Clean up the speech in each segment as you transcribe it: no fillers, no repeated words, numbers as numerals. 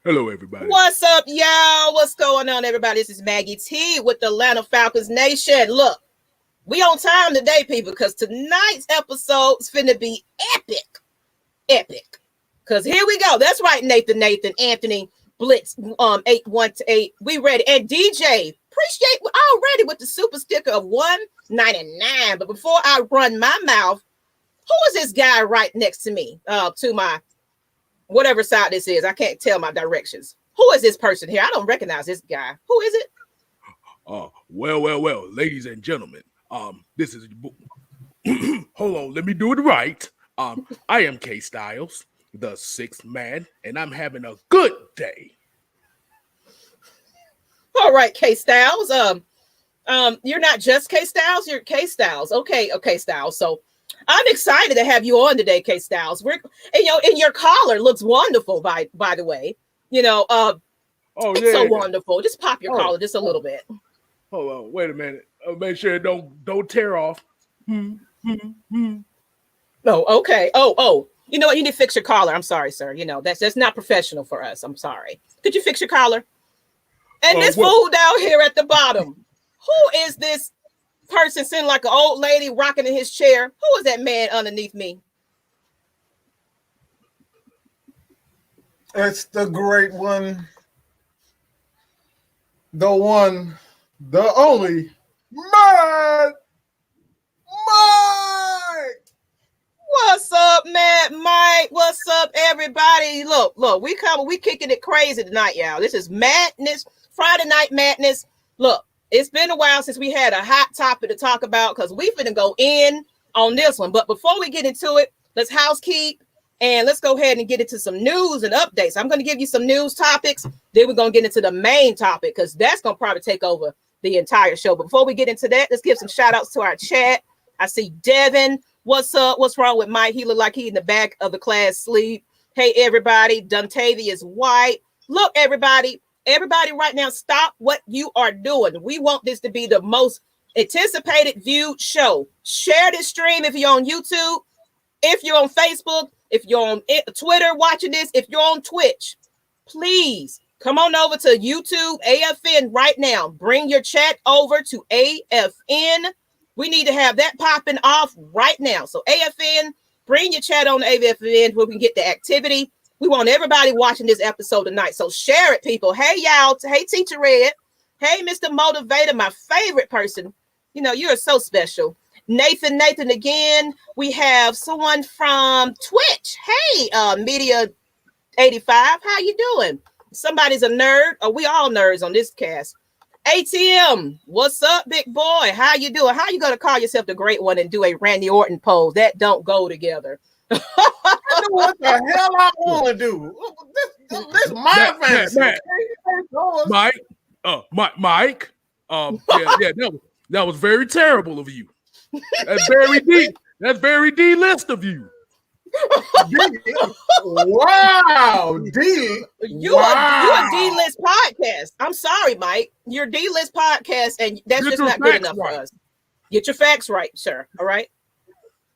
Hello, everybody. What's up, y'all? What's going on, everybody? This is Maggie T with the Atlanta Falcons Nation. Look, we on time today, people, because tonight's episode is finna be epic. Epic. Because here we go. That's right, Nathan, Anthony, Blitz, 818. We ready. And DJ, appreciate already with the super sticker of $1.99. But before I run my mouth, who is this guy right next to me? To my whatever side this is. I can't tell my directions. Who is this person here? I don't recognize this guy. Who is it? Well, ladies and gentlemen. This is hold on, let me do it right. I am Kstlyz, the sixth man, and I'm having a good day. All right, Kstlyz. You're not just Kstlyz, you're Kstlyz. Okay, Styles. So I'm excited to have you on today, Kstlyz. And your collar looks wonderful, by the way. It's so wonderful. Just pop your collar just a little bit. Hold on, wait a minute. Make sure it don't tear off. Oh, okay. Oh. You know what? You need to fix your collar. I'm sorry, sir. That's not professional for us. I'm sorry. Could you fix your collar? And this fool down here at the bottom. Who is this person sitting like an old lady rocking in his chair? Who is that man underneath me? It's the great one. The one, the only, Mike! What's up, Matt? Mike, what's up, everybody? Look, we kicking it crazy tonight, y'all. This is madness, Friday night madness. Look, it's been a while since we had a hot topic to talk about because we finna go in on this one. But before we get into it, let's housekeep and let's go ahead and get into some news and updates. I'm going to give you some news topics. Then we're going to get into the main topic because that's going to probably take over the entire show. But before we get into that, let's give some shout outs to our chat. I see Devin. What's up? What's wrong with Mike? He looked like he in the back of the class sleep. Hey, everybody. Duntavius White. Look, everybody right now, stop what you are doing. We want this to be the most anticipated viewed show. Share this stream if you're on YouTube, if you're on Facebook, if you're on Twitter watching this, if you're on Twitch. Please come on over to YouTube, AFN right now. Bring your chat over to AFN. We need to have that popping off right now. So AFN, bring your chat on AFN where we can get the activity. We want everybody watching this episode tonight. So share it, people. Hey, y'all. Hey, Teacher Red. Hey, Mr. Motivator, my favorite person. You're so special. Nathan again. We have someone from Twitch. Hey, Media 85. How you doing? Somebody's a nerd. Are we all nerds on this cast? ATM, what's up, big boy? How you doing? How you gonna call yourself the great one and do a Randy Orton pose? That don't go together. I know what the hell I want to do. This my fantasy. Mike. That was very terrible of you. That's very deep. That's very D-list of you. Wow, D. You're a D-list podcast. I'm sorry, Mike. You're a D-list podcast, and that's just not good enough for us. Get your facts right, sir. All right.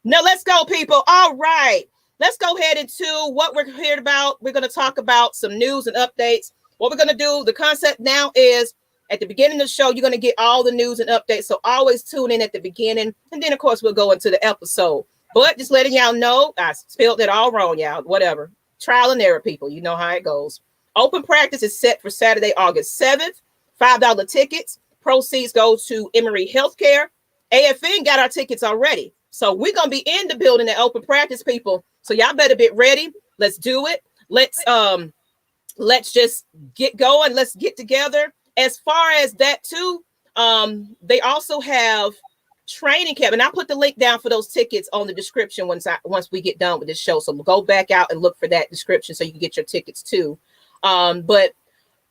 Now let's go, people. All right. Let's go ahead into what we're here about. We're going to talk about some news and updates. What we're going to do, the concept now is at the beginning of the show, you're going to get all the news and updates. So always tune in at the beginning. And then, of course, we'll go into the episode. But just letting y'all know, I spelled it all wrong, y'all. Whatever. Trial and error, people. You know how it goes. Open practice is set for Saturday, August 7th. $5 tickets. Proceeds go to Emory Healthcare. AFN got our tickets already. So we're going to be in the building at open practice, people. So y'all better get ready. Let's do it. Let's just get going. Let's get together. As far as that too, they also have training camp, and I'll put the link down for those tickets on the description once we get done with this show. So go back out and look for that description so you can get your tickets too. But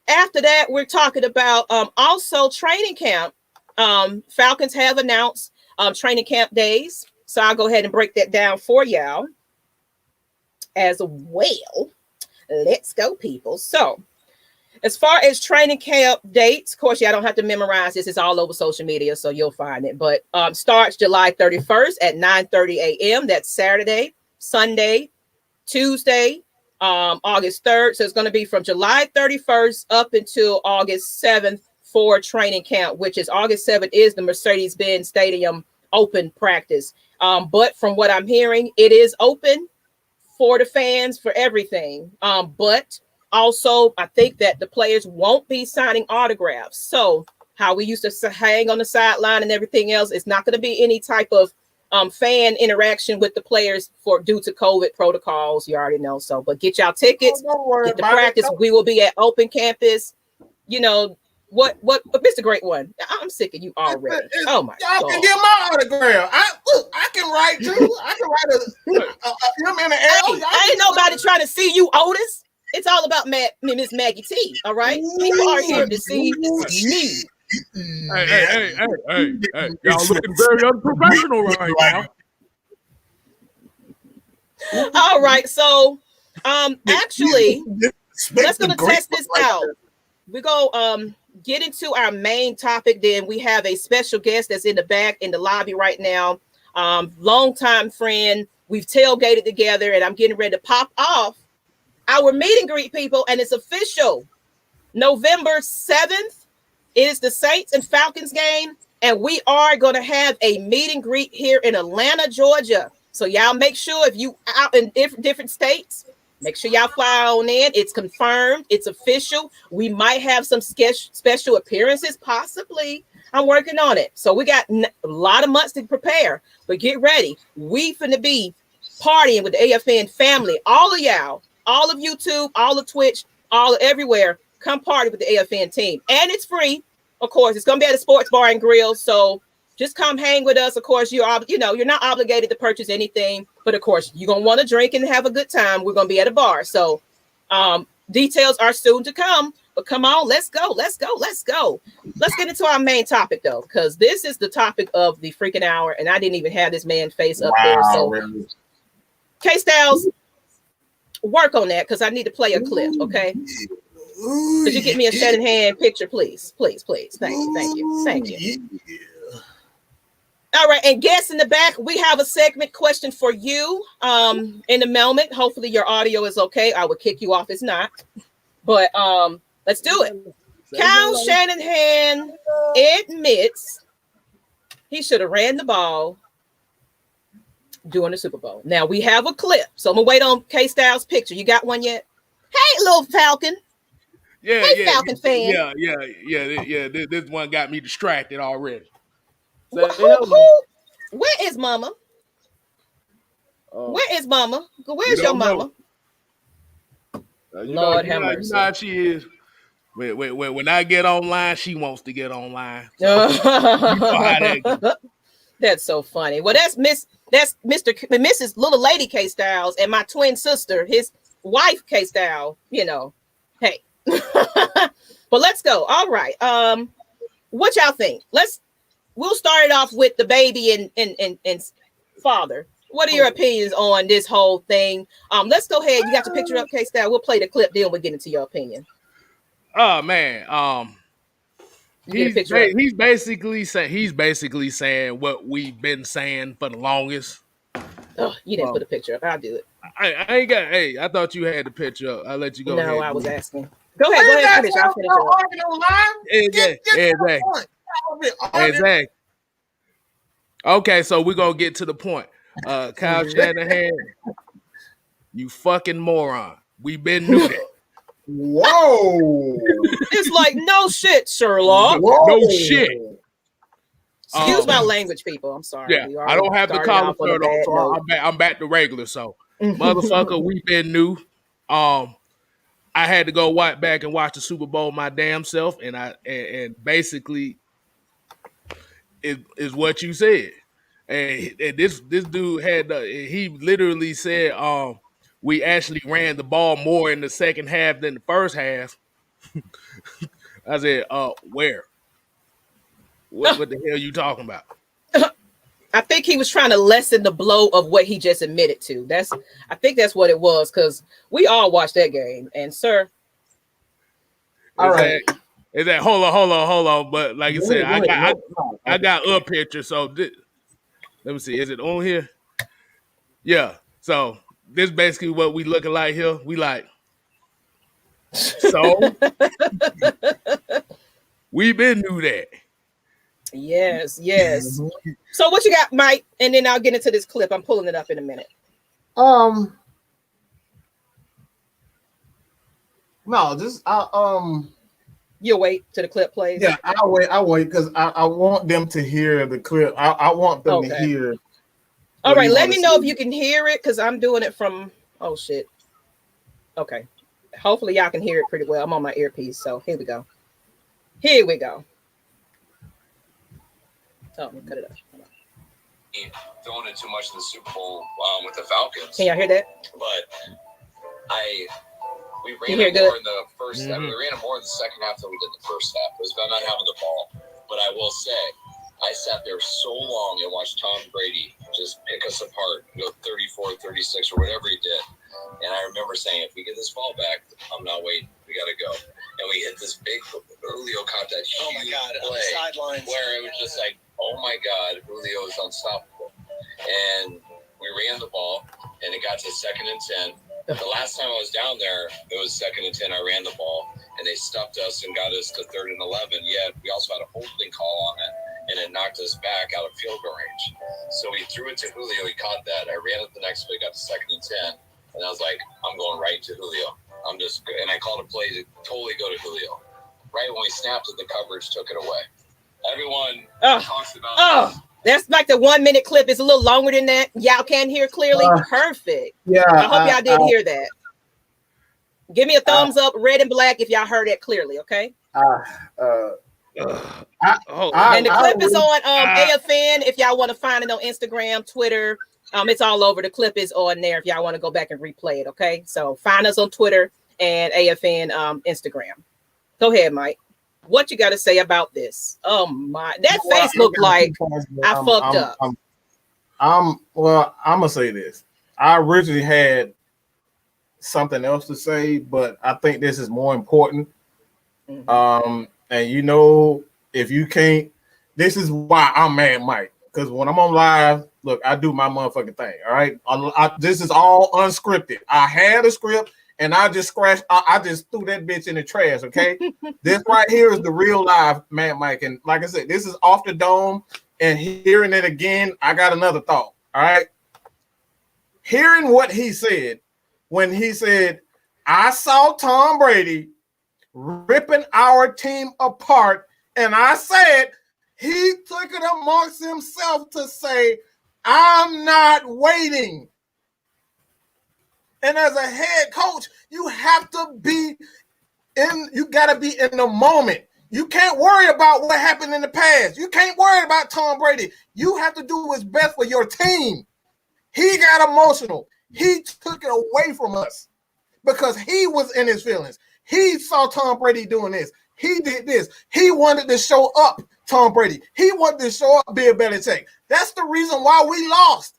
after that, we're talking about also training camp. Falcons have announced training camp days, so I'll go ahead and break that down for y'all as well. Let's go, people. So as far as training camp dates, of course, y'all don't have to memorize this. It's all over social media, so you'll find it. But starts July 31st at 9:30 a.m. That's Saturday, Sunday, Tuesday, August 3rd. So it's going to be from July 31st up until August 7th for training camp, which is August 7th is the Mercedes-Benz Stadium open practice. But from what I'm hearing, it is open for the fans, for everything. But also, I think that the players won't be signing autographs. So how we used to hang on the sideline and everything else, it's not going to be any type of fan interaction with the players due to COVID protocols. You already know. So, but get y'all tickets, get the practice. We will be at open campus. You know what, Mr. Great One? I'm sick of you already. Oh my God! Y'all can get my autograph. I can write too. I can write him in the L. Hey, ain't nobody trying to see you, Otis. It's all about Miss Maggie T. All right, people are here to see me. Hey. Y'all looking very unprofessional right now. All right, so actually, let's gonna test this out. We go get into our main topic. Then we have a special guest that's in the back in the lobby right now. Longtime friend. We've tailgated together, and I'm getting ready to pop off our meet and greet, people, and it's official. November 7th is the Saints and Falcons game, and we are going to have a meet and greet here in Atlanta, Georgia. So y'all make sure if you out in different states, make sure y'all fly on in. It's confirmed. It's official. We might have some special appearances, possibly. I'm working on it. So we got a lot of months to prepare, but get ready. We finna be partying with the AFN family. All of y'all, all of YouTube, all of Twitch, all of everywhere. Come party with the AFN team. And it's free. Of course, it's going to be at a sports bar and grill. So just come hang with us. Of course, you're not obligated to purchase anything. But of course, you're going to want to drink and have a good time. We're going to be at a bar. So details are soon to come. But come on, let's go. Let's get into our main topic, though, because this is the topic of the freaking hour. And I didn't even have this man face up there. So KSTYLZ, work on that because I need to play a clip, okay? Could you get me a Shanahan picture, please? Please. Thank you. All right, and guests in the back, we have a segment question for you in a moment. Hopefully your audio is okay. I would kick you off. It's not. But let's do it. Kyle Shanahan admits he should have ran the ball during the Super Bowl. Now, we have a clip, so I'm going to wait on KSTYLZ picture. You got one yet? Hey, little Falcon. Falcon fan. Yeah. This one got me distracted already. So, where is Mama? Where is Mama? Where's your Mama? Lord have mercy. You know how she is. When I get online, she wants to get online. So, you know how that That's so funny. Well, that's Mrs. Little Lady KSTYLZ and my twin sister, his wife KSTYLZ. You know, hey. But let's go. All right. What y'all think? We'll start it off with the baby and father. What are your opinions on this whole thing? Let's go ahead. You got your picture up, KSTYLZ. We'll play the clip, then we'll get into your opinion. Oh man. He's basically saying what we've been saying for the longest. Oh, you didn't put a picture up. I'll do it. I ain't got. Hey, I thought you had the picture up. I'll let you go. No, I was asking. Go ahead. Finish. I'll finish it up. Exactly. Okay, so we're gonna get to the point. Kyle Shanahan, you fucking moron. We've been knew that. Whoa! It's like no shit, Sherlock. Whoa. No shit. Excuse my language, people. I'm sorry. Yeah, I don't have the collar shirt on, so I'm back to regular. So, motherfucker, we've been new. I had to go back and watch the Super Bowl my damn self, and basically, is what you said. And this dude he literally said, we actually ran the ball more in the second half than the first half. I said, where? What the hell are you talking about? I think he was trying to lessen the blow of what he just admitted to. I think that's what it was, because we all watched that game. And sir, all right. Is that hold on? But like I said, I got a picture. So let me see. Is it on here? Yeah. So this basically what we looking like here. We like, so we been knew that. Yes. So what you got, Mike? And then I'll get into this clip. I'm pulling it up in a minute. No, just You'll wait till the clip plays. Yeah, I'll wait because I want them to hear the clip. I want them to hear. All right, let me know if you can hear it because I'm doing it from. Oh shit. Okay. Hopefully y'all can hear it pretty well. I'm on my earpiece, so here we go. Oh, cut it up. Throwing in too much in the Super Bowl with the Falcons. Can y'all hear that? But we ran it more good? in the first half. We ran it more in the second half than we did the first half. It was about not having the ball. But I will say, I sat there so long and watched Tom Brady just pick us apart, 34, 36, or whatever he did. And I remember saying, if we get this ball back, I'm not waiting. We got to go. And we hit this big Julio caught that huge play where it was just like, oh my God, Julio is unstoppable. And we ran the ball, and it got to 2nd and 10. The last time I was down there, it was 2nd and 10. I ran the ball, and they stuffed us and got us to 3rd and 11. Yet we also had a holding call on it, and it knocked us back out of field goal range. So we threw it to Julio. He caught that. I ran it the next play, got to 2nd and 10, and I was like, I'm going right to Julio. And I called a play to totally go to Julio. Right when we snapped it, the coverage took it away. Everyone talks about this. That's like the 1 minute clip. It's a little longer than that. Y'all can hear clearly. Perfect. Yeah. I hope y'all did hear that. Give me a thumbs up, red and black, if y'all heard it clearly. Okay. And the clip is on AFN. If y'all want to find it on Instagram, Twitter, it's all over. The clip is on there if y'all want to go back and replay it. Okay. So find us on Twitter and AFN Instagram. Go ahead, Mike. What you got to say about this? Oh my, that face looked like I fucked up. I'm gonna say this. I originally had something else to say, but I think this is more important. And if you can't, this is why I'm mad, Mike. Because when I'm on live, look, I do my motherfucking thing. All right, this is all unscripted. I had a script. And I just scratched. I just threw that bitch in the trash. Okay, this right here is the real live man, Mike. And like I said, this is off the dome. And hearing it again, I got another thought. All right, hearing what he said when he said, "I saw Tom Brady ripping our team apart," and I said he took it amongst himself to say, "I'm not waiting." And as a head coach, you have to be you got to be in the moment. You can't worry about what happened in the past. You can't worry about Tom Brady. You have to do what's best for your team. He got emotional. He took it away from us because he was in his feelings. He saw Tom Brady doing this. He did this. He wanted to show up Tom Brady. He wanted to show up Bill Belichick. That's the reason why we lost.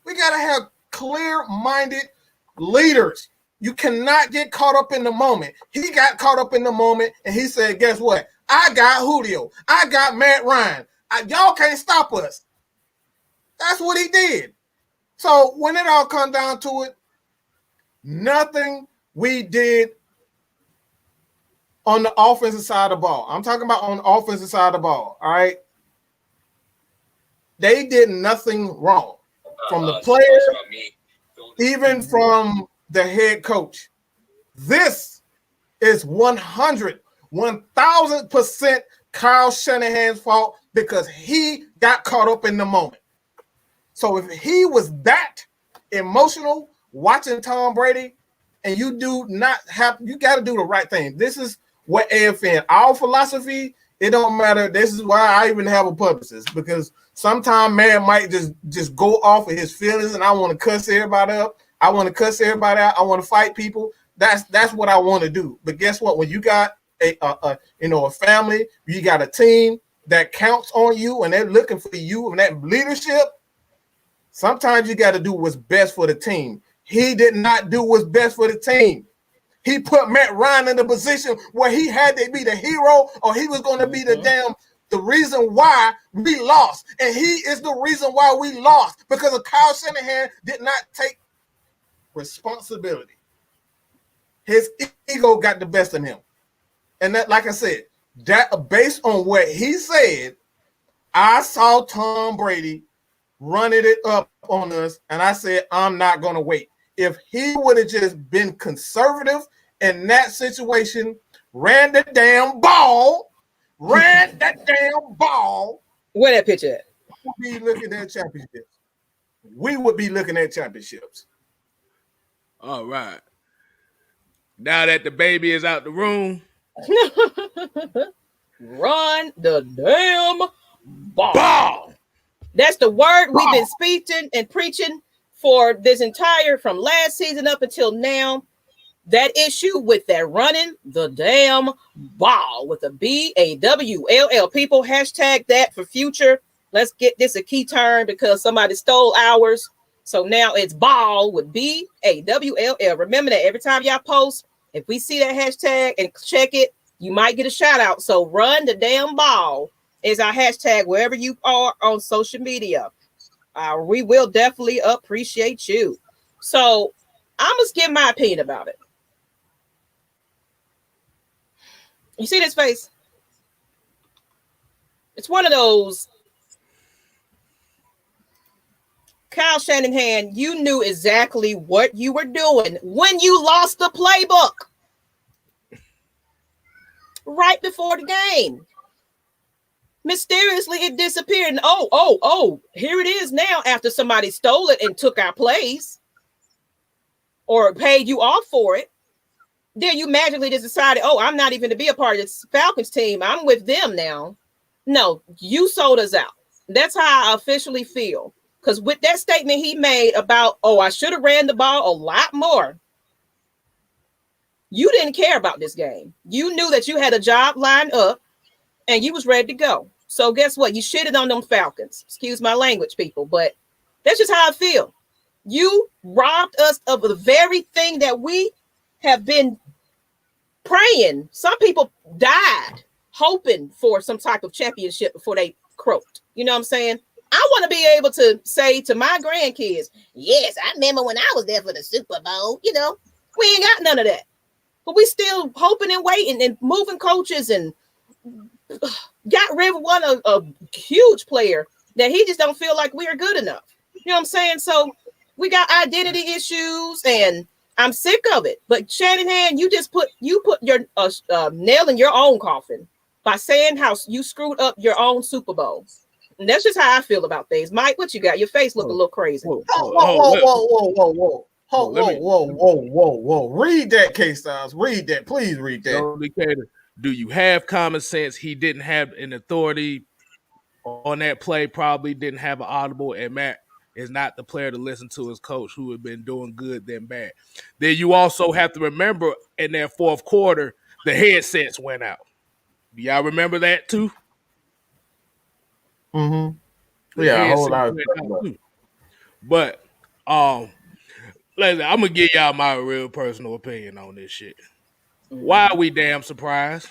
We got to have clear-minded leaders. You cannot get caught up in the moment. He got caught up in the moment, and he said, guess what? I got Julio. I got Matt Ryan. Y'all can't stop us. That's what he did. So when it all comes down to it, nothing we did on the offensive side of the ball. I'm talking about on the offensive side of the ball, all right? They did nothing wrong. From the player, even from the head coach. This is 1000% Kyle Shanahan's fault because he got caught up in the moment. So if he was that emotional watching Tom Brady, and you got to do the right thing. This is what AFN, our philosophy, it don't matter. This is why I even have a publicist, because sometimes man might just go off of his feelings, and I want to cuss everybody up. I want to cuss everybody out. I want to fight people. That's what I want to do. But guess what? When you got a family, you got a team that counts on you, and they're looking for you and that leadership. Sometimes you got to do what's best for the team. He did not do what's best for the team. He put Matt Ryan in a position where he had to be the hero, or he was going to be the reason why we lost. And he is the reason why we lost, because of Kyle Shanahan did not take responsibility. His ego got the best of him. And that, like I said, that based on what he said, I saw Tom Brady running it up on us, and I said, I'm not going to wait. If he would have just been conservative in that situation, ran the damn ball, where that picture at? We would be looking at championships. We would be looking at championships. All right. Now that the baby is out the room, run the damn ball. That's the word we've been speaking and preaching for this entire, from last season up until now. That issue with that running the damn ball with a BAWLL. People hashtag that for future. Let's get this a key term because somebody stole ours. So now it's ball with BAWLL. Remember that every time y'all post, if we see that hashtag and check it, you might get a shout out. So run the damn ball is our hashtag wherever you are on social media. We will definitely appreciate you. So I must give my opinion about it. You see this face? It's one of those. Kyle Shanahan, you knew exactly what you were doing when you lost the playbook right before the game. Mysteriously, it disappeared. And here it is now after somebody stole it and took our plays or paid you off for it. Then you magically just decided, I'm not even to be a part of this Falcons team. I'm with them now. No, you sold us out. That's how I officially feel. Because with that statement he made about, I should have ran the ball a lot more. You didn't care about this game. You knew that you had a job lined up and you was ready to go. So guess what? You shitted on them Falcons. Excuse my language, people, but that's just how I feel. You robbed us of the very thing that we have been praying. Some people died hoping for some type of championship before they croaked. You know what I'm saying? I want to be able to say to my grandkids, yes, I remember when I was there for the Super Bowl. You know, we ain't got none of that. But we still hoping and waiting and moving coaches and got rid of a huge player that he just don't feel like we are good enough. You know what I'm saying? So we got identity issues and I'm sick of it. But Shanahan, you put your nail in your own coffin by saying how you screwed up your own Super Bowl. And that's just how I feel about things. Mike, what you got? Your face look a little crazy. Whoa. Read that, KSTYLZ. Read that. Please read that. Do you have common sense? He didn't have an authority on that play, probably didn't have an audible, and Matt is not the player to listen to his coach who had been doing good then bad. Then you also have to remember in that fourth quarter, the headsets went out. Do y'all remember that too? Mm-hmm. Yeah, a whole lot of stuff. But I'm gonna give y'all my real personal opinion on this shit. Why are we damn surprised?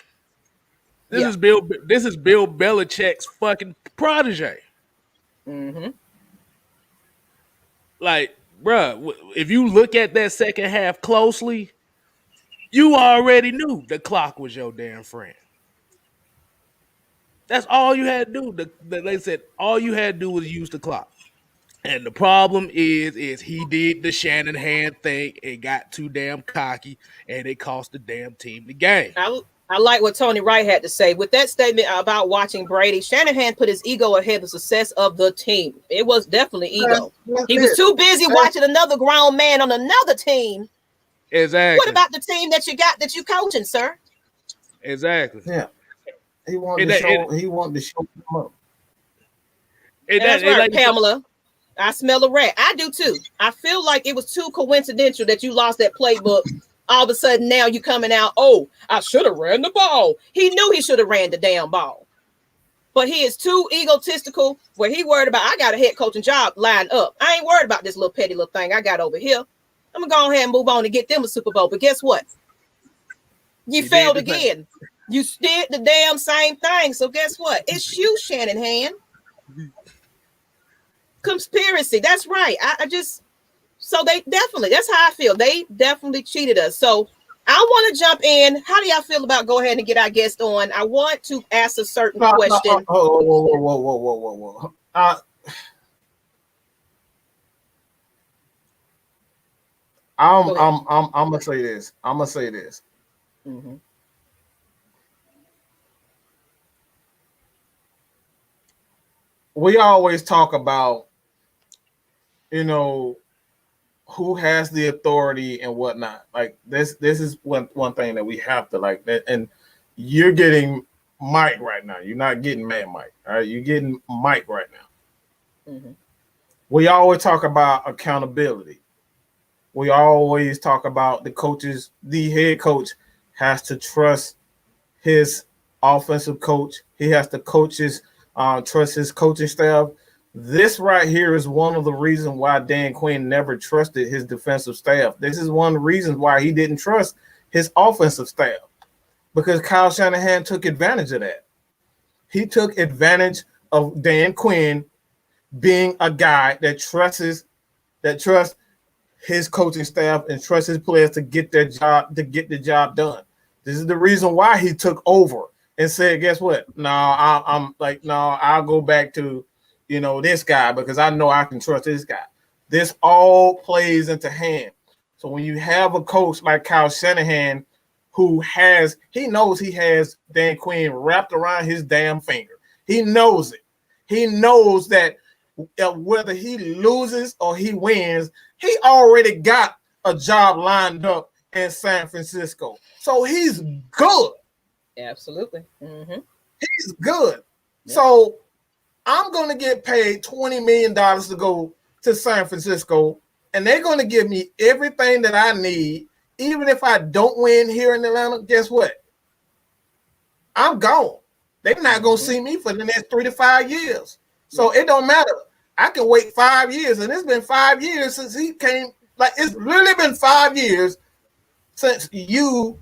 This is Bill Belichick's fucking protege. Mm-hmm. Like, bruh, if you look at that second half closely, you already knew the clock was your damn friend. That's all you had to do. They said all you had to do was use the clock. And the problem is he did the Shanahan thing and got too damn cocky, and it cost the damn team the game. I like what Tony Wright had to say. With that statement about watching Brady, Shanahan put his ego ahead of the success of the team. It was definitely ego. He was too busy watching another grown man on another team. Exactly. What about the team that you got that you coaching, sir? Exactly. Yeah. He wanted to show them up. That's right, Pamela. I smell a rat. I do too. I feel like it was too coincidental that you lost that playbook. All of a sudden now you coming out, I should have ran the ball. He knew he should have ran the damn ball. But he is too egotistical where he worried about, I got a head coaching job lined up. I ain't worried about this little petty little thing I got over here. I'm going to go ahead and move on and get them a Super Bowl. But guess what? You failed again. You did the damn same thing. So guess what? It's you, Shanahan. Conspiracy. That's right. I just So they definitely, that's how I feel. They definitely cheated us. So I want to jump in. How do y'all feel about go ahead and get our guest on? I want to ask a certain question. Whoa. I'm gonna say this. Mm-hmm. We always talk about, you know, who has the authority and whatnot. Like this is one thing that we have to like that. And you're getting Mike right now. You're not getting Mad Mike. All right, you're getting Mike right now. Mm-hmm. We always talk about accountability. We always talk about the coaches. The head coach has to trust his offensive coach. He has to trust his coaching staff. This right here is one of the reasons why Dan Quinn never trusted his defensive staff. This is one of the reasons why he didn't trust his offensive staff, because Kyle Shanahan took advantage of that. He took advantage of Dan Quinn being a guy that trusts his coaching staff and trusts his players to get the job done. This is the reason why he took over and said, guess what? I'll go back to, you know, this guy because I know I can trust this guy. This all plays into hand. So when you have a coach like Kyle Shanahan he knows he has Dan Quinn wrapped around his damn finger. He knows it. He knows that whether he loses or he wins, he already got a job lined up in San Francisco. So he's good. Absolutely. Mm-hmm. He's good. Yeah. So I'm going to get paid $20 million to go to San Francisco, and they're going to give me everything that I need. Even if I don't win here in Atlanta, guess what? I'm gone. They're not going to see me for the next 3 to 5 years. So it don't matter. I can wait 5 years, and it's been 5 years since he came. Like, it's literally been 5 years since you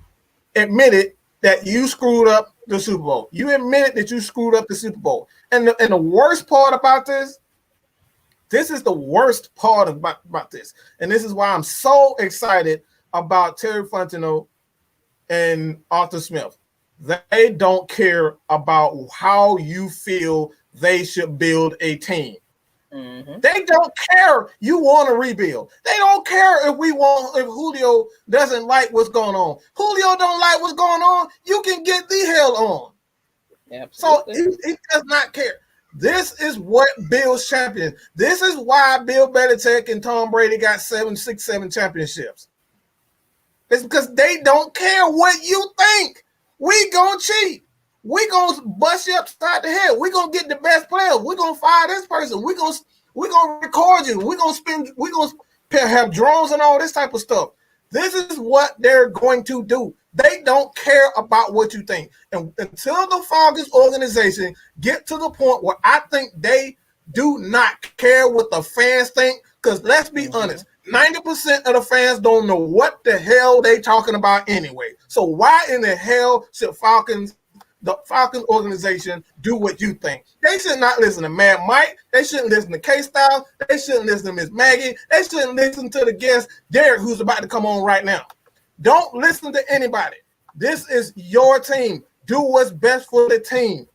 admitted that you screwed up the Super Bowl. You admitted that you screwed up the Super Bowl. And the worst part about this is the worst part about this. And this is why I'm so excited about Terry Fontenot and Arthur Smith. They don't care about how you feel they should build a team. Mm-hmm. They don't care you want to rebuild. They don't care if Julio doesn't like what's going on. Julio don't like what's going on. You can get the hell on. Absolutely. So he does not care. This is what builds champions. This is why Bill Belichick and Tom Brady got 7 championships. It's because they don't care what you think. We gonna cheat. We gonna bust you upside the head. We gonna get the best players. We gonna fire this person. We gonna record you. We gonna have drones and all this type of stuff. This is what they're going to do. They don't care about what you think. And until the Falcons organization get to the point where I think they do not care what the fans think, because let's be honest, 90% of the fans don't know what the hell they talking about anyway. So why in the hell should the Falcons organization do what you think? They should not listen to Mad Mike. They shouldn't listen to Kstlyz. They shouldn't listen to Miss Maggie. They shouldn't listen to the guest Derek, who's about to come on right now. Don't listen to anybody. This is your team. Do what's best for the team.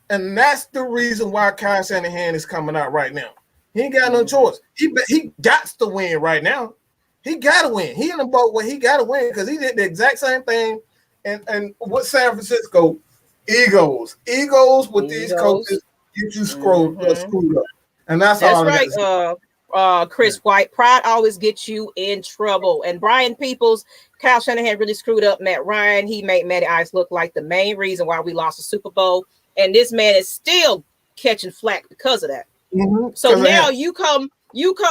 And that's the reason why Kyle Shanahan is coming out right now. He ain't got no choice. He got to win right now. He got to win. He in the boat where he got to win because he did the exact same thing. And with San Francisco, egos with these coaches get you screwed up. And that's all right. Chris White, pride always gets you in trouble. And Brian Peoples, Kyle Shanahan really screwed up Matt Ryan. He made Matty Ice look like the main reason why we lost the Super Bowl. And this man is still catching flack because of that. Mm-hmm. So now you come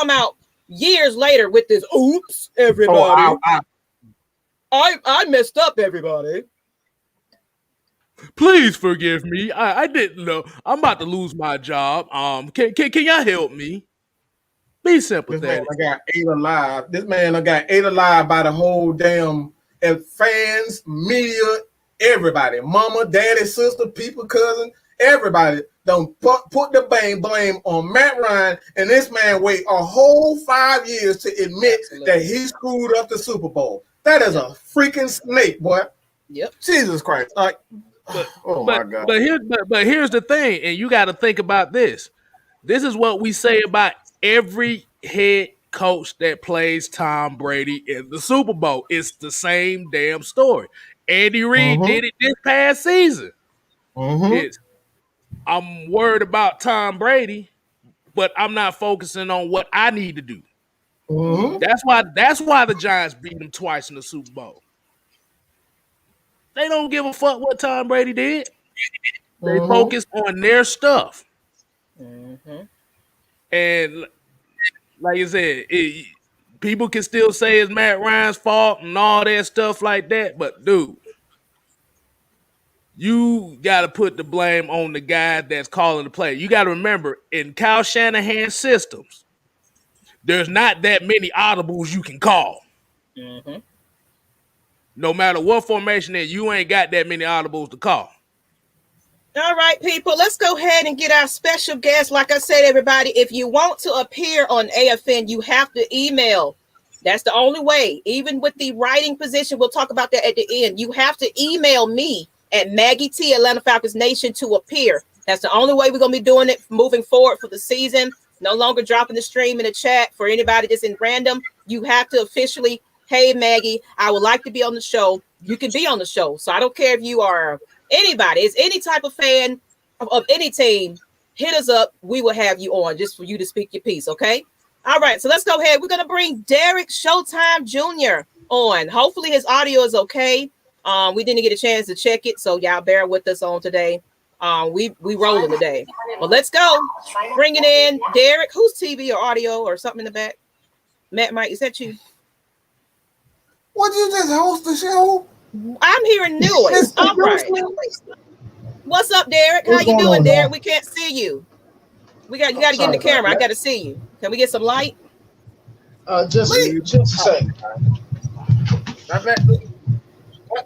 out years later with this, oops, everybody. I messed up, everybody. Please forgive me. I didn't know. I'm about to lose my job. Can y'all help me? Be sympathetic. This man I got ate alive by the whole damn fans, media, everybody. Mama, daddy, sister, people, cousin, everybody. don't put the blame on Matt Ryan, and this man wait a whole 5 years to admit that he screwed up the Super Bowl. That is a freaking snake, boy. Yep. Jesus Christ. Like, my God. But here's the thing, and you got to think about this. This is what we say about every head coach that plays Tom Brady in the Super Bowl. It's the same damn story. Andy Reid did it this past season. I'm worried about Tom Brady, but I'm not focusing on what I need to do. That's why the Giants beat them twice in the Super Bowl. They don't give a fuck what Tom Brady did. They focus on their stuff. And like I said, people can still say it's Matt Ryan's fault and all that stuff like that. But, dude, you got to put the blame on the guy that's calling the play. You got to remember, in Kyle Shanahan's systems, there's not that many audibles you can call. No matter what formation is, you ain't got that many audibles to call. All right, people, let's go ahead and get our special guest. Like I said, everybody, if you want to appear on AFN, you have to email. That's the only way. Even with the writing position, we'll talk about that at the end. You have to email me at Maggie T, Atlanta Falcons Nation, to appear. That's the only way we're going to be doing it moving forward for the season. No longer dropping the stream in the chat for anybody that's in random. You have to officially, hey, Maggie, I would like to be on the show. You can be on the show. So I don't care if you are anybody. It's any type of fan of any team. Hit us up. We will have you on just for you to speak your piece, okay? All right, so let's go ahead. We're going to bring Derek Showtime Jr. on. Hopefully his audio is okay. We didn't get a chance to check it, so y'all bear with us on today. We rolling today. Well, let's go. Bring it in. Derek, who's TV or audio or something in the back? Matt, Mike, is that you? What, you just host the show? I'm hearing noise. All right. What's up, Derek? How you doing, Derek? We can't see you. You got to get in the camera. I got to see you. Can we get some light? Just a second.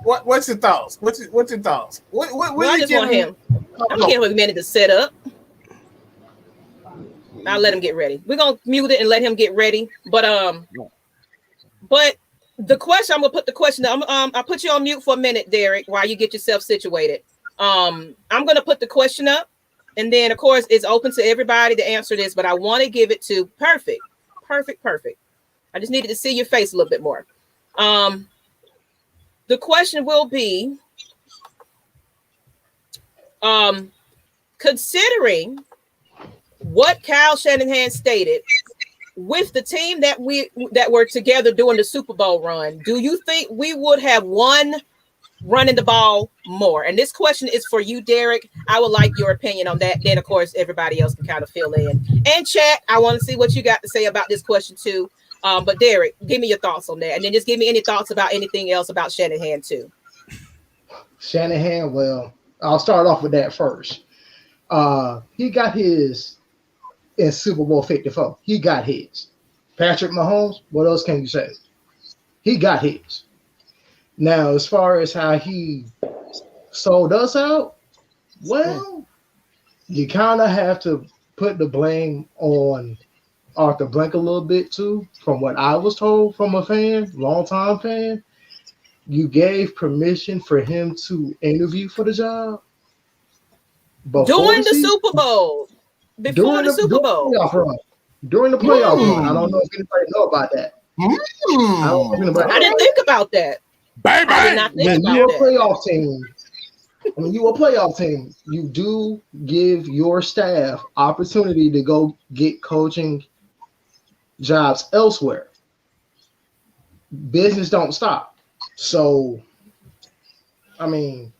What's your thoughts? What's your thoughts? I just want him. I'm gonna give him a minute to set up. I'll let him get ready. We're gonna mute it and let him get ready. But the question, I'm gonna put the question. I'll put you on mute for a minute, Derek, while you get yourself situated. I'm gonna put the question up, and then of course it's open to everybody to answer this. But I want to give it to perfect. I just needed to see your face a little bit more. The question will be, considering what Kyle Shanahan stated with the team that were together during the Super Bowl run, do you think we would have won running the ball more? And this question is for you, Derek. I would like your opinion on that. Then, of course, everybody else can kind of fill in. And chat, I want to see what you got to say about this question too. But Derek, give me your thoughts on that, and then just give me any thoughts about anything else about Shanahan too. Shanahan, well, I'll start off with that first. He got his in Super Bowl 54. He got his. Patrick Mahomes, what else can you say? He got his. Now, as far as how he sold us out, well, you kind of have to put the blame on Arthur Blank a little bit too, from what I was told from a fan, longtime fan. You gave permission for him to interview for the job during the Super Bowl, before the Super Bowl, during the playoff run. I don't know if anybody know about that. I didn't think about that. I did not think about that. When you're a playoff team, you do give your staff opportunity to go get coaching jobs elsewhere. Business don't stop. So, I mean,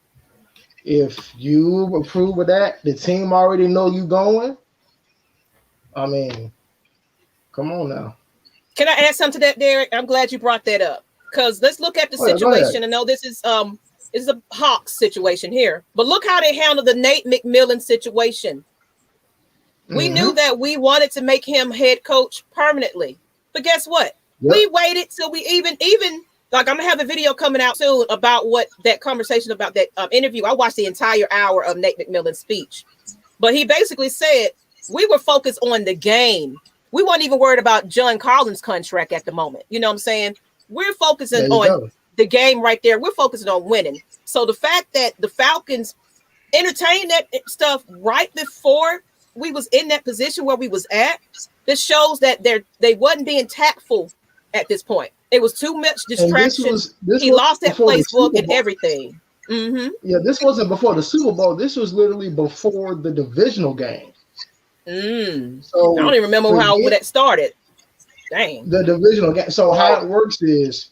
if you approve of that, the team already know you going. I mean, come on now. Can I add something to that, Derek? I'm glad you brought that up, because let's look at the situation. I know this is a Hawks situation here, but look how they handled the Nate McMillan situation. We knew that we wanted to make him head coach permanently, but guess what? Yep. We waited till we even like, I'm gonna have a video coming out soon about what that conversation about that interview. I watched the entire hour of Nate McMillan's speech. But he basically said we were focused on the game. We weren't even worried about John Collins' contract at the moment. You know what I'm saying? We're focusing on the game right there. We're focusing on winning. So the fact that the Falcons entertained that stuff right before we was in that position where we was at, this shows that they wasn't being tactful at this point. It was too much distraction. He lost that playbook and everything. Mm-hmm. Yeah, this wasn't before the Super Bowl. This was literally before the divisional game. So I don't even remember how that started. Dang. The divisional game. So how it works is,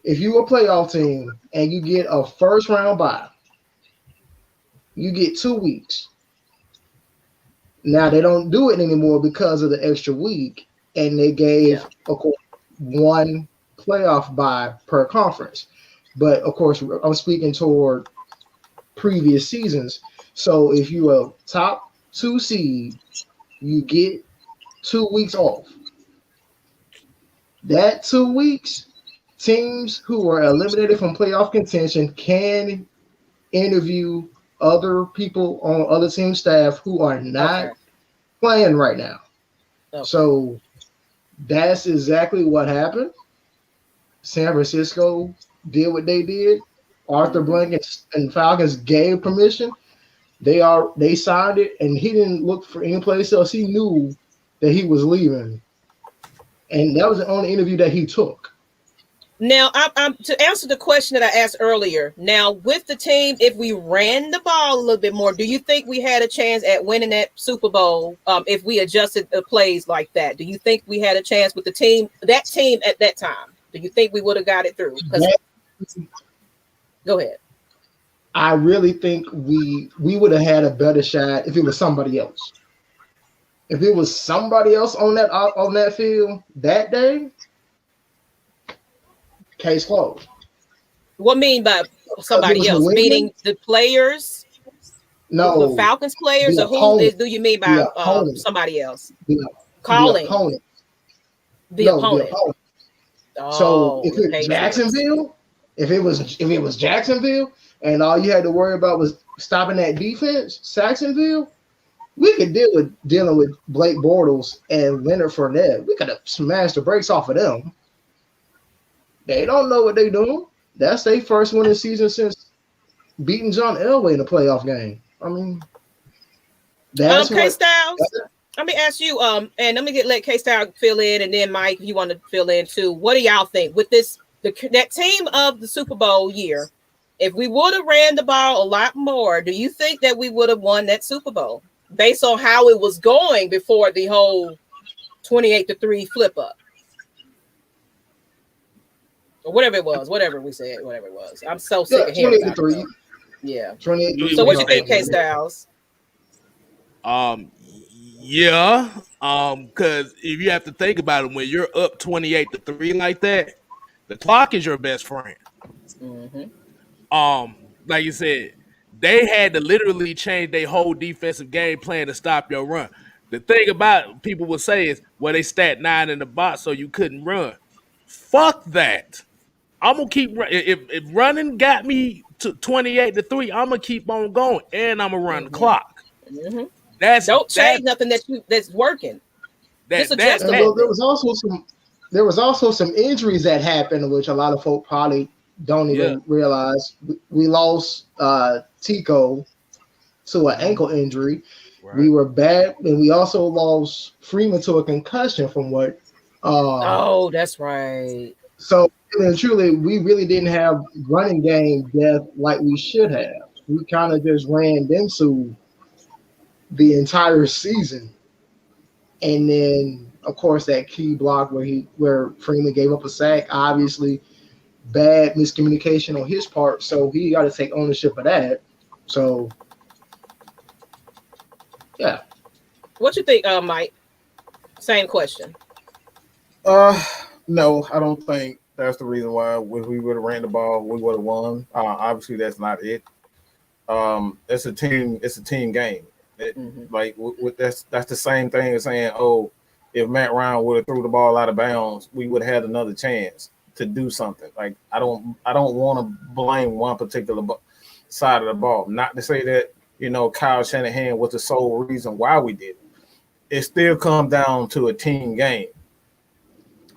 if you're a playoff team and you get a first round bye, you get 2 weeks. Now they don't do it anymore because of the extra week, and they gave of course one playoff bye per conference. But of course, I'm speaking toward previous seasons. So if you're a top 2 seed, you get 2 weeks off. That 2 weeks, teams who are eliminated from playoff contention can interview other people on other team staff who are not playing right now. So that's exactly what happened. San Francisco did what they did. Arthur Blank and Falcons gave permission. They signed it, and he didn't look for any place else. He knew that he was leaving, and that was the only interview that he took. Now, I'm to answer the question that I asked earlier. Now, with the team, if we ran the ball a little bit more, do you think we had a chance at winning that Super Bowl? If we adjusted the plays like that, do you think we had a chance with the team, that team at that time? Do you think we would have got it through? Go ahead. I really think we would have had a better shot if it was somebody else. If it was somebody else on that field that day, case closed. What mean by somebody else? Meaning the players? No, the Falcons players, or who do you mean by somebody else? Calling the opponent. So if it's Jacksonville, if it was Jacksonville, and all you had to worry about was stopping that defense, Jacksonville, we could dealing with Blake Bortles and Leonard Fournette. We could have smashed the brakes off of them. They don't know what they're doing. That's their first winning season since beating John Elway in a playoff game. I mean, that's Kstlyz. Let me ask you, and let me let Kstlyz fill in, and then Mike, if you want to fill in too. What do y'all think with that team of the Super Bowl year? If we would have ran the ball a lot more, do you think that we would have won that Super Bowl based on how it was going before the whole 28-3 flip up? Or whatever it was, whatever we said, whatever it was. I'm so sick of hearing about it. Yeah. 28-3. So what you think, Kstlyz? Yeah. Because if you have to think about it, when you're up 28-3 like that, the clock is your best friend. Like you said, they had to literally change their whole defensive game plan to stop your run. The thing about people will say is, well, they stat 9 in the box, so you couldn't run. Fuck that. I'm gonna keep running. If running got me to 28-3, I'm gonna keep on going, and I'm gonna run the clock. Don't change nothing that's working. Just adjust a little. There was also some injuries that happened, which a lot of folk probably don't even realize. We lost Tico to an ankle injury. Right. We were bad, and we also lost Freeman to a concussion from what. That's right. So truly, we really didn't have running game depth like we should have. We kind of just ran into the entire season, and then of course that key block where Freeman gave up a sack, obviously bad miscommunication on his part, so he got to take ownership of that. So yeah, what you think, Mike? Same question. No, I don't think that's the reason why we would have ran the ball, we would have won. Obviously, that's not it. It's a team game. That's the same thing as saying, if Matt Ryan would have threw the ball out of bounds, we would have had another chance to do something. I don't want to blame one particular side of the ball. Not to say that Kyle Shanahan was the sole reason why we did it. It still comes down to a team game.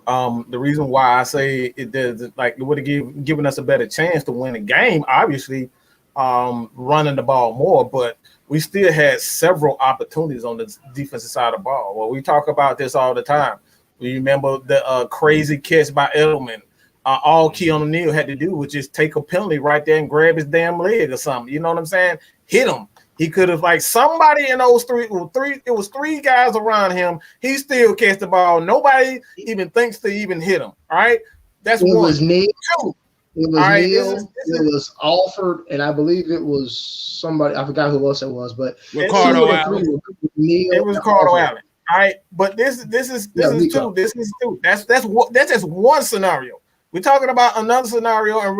The reason why I say it does, like, it would have given us a better chance to win the game, obviously, running the ball more, but we still had several opportunities on the defensive side of the ball. Well, we talk about this all the time. We remember the crazy catch by Edelman. All Keanu Neal had to do was just take a penalty right there and grab his damn leg or something. You know what I'm saying? Hit him. He could have, like, somebody in those three. It was three guys around him. He still catch the ball. Nobody even thinks to even hit him. All right, that's one. Was Neal. Two. It was Neal. It was Alford, and I believe it was somebody. I forgot who else it was, but Ricardo Allen. It was Ricardo Allen. All right, but this is two. This is two. That's just one scenario. We're talking about another scenario, and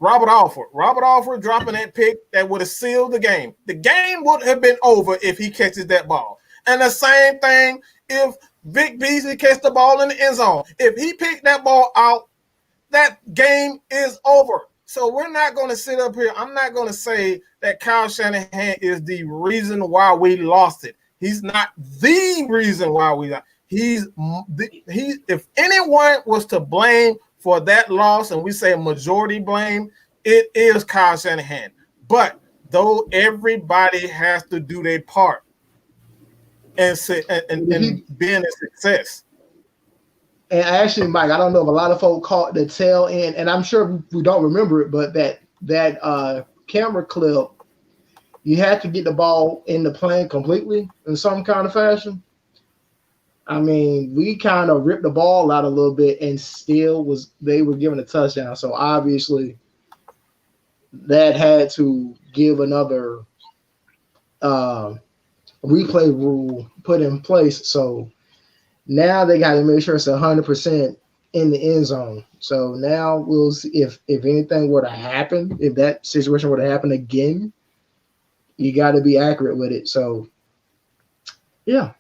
Robert Alford dropping that pick that would have sealed the game. The game would have been over if he catches that ball. And the same thing if Vic Beasley catches the ball in the end zone. If he picked that ball out, that game is over. So we're not going to sit up here. I'm not going to say that Kyle Shanahan is the reason why we lost it. He's not the reason why we lost. If anyone was to blame for that loss, and we say majority blame, it is Kyle Shanahan. But though everybody has to do their part and being a success. And actually, Mike, I don't know if a lot of folk caught the tail end, and I'm sure we don't remember it, but that camera clip, you had to get the ball in the plane completely in some kind of fashion. I mean, we kind of ripped the ball out a little bit, and still they were given a touchdown. So obviously, that had to give another replay rule put in place. So now they got to make sure it's 100% in the end zone. So now we'll see if anything were to happen, if that situation were to happen again, you got to be accurate with it. So yeah.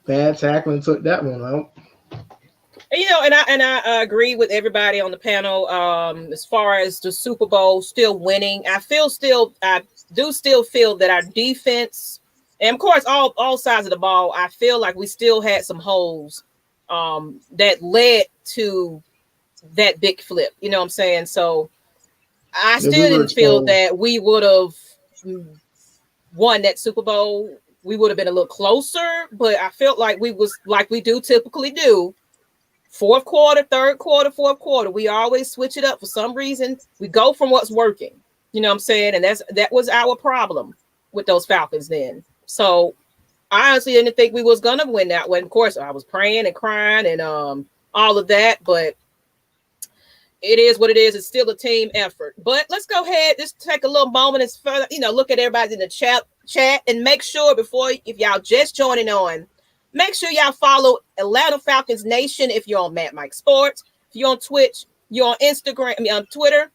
Bad tackling took that one out. And I agree with everybody on the panel. As far as the Super Bowl still winning, I do still feel that our defense, and of course all sides of the ball, I feel like we still had some holes that led to that big flip. You know what I'm saying? So I still didn't feel that we would have won that Super Bowl. We would have been a little closer, but I felt like we was like we do typically do. Fourth quarter, third quarter, fourth quarter. We always switch it up for some reason. We go from what's working. You know what I'm saying? And that was our problem with those Falcons then. So I honestly didn't think we was gonna win that one. Of course, I was praying and crying and all of that, but it is what it is. It's still a team effort. But let's go ahead. Just take a little moment and further, look at everybody in the chat and make sure if y'all just joining on, make sure y'all follow Atlanta Falcons Nation if you're on Mad Mike Sports, if you're on Twitch, you're on Instagram, on Twitter,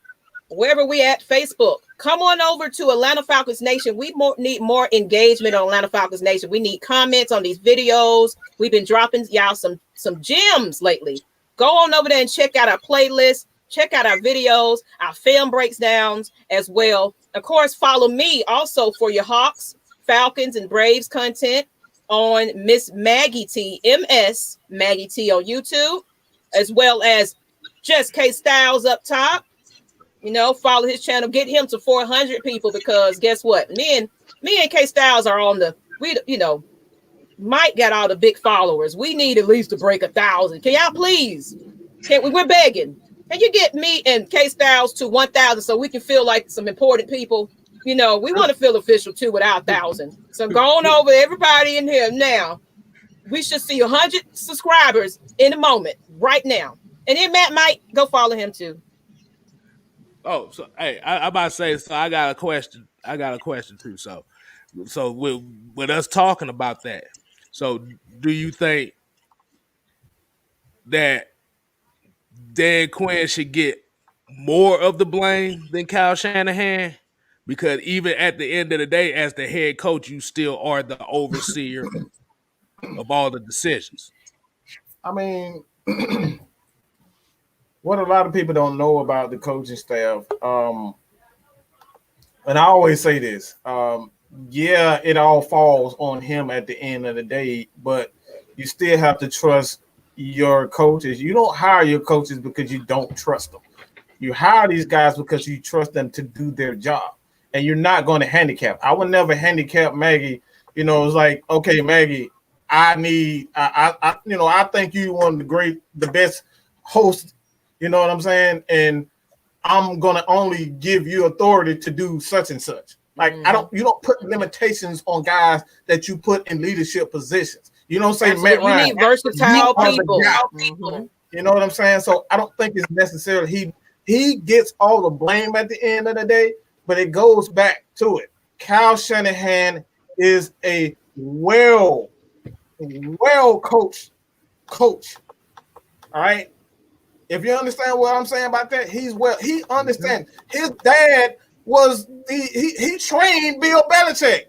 wherever we at, Facebook. Come on over to Atlanta Falcons Nation. We need more engagement on Atlanta Falcons Nation. We need comments on these videos. We've been dropping y'all some gems lately. Go on over there and check out our playlist. Check out our videos, our film breakdowns as well. Of course, follow me also for your Hawks, Falcons, and Braves content on Miss Maggie T, MS Maggie T on YouTube, as well as just Kstlyz up top. Follow his channel, get him to 400 people, because guess what? Me and Kstlyz are on Mike got all the big followers. We need at least to break 1,000. Can y'all please? We're begging. Can you get me and Kstlyz to 1,000 so we can feel like some important people? We want to feel official too with our 1,000. So go on over, everybody in here now. We should see 100 subscribers in a moment, right now. And then Matt might go follow him too. Oh, so hey, I about to say, so I got a question. Too. So with us talking about that, so do you think that Dan Quinn should get more of the blame than Kyle Shanahan? Because even at the end of the day, as the head coach, you still are the overseer of all the decisions. I mean, what a lot of people don't know about the coaching staff, and I always say this, yeah, it all falls on him at the end of the day, but you still have to trust your coaches. You don't hire your coaches because you don't trust them. You hire these guys because you trust them to do their job, and you're not going to handicap. I would never handicap Maggie. You know, it's like, okay, Maggie, I think you one of the best hosts. You know what I'm saying? And I'm gonna only give you authority to do such and such. Like you don't put limitations on guys that you put in leadership positions. You don't say Absolutely. Matt Ryan. You need versatile people. Mm-hmm. You know what I'm saying? So I don't think it's necessarily he gets all the blame at the end of the day, but it goes back to it. Kyle Shanahan is a well coached coach. All right. If you understand what I'm saying about that, he understands. His dad was he trained Bill Belichick.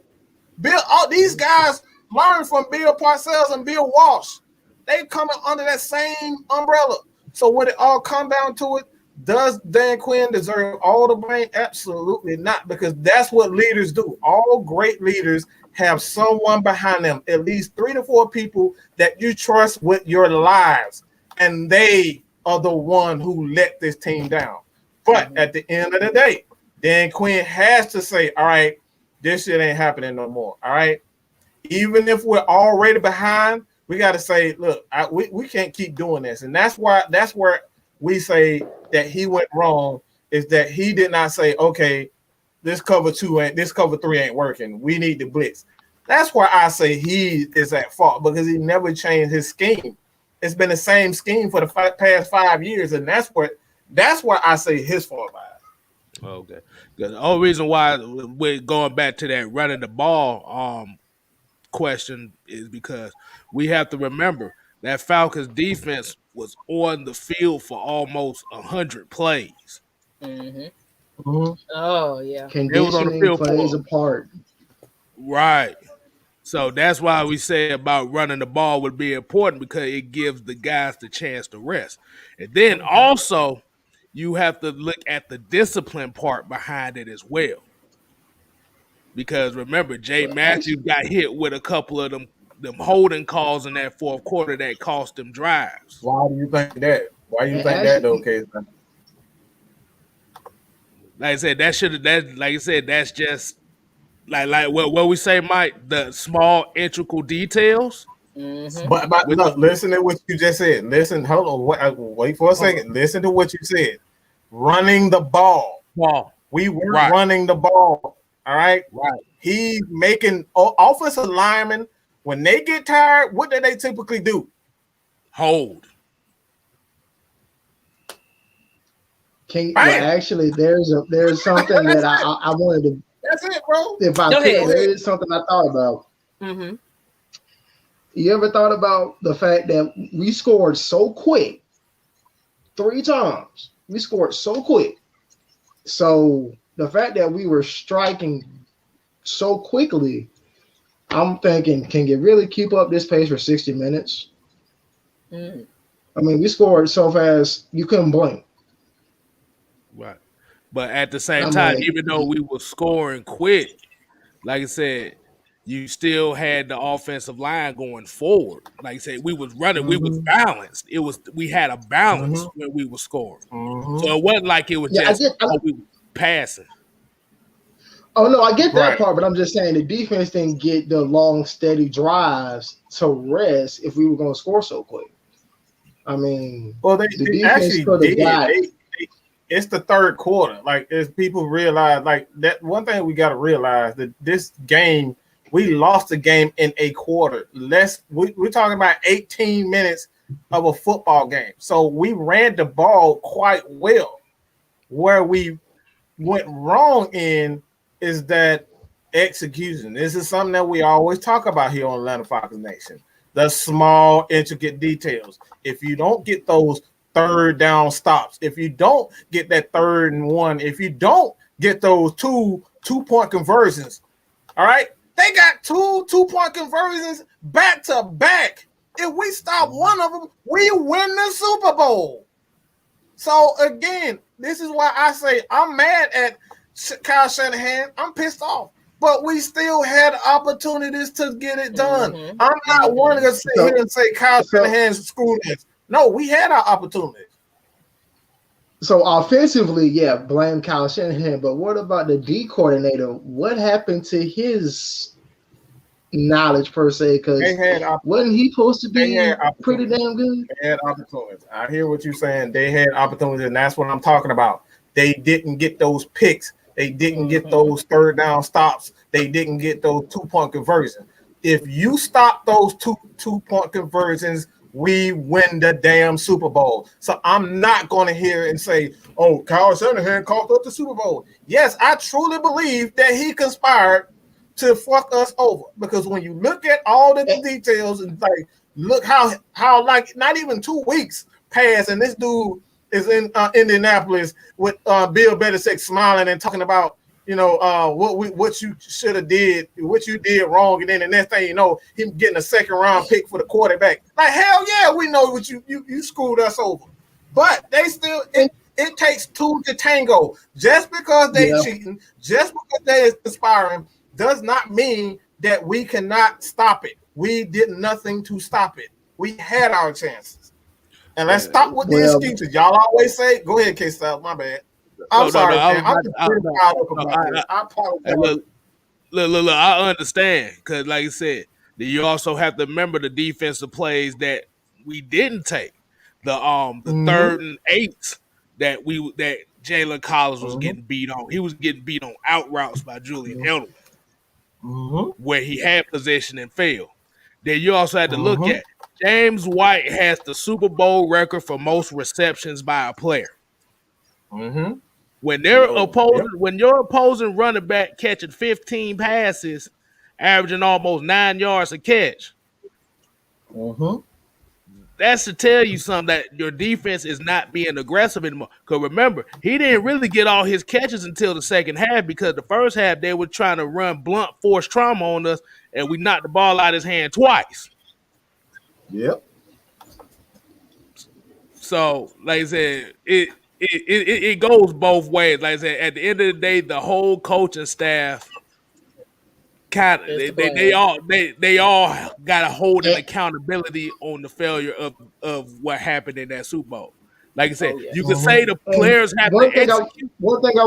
All these guys learned from Bill Parcells and Bill Walsh. They come under that same umbrella. So when it all come down to it, does Dan Quinn deserve all the blame? Absolutely not, because that's what leaders do. All great leaders have someone behind them, at least 3 to 4 people that you trust with your lives, and they are the one who let this team down. But at the end of the day, Dan Quinn has to say, all right, this shit ain't happening no more. All right. Even if we're already behind, we got to say, look, we can't keep doing this. And that's where we say that he went wrong, is that he did not say, okay, this cover 3 ain't working. We need the blitz. That's where I say he is at fault, because he never changed his scheme. It's been the same scheme for the past 5 years, and that's where I say his fault lies. Okay. The only reason why we're going back to that running the ball question is because we have to remember that Falcons defense was on the field for almost 100 plays. Mm-hmm. Mm-hmm. Oh yeah, conditioning plays a part. Right. So that's why we say about running the ball would be important, because it gives the guys the chance to rest. And then also you have to look at the discipline part behind it as well. Because remember, Jay Matthews got hit with a couple of them holding calls in that fourth quarter that cost them drives. Why do you think that? Why do you think that though, Kstlyz? Like I said, that's just like what we say, Mike, the small integral details. Mm-hmm. But look, listen to what you just said. Listen, hold on, wait for a second. Listen to what you said. Running the ball. We were running the ball. All right. Right. He's making offensive linemen, when they get tired, what do they typically do? Hold. Actually, there's something that I wanted to. That's it, bro. If I could, there is something I thought about. Mm-hmm. You ever thought about the fact that we scored so quick 3 times? We scored so quick. So the fact that we were striking so quickly, I'm thinking, can you really keep up this pace for 60 minutes? Mm. I mean, we scored so fast, you couldn't blink. Right. But at the same time, even though we were scoring quick, like I said, you still had the offensive line going forward. Like I said, we was running, we was balanced. We had a balance when we were scoring. So it wasn't like it was we were passing. Oh no, I get that part, but I'm just saying the defense didn't get the long, steady drives to rest if we were going to score so quick. I mean, the defense actually did. It's the third quarter. Like, as people realize, like, that one thing we got to realize, that this game, we lost the game in a quarter. We're talking about 18 minutes of a football game. So we ran the ball quite well. Where we went wrong in is that execution. This is something that we always talk about here on Atlanta Falcons Nation. The small, intricate details. If you don't get those third down stops, if you don't get that 3rd and 1, if you don't get those two-point conversions, all right? They got two-point conversions back to back. If we stop one of them, we win the Super Bowl. So again, this is why I say I'm mad at Kyle Shanahan. I'm pissed off. But we still had opportunities to get it done. I'm not one to sit here and say Kyle Shanahan screwed us. No, we had our opportunities. So offensively, yeah, blame Kyle Shanahan. But what about the D coordinator? What happened to his knowledge per se? Because wasn't he supposed to be pretty damn good? They had opportunities. I hear what you're saying. They had opportunities, and that's what I'm talking about. They didn't get those picks. They didn't get those third down stops. They didn't get those 2-point conversions. If you stop those two-point conversions, we win the damn Super Bowl. So I'm not going to hear and say, oh, Kyle Shanahan cost up the Super Bowl. Yes, I truly believe that he conspired to fuck us over. Because when you look at all the details and like, look how like not even 2 weeks passed and this dude is in Indianapolis with Bill Belichick smiling and talking about, you know, what you should have did, what you did wrong, and then the next thing you know, him getting a second round pick for the quarterback. Like hell yeah, we know what you screwed us over. But they still it takes two to tango. Just because they cheating, just because they is conspiring, does not mean that we cannot stop it. We did nothing to stop it. We had our chances. And let's stop with the excuses. Y'all always say, go ahead, KSTYLZ, my bad. I'm sorry, man. I apologize. Look, I understand. Because like I said, you also have to remember the defensive plays that we didn't take. The 3rd and 8 that Jalen Collins was getting beat on. He was getting beat on out routes by Julian Edelman, where he had possession and failed. Then you also had to look at James White has the Super Bowl record for most receptions by a player. When when your opposing running back catching 15 passes, averaging almost 9 yards a catch, that's to tell you something that your defense is not being aggressive anymore. Because remember, he didn't really get all his catches until the second half because the first half they were trying to run blunt force trauma on us, and we knocked the ball out of his hand twice. Yep. So, like I said, it goes both ways. Like I said, at the end of the day, the whole coaching staff kind of they all got to hold an accountability on the failure of what happened in that Super Bowl. Like I said, you can say the players have to execute. One thing I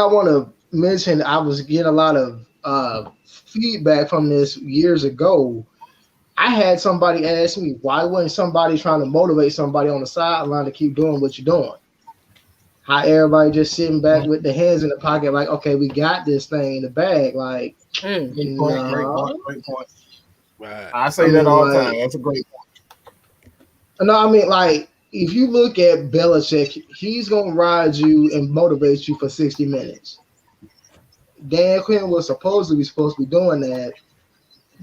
want to mention, I was getting a lot of feedback from this years ago. I had somebody ask me, why wasn't somebody trying to motivate somebody on the sideline to keep doing what you're doing? How everybody just sitting back with their hands in the pocket, like, okay, we got this thing in the bag. Like, great point. Right. I say that all the time. That's a great point. No, I mean, like, if you look at Belichick, he's going to ride you and motivate you for 60 minutes. Dan Quinn was supposed to be doing that.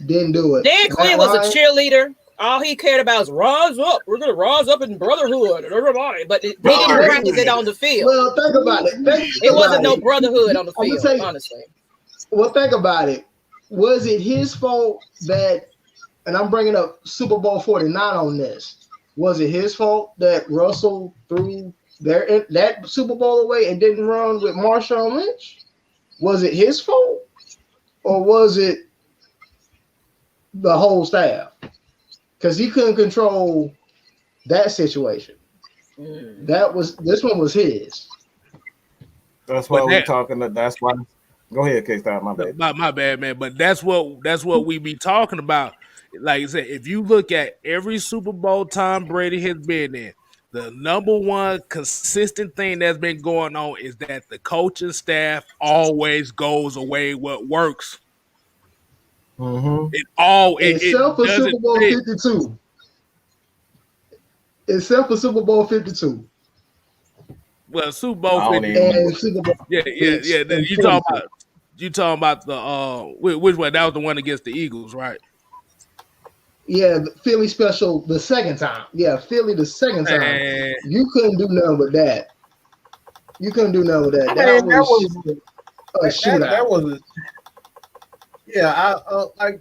Didn't do it. Dan Quinn was a cheerleader. All he cared about is rise up. We're gonna rise up in brotherhood and everybody. But he didn't practice it on the field. Well, think about it. It wasn't no brotherhood on the field, honestly. Well, think about it. Was it his fault that? And I'm bringing up Super Bowl 49 on this. Was it his fault that Russell threw that Super Bowl away and didn't run with Marshawn Lynch? Was it his fault, or was it the whole staff? Because he couldn't control that situation. This one was his. That's why we're talking. That's why. Go ahead, Kstlyz. My bad. My bad, man. But that's what we be talking about. Like I said, if you look at every Super Bowl Tom Brady has been in, the number one consistent thing that's been going on is that the coaching staff always goes away what works. Except for Super Bowl 52. Except for Super Bowl 52. Well, Super Bowl 50. Yeah. You talking about the which one? That was the one against the Eagles, right? Yeah, the Philly special the second time. Yeah, Philly the second time. You couldn't do nothing with that. That was a shootout. That was like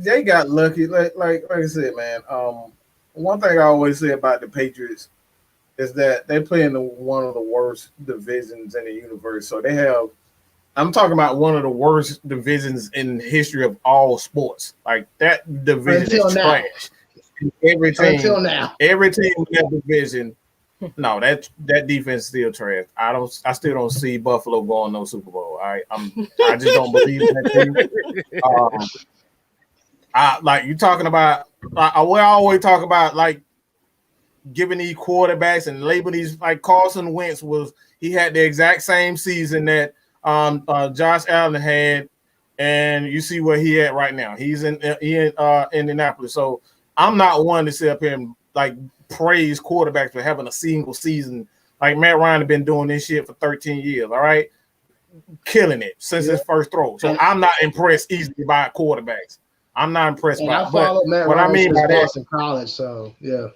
they got lucky. Like I said, man. One thing I always say about the Patriots, is that they play in one of the worst divisions in the universe. So they have. I'm talking about one of the worst divisions in the history of all sports. Like that division is trash. Every team in that division. No, that defense is still trash. I still don't see Buffalo going no Super Bowl. I just don't believe in that team. I like you talking about. We always talk about like giving these quarterbacks and label these like Carson Wentz he had the exact same season that Josh Allen had, and you see where he at right now. He's in Indianapolis. So I'm not one to sit up here and like praise quarterbacks for having a single season. Like Matt Ryan has been doing this shit for 13 years. All right, killing it since his first throw. So I'm not impressed easily by quarterbacks. I'm not impressed by. I followed Matt what Ryan I mean by that in college. So yeah.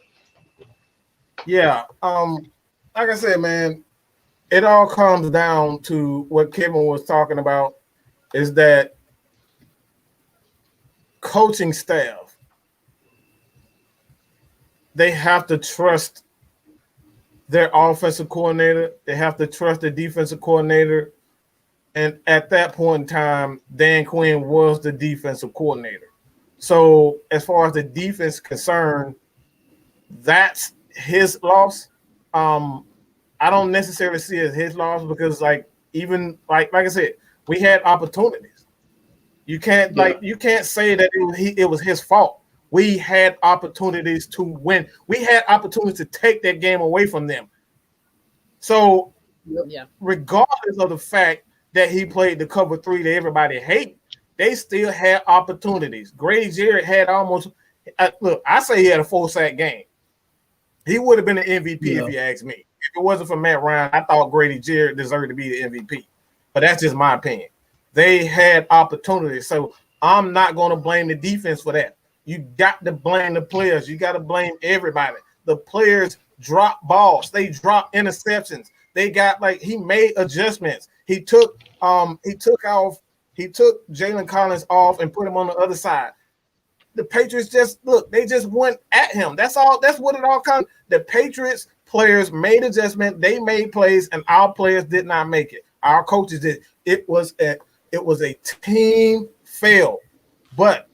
Yeah. Like I said, man, it all comes down to what Kevin was talking about is that coaching staff, they have to trust their offensive coordinator. They have to trust the defensive coordinator. And at that point in time, Dan Quinn was the defensive coordinator. So as far as the defense is concerned, that's his loss. I don't necessarily see it as his loss because, like, even like I said, we had opportunities. You can't say that it was his fault. We had opportunities to win. We had opportunities to take that game away from them. So, regardless of the fact that he played the cover 3 that everybody hate, they still had opportunities. Grady Jarrett had almost look. I say he had a 4-sack game. He would have been an MVP if you ask me. If it wasn't for Matt Ryan, I thought Grady Jarrett deserved to be the MVP. But that's just my opinion. They had opportunities. So I'm not going to blame the defense for that. You got to blame the players. You got to blame everybody. The players drop balls. They drop interceptions. They got he made adjustments. He took Jalen Collins off and put him on the other side. The Patriots they just went at him. That's all. That's what it all comes. The Patriots players made adjustment. They made plays, and our players did not make it. Our coaches did. It was a team fail. But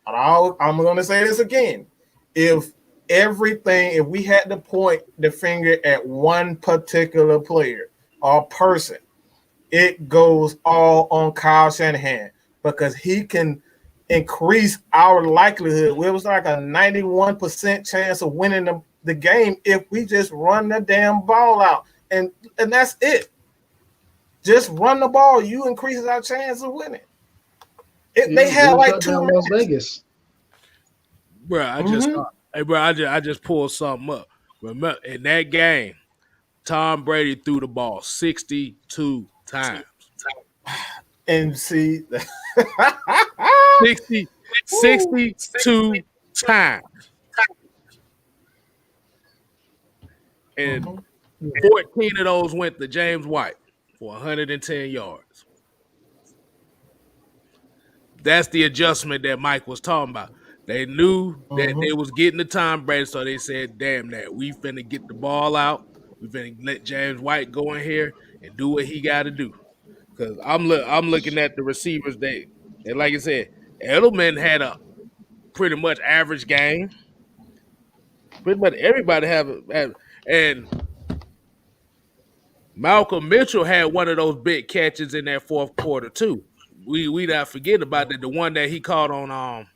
I'm going to say this again. If we had to point the finger at one particular player or person, it goes all on Kyle Shanahan because he can increase our likelihood. It was like a 91% chance of winning the game if we just run the damn ball out. And that's it. Just run the ball. You increases our chance of winning. They had like 2 Las Vegas. Bro, I just pulled something up. Remember, in that game, Tom Brady threw the ball 62 times. And see, 62 times. And 14 of those went to James White for 110 yards. That's the adjustment that Mike was talking about. They knew that they was getting the Tom Brady, so they said, damn that. We finna get the ball out. We finna let James White go in here and do what he got to do. Because I'm looking at the receivers. They like I said, Edelman had a pretty much average game. Pretty much everybody and Malcolm Mitchell had one of those big catches in that fourth quarter too. We not forget about that. The one that he caught on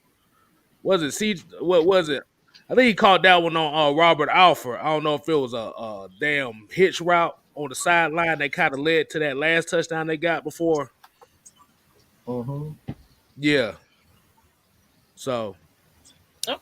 what was it? I think he caught that one on Robert Alford. I don't know if it was a damn hitch route on the sideline that kind of led to that last touchdown they got before. Yeah. So. All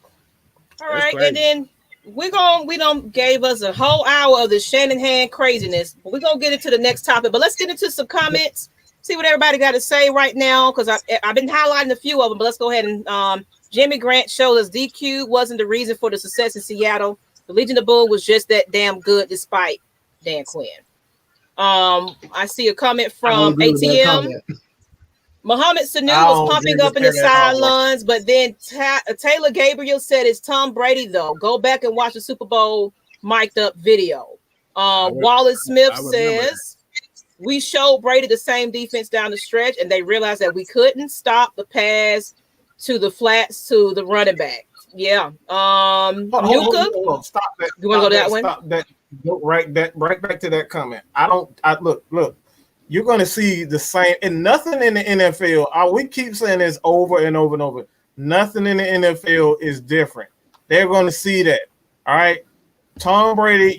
right, and then we don't gave us a whole hour of the Shanahan craziness. But we're gonna get into the next topic. But let's get into some comments. See what everybody got to say right now, because I've been highlighting a few of them. But let's go ahead and Jimmy Grant showed us DQ wasn't the reason for the success in Seattle. The Legion of Boom was just that damn good, despite Dan Quinn. I see a comment from ATM. Mohamed Sanu was pumping up in the sidelines, but then Taylor Gabriel said it's Tom Brady, though. Go back and watch the Super Bowl mic'd up video. Wallace Smith says we showed Brady the same defense down the stretch, and they realized that we couldn't stop the pass to the flats to the running back. Yeah. Nuka. Stop that. You want to go that one? Stop that. Go right back to that comment. Look. You're going to see the same, and nothing in the NFL. We keep saying this over and over and over. Nothing in the NFL is different. They're going to see that. All right. Tom Brady,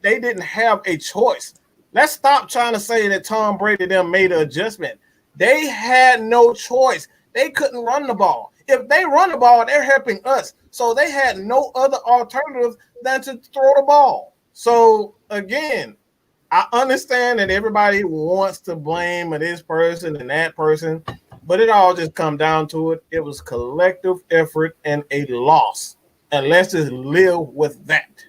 they didn't have a choice. Let's stop trying to say that Tom Brady them made an adjustment. They had no choice. They couldn't run the ball. If they run the ball, they're helping us. So they had no other alternative than to throw the ball. So again, I understand that everybody wants to blame this person and that person, but it all just come down to it. It was collective effort and a loss. And let's just live with that.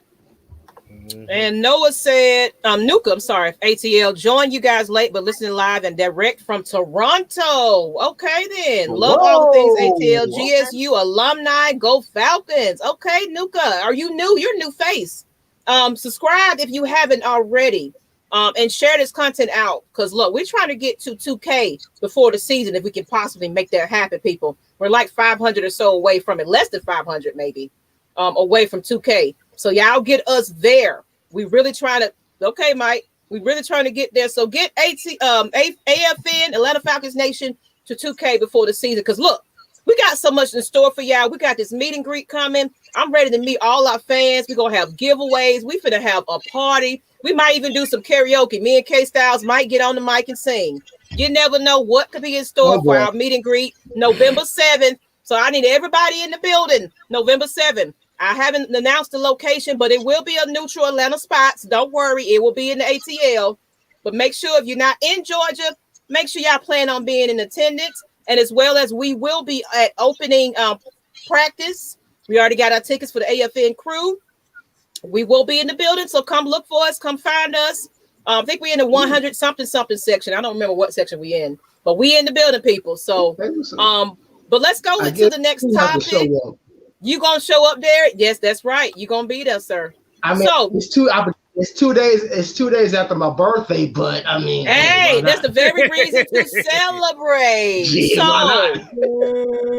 And Noah said, Nuka, I'm sorry, ATL, join you guys late, but listening live and direct from Toronto. Okay, then. Love all the things ATL, GSU, alumni, go Falcons. Okay, Nuka, are you new? You're a new face. Subscribe if you haven't already. And share this content out. Because, look, we're trying to get to 2K before the season if we can possibly make that happen, people. We're like 500 or so away from it. Less than 500, maybe, away from 2K. So y'all get us there. We really trying to, okay, Mike, we really trying to get there. So get AFN, Atlanta Falcons Nation, to 2K before the season. Because look, we got so much in store for y'all. We got this meet and greet coming. I'm ready to meet all our fans. We're going to have giveaways. We finna have a party. We might even do some karaoke. Me and KSTYLZ might get on the mic and sing. You never know what could be in store for our meet and greet November 7th. So I need everybody in the building November 7th. I haven't announced the location, but it will be a neutral Atlanta spots. Don't worry, it will be in the ATL. But make sure if you're not in Georgia, make sure y'all plan on being in attendance. And as well as we will be at opening practice. We already got our tickets for the AFN crew. We will be in the building, so come look for us. Come find us. I think we're in the 100 something section. I don't remember what section we in, but we in the building, people. So, but let's go into the next topic. You gonna show up there? Yes, that's right. You gonna be there, sir. I mean, so it's 2 days. It's 2 days after my birthday, but I mean, hey, that's the very reason to celebrate. So,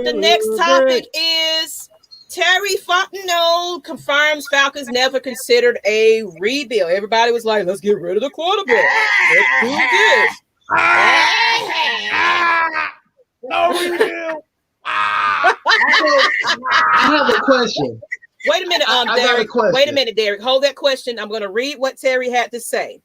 the next topic is Terry Fontenot confirms Falcons never considered a rebuild. Everybody was like, "Let's get rid of the quarterback. Let's do this." No rebuild. I have a question. Wait a minute, Derek. Wait a minute, Derek. Hold that question. I'm going to read what Terry had to say.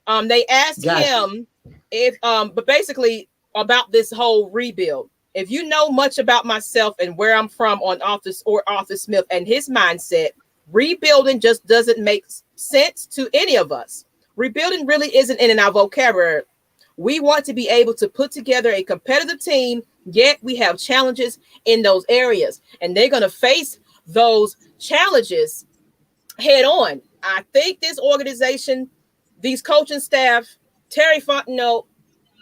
They asked him if, but basically about this whole rebuild. If you know much about myself and where I'm from on Arthur Smith and his mindset, rebuilding just doesn't make sense to any of us. Rebuilding really isn't in our vocabulary. We want to be able to put together a competitive team, yet we have challenges in those areas, and they're going to face those challenges head on. I think this organization, these coaching staff, Terry Fontenot,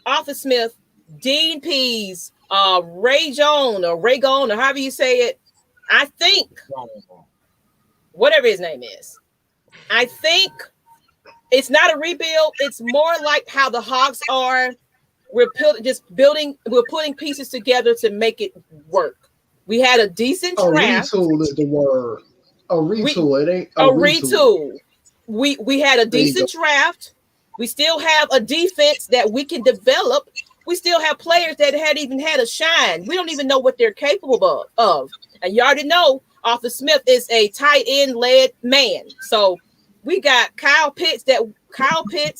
Arthur Smith, Dean Pease, Ray Jones or however you say it, I think, whatever his name is, I think it's not a rebuild. It's more like how the Hawks are. We're putting pieces together to make it work. We had a decent draft. Retool is the word. A retool. It ain't a retool. We had a decent draft. We still have a defense that we can develop. We still have players that hadn't even had a shine. We don't even know what they're capable of. And you already know Arthur Smith is a tight end led man. So we got Kyle Pitts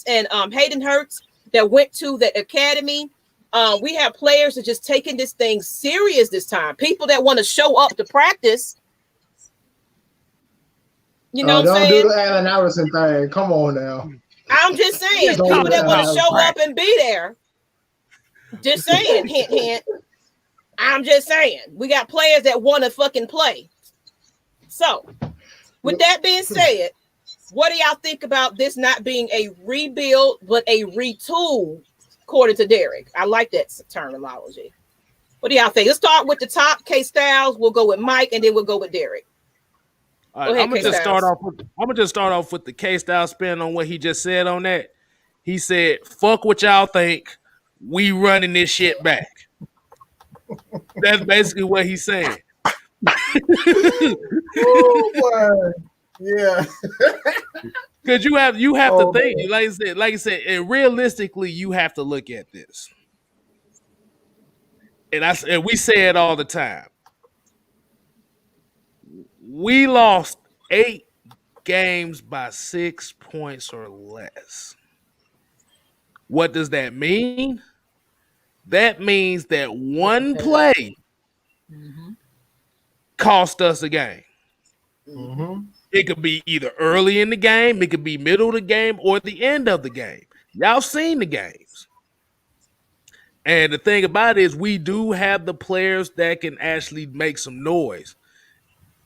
and Hayden Hurst that went to the academy. We have players that just taking this thing serious this time. People that want to show up to practice. You know what I'm saying? Don't do the Allen Iverson thing. Come on now. I'm just saying. People that want to show up and be there. Just saying. Hint, hint. I'm just saying. We got players that want to fucking play. So, with that being said, what do y'all think about this not being a rebuild, but a retool, according to Derek? I like that terminology. What do y'all think? Let's start with the top, KSTYLZ. We'll go with Mike, and then we'll go with Derek. All Go right, ahead, K Styles. I'm gonna just start off with the K-Style spin on what he just said on that. He said, "Fuck what y'all think. We running this shit back." That's basically what he's saying. Oh boy. Yeah. Because you have to Oh, think, man. like I said, and realistically, you have to look at this. And we say it all the time. We lost 8 games by 6 points or less. What does that mean? That means that one play cost us a game. Mm-hmm. It could be either early in the game, it could be middle of the game, or the end of the game. Y'all seen the games. And the thing about it is we do have the players that can actually make some noise.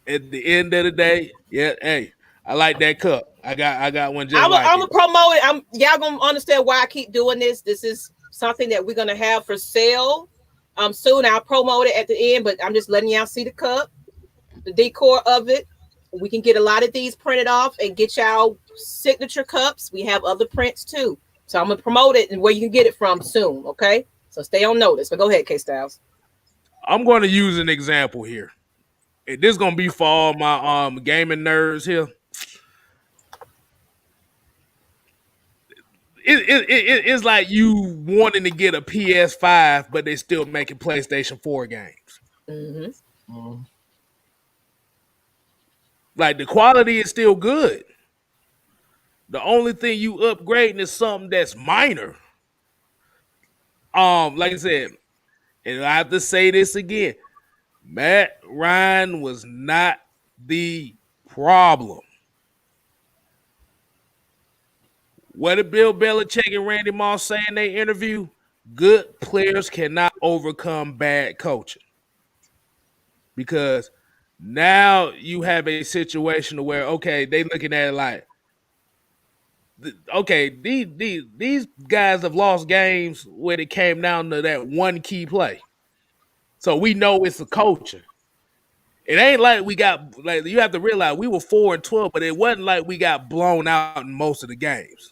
At the end of the day, yeah, hey, I like that cup. I got one just I'm like gonna it. promote it. Y'all gonna understand why I keep doing this. This is something that we're gonna have for sale soon. I'll promote it at the end, but I'm just letting y'all see the cup, the decor of it. We can get a lot of these printed off and get y'all signature cups. We have other prints too. So I'm gonna promote it and where you can get it from soon. Okay. So stay on notice. But go ahead, K Styles. I'm going to use an example here. And this is going to be for all my gaming nerds here. It's like you wanting to get a PS5, but they still making PlayStation 4 games. Mm-hmm. Like the quality is still good. The only thing you upgrading is something that's minor. Like I said, and I have to say this again, Matt Ryan was not the problem. What did Bill Belichick and Randy Moss say in their interview? Good players cannot overcome bad coaching. Because now you have a situation where, okay, they looking at it like, okay, these guys have lost games when it came down to that one key play. So we know it's a coaching. It ain't like we got, like, you have to realize we were 4-12, but it wasn't like we got blown out in most of the games.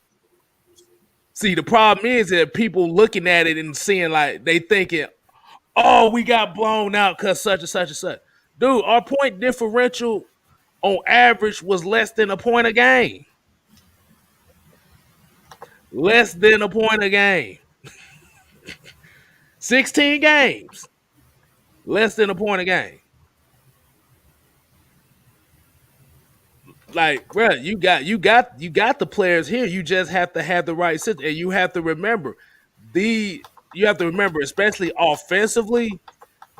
See, the problem is that people looking at it and seeing like they thinking, oh, we got blown out because such and such and such. Dude, our point differential on average was less than a point a game. Less than a point a game. 16 games. Less than a point a game. Like, bro, you got the players here. You just have to have the right system. And you have to remember, especially offensively,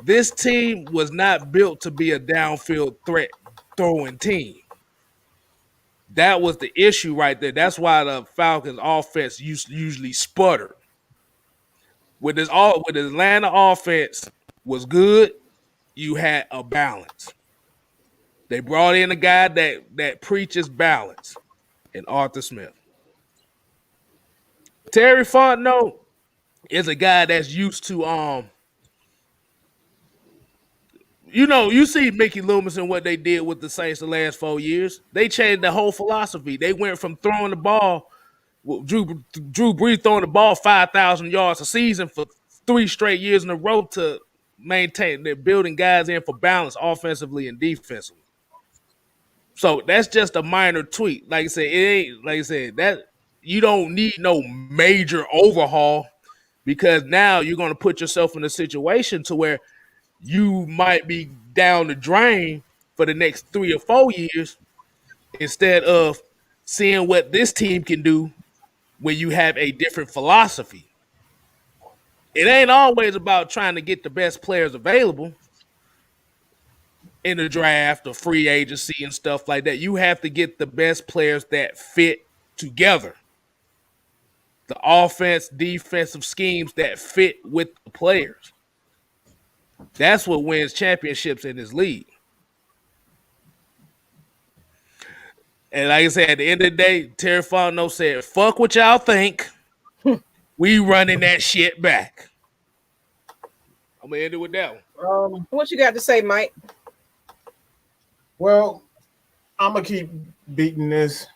this team was not built to be a downfield threat throwing team. That was the issue right there. That's why the Falcons offense usually sputtered. With Atlanta offense was good, you had a balance. They brought in a guy that preaches balance, in Arthur Smith. Terry Fontenot is a guy that's used to you see Mickey Loomis and what they did with the Saints the last 4 years. They changed the whole philosophy. They went from throwing the ball, Drew Brees throwing the ball 5,000 yards a season for 3 straight years in a row to maintain. They're building guys in for balance offensively and defensively. So that's just a minor tweak. Like I said, it ain't like I said that you don't need no major overhaul because now you're going to put yourself in a situation to where you might be down the drain for the next 3 or 4 years instead of seeing what this team can do when you have a different philosophy. It ain't always about trying to get the best players available in the draft or free agency and stuff like that. You have to get the best players that fit together. The offense, defensive schemes that fit with the players. That's what wins championships in this league. And like I said, at the end of the day, Terry Fontenot said, fuck what y'all think. We running that shit back. I'm going to end it with that one. What you got to say, Mike? Well, I'm gonna keep beating this.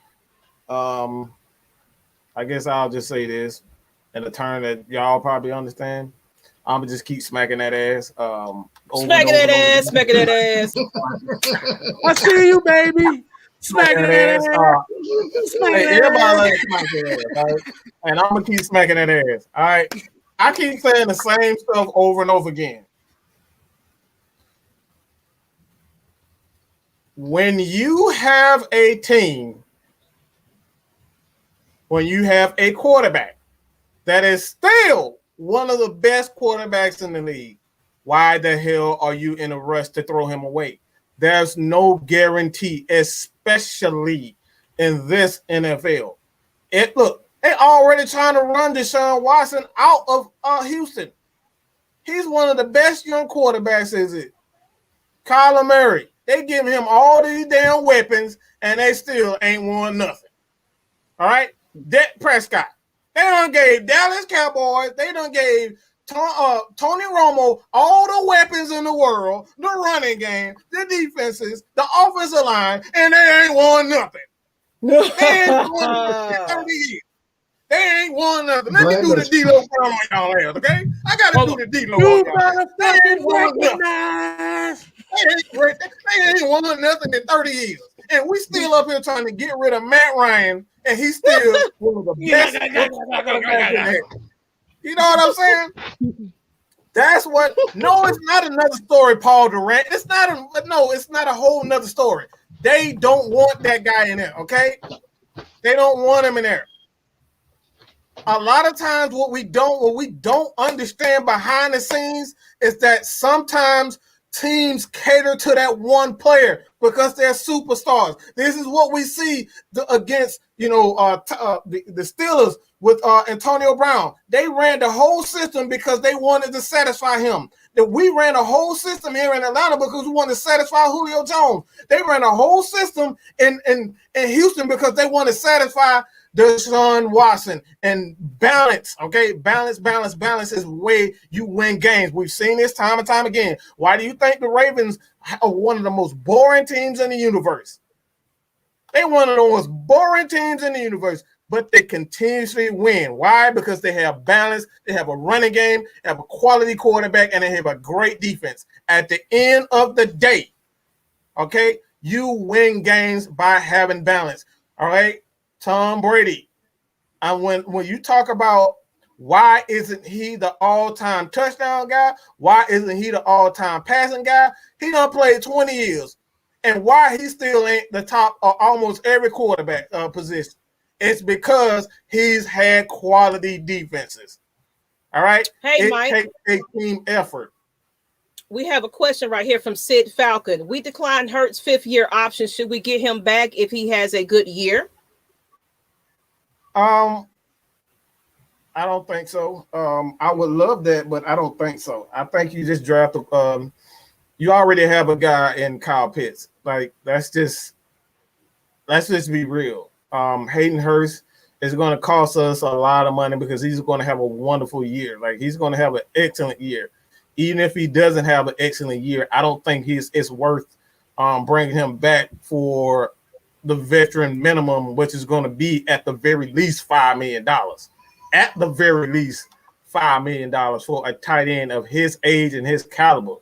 I guess I'll just say this in a term that y'all probably understand. I'm gonna just keep smacking that ass. Over and Smacking over that and over ass, again. smacking that ass. I see you, baby. Smacking Smacking that that ass. ass. Smacking Hey, that everybody loves ass. to smack that ass, all right? And I'm gonna keep smacking that ass. All right. I keep saying the same stuff over and over again. When you have a team, when you have a quarterback that is still one of the best quarterbacks in the league, why the hell are you in a rush to throw him away? There's no guarantee, especially in this NFL. Look, they already trying to run Deshaun Watson out of Houston. He's one of the best young quarterbacks, is it? Kyler Murray. They give him all these damn weapons, and they still ain't won nothing. All right? Dak Prescott. They done gave Dallas Cowboys, they done gave Tony Romo all the weapons in the world, the running game, the defenses, the offensive line, and they ain't won nothing. They ain't won nothing in 30 years. They ain't won nothing. Let me do the D-Lo on y'all ass, okay? I got to do the D-Lo on You y'all. better They ain't fucking won nothing. recognize. They ain't won nothing in 30 years. And we still up here trying to get rid of Matt Ryan, and he's still one of the best quarterbacks in there. You know what I'm saying? That's what. No, it's not another story, Paul Durant. It's not a whole nother story. They don't want that guy in there, okay? They don't want him in there. A lot of times what we don't understand behind the scenes is that sometimes teams cater to that one player because they're superstars. This is what we see against the Steelers with Antonio Brown. They ran the whole system because they wanted to satisfy him. That we ran a whole system here in Atlanta because we wanted to satisfy Julio Jones. They ran a whole system in Houston because they want to satisfy Deshaun Watson. And balance, okay? Balance is the way you win games. We've seen this time and time again. Why do you think the Ravens are one of the most boring teams in the universe? They're one of the most boring teams in the universe, but they continuously win. Why? Because they have balance, they have a running game, they have a quality quarterback, and they have a great defense. At the end of the day, okay, you win games by having balance. All right, Tom Brady. And when you talk about why isn't he the all-time touchdown guy, why isn't he the all-time passing guy, he done played 20 years. And why he still ain't the top of almost every quarterback position, it's because he's had quality defenses. All right? Hey, Mike. It takes a team effort. We have a question right here from Sid Falcon. We declined Hurts' fifth-year option. Should we get him back if he has a good year? I don't think so. I would love that, but I don't think so. I think you just draft you already have a guy in Kyle Pitts. Like, let's just be real. Hayden Hurst is going to cost us a lot of money because he's going to have a wonderful year. Like, he's going to have an excellent year. Even if he doesn't have an excellent year, I don't think it's worth bringing him back for the veteran minimum, which is going to be at the very least $5 million. At the very least $5 million for a tight end of his age and his caliber.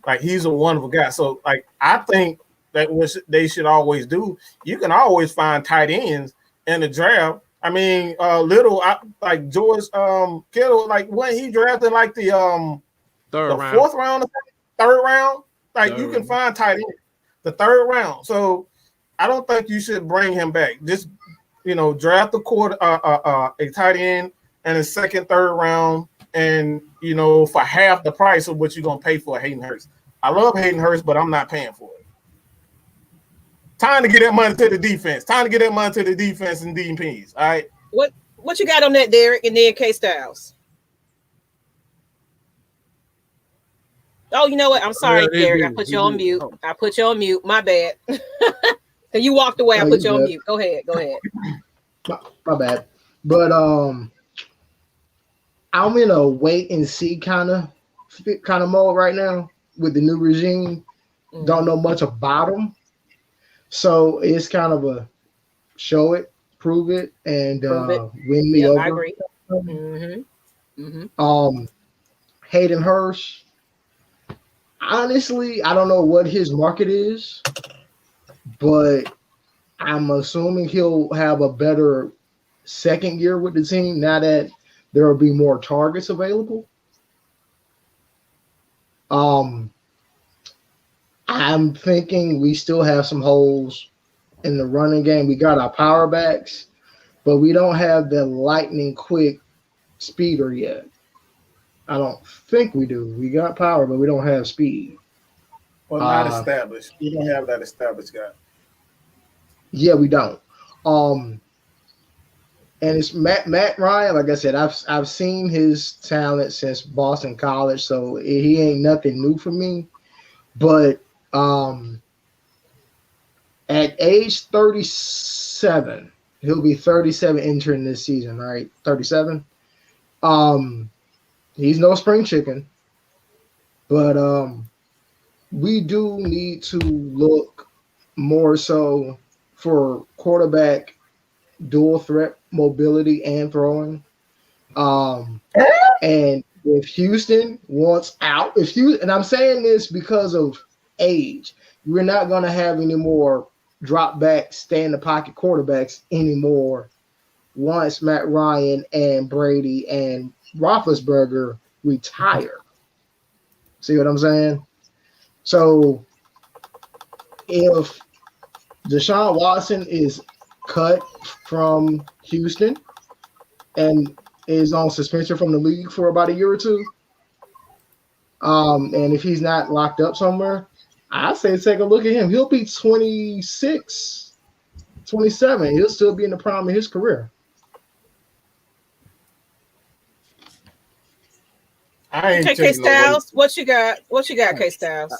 Like, he's a wonderful guy. So, like, I think that what they should always do, you can always find tight ends in the draft. I mean, like George Kittle, like when he drafted like the fourth round, third round, like you can find tight end the third round. So I don't think you should bring him back. Just draft a tight end in the second, third round, and for half the price of what you're gonna pay for Hayden Hurst. I love Hayden Hurst, but I'm not paying for it. Time to get that money to the defense. Time to get that money to the defense and DPs. All right. What you got on that, Derek, and then Kstlyz? Oh, you know what? I'm sorry, Derek. I put you on mute. My bad. You walked away. I put you on mute. Go ahead. My bad. But I'm in a wait and see kind of mode right now with the new regime. Don't know much about them. So it's kind of a show it, prove it, and Prove it. win me Yep, I over. agree. Mm-hmm. Hayden Hurst. Honestly, I don't know what his market is, but I'm assuming he'll have a better second year with the team now that there will be more targets available. I'm thinking we still have some holes in the running game. We got our power backs, but we don't have the lightning quick speeder yet. I don't think we do. We got power, but we don't have speed. Well, not established. You don't have that established guy. Yeah, we don't. And it's Matt Ryan. Like I said, I've seen his talent since Boston College, so he ain't nothing new for me. But at age 37, he'll be 37 entering this season, right? 37. He's no spring chicken, but we do need to look more so for quarterback dual threat mobility and throwing. And if Houston wants out, and I'm saying this because of age, we're not going to have any more drop back, stay in the pocket quarterbacks anymore once Matt Ryan and Brady and Roethlisberger retire. See what I'm saying? So if Deshaun Watson is cut from Houston and is on suspension from the league for about a year or two, and if he's not locked up somewhere, I say take a look at him. He'll be 26, 27. He'll still be in the prime of his career. Okay, Kstlyz, what you got? What you got, Kstlyz?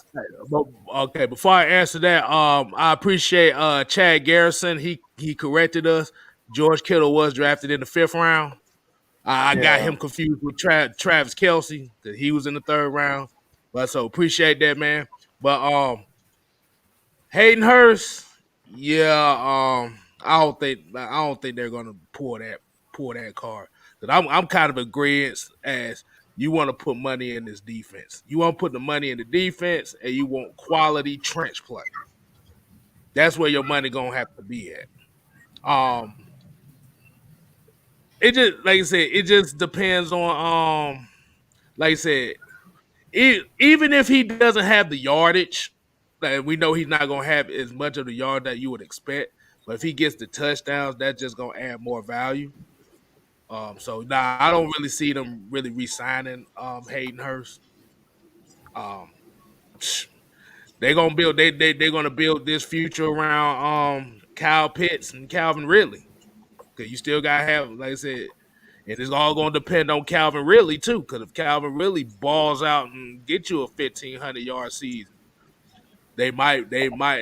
Okay, before I answer that, I appreciate Chad Garrison. He corrected us. George Kittle was drafted in the 5th round. I got him confused with Travis Kelce because he was in the 3rd round. But so appreciate that, man. But Hayden Hurst, I don't think they're gonna pull that card. Because I'm kind of agreeing as you want to put money in this defense. You want to put the money in the defense, and you want quality trench play. That's where your money gonna have to be at. It just like I said, it just depends on like I said, even if he doesn't have the yardage, like we know he's not gonna have as much of the yard that you would expect. But if he gets the touchdowns, that's just gonna add more value. So I don't really see them really re-signing Hayden Hurst. They're gonna build they're gonna build this future around Kyle Pitts and Calvin Ridley. Cause you still gotta have, like I said, and it's all gonna depend on Calvin Ridley too. Cause if Calvin Ridley balls out and get you a 1,500-yard season, they might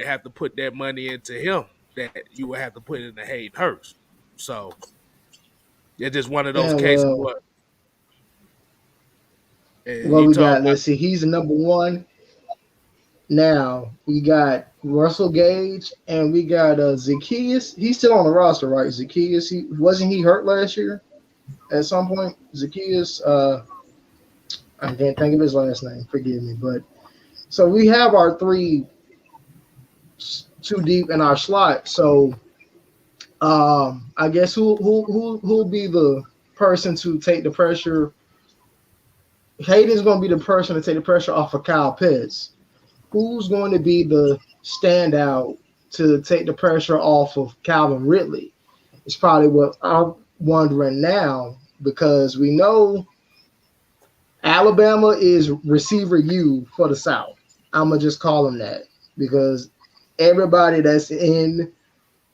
have to put that money into him that you would have to put into Hayden Hurst. So it's just one of those cases. What we got? Let's see. He's the number 1. Now we got Russell Gage and we got Zacchaeus. He's still on the roster, right? Zacchaeus. Wasn't he hurt last year at some point? Zacchaeus. I can't think of his last name. Forgive me, but so we have our 3 too deep in our slot. So I guess who'll be the person to take the pressure? Hayden's going to be the person to take the pressure off of Kyle Pitts. Who's going to be the standout to take the pressure off of Calvin Ridley? It's probably what I'm wondering now, because we know Alabama is receiver U for the South. I'm going to just call them that because everybody that's in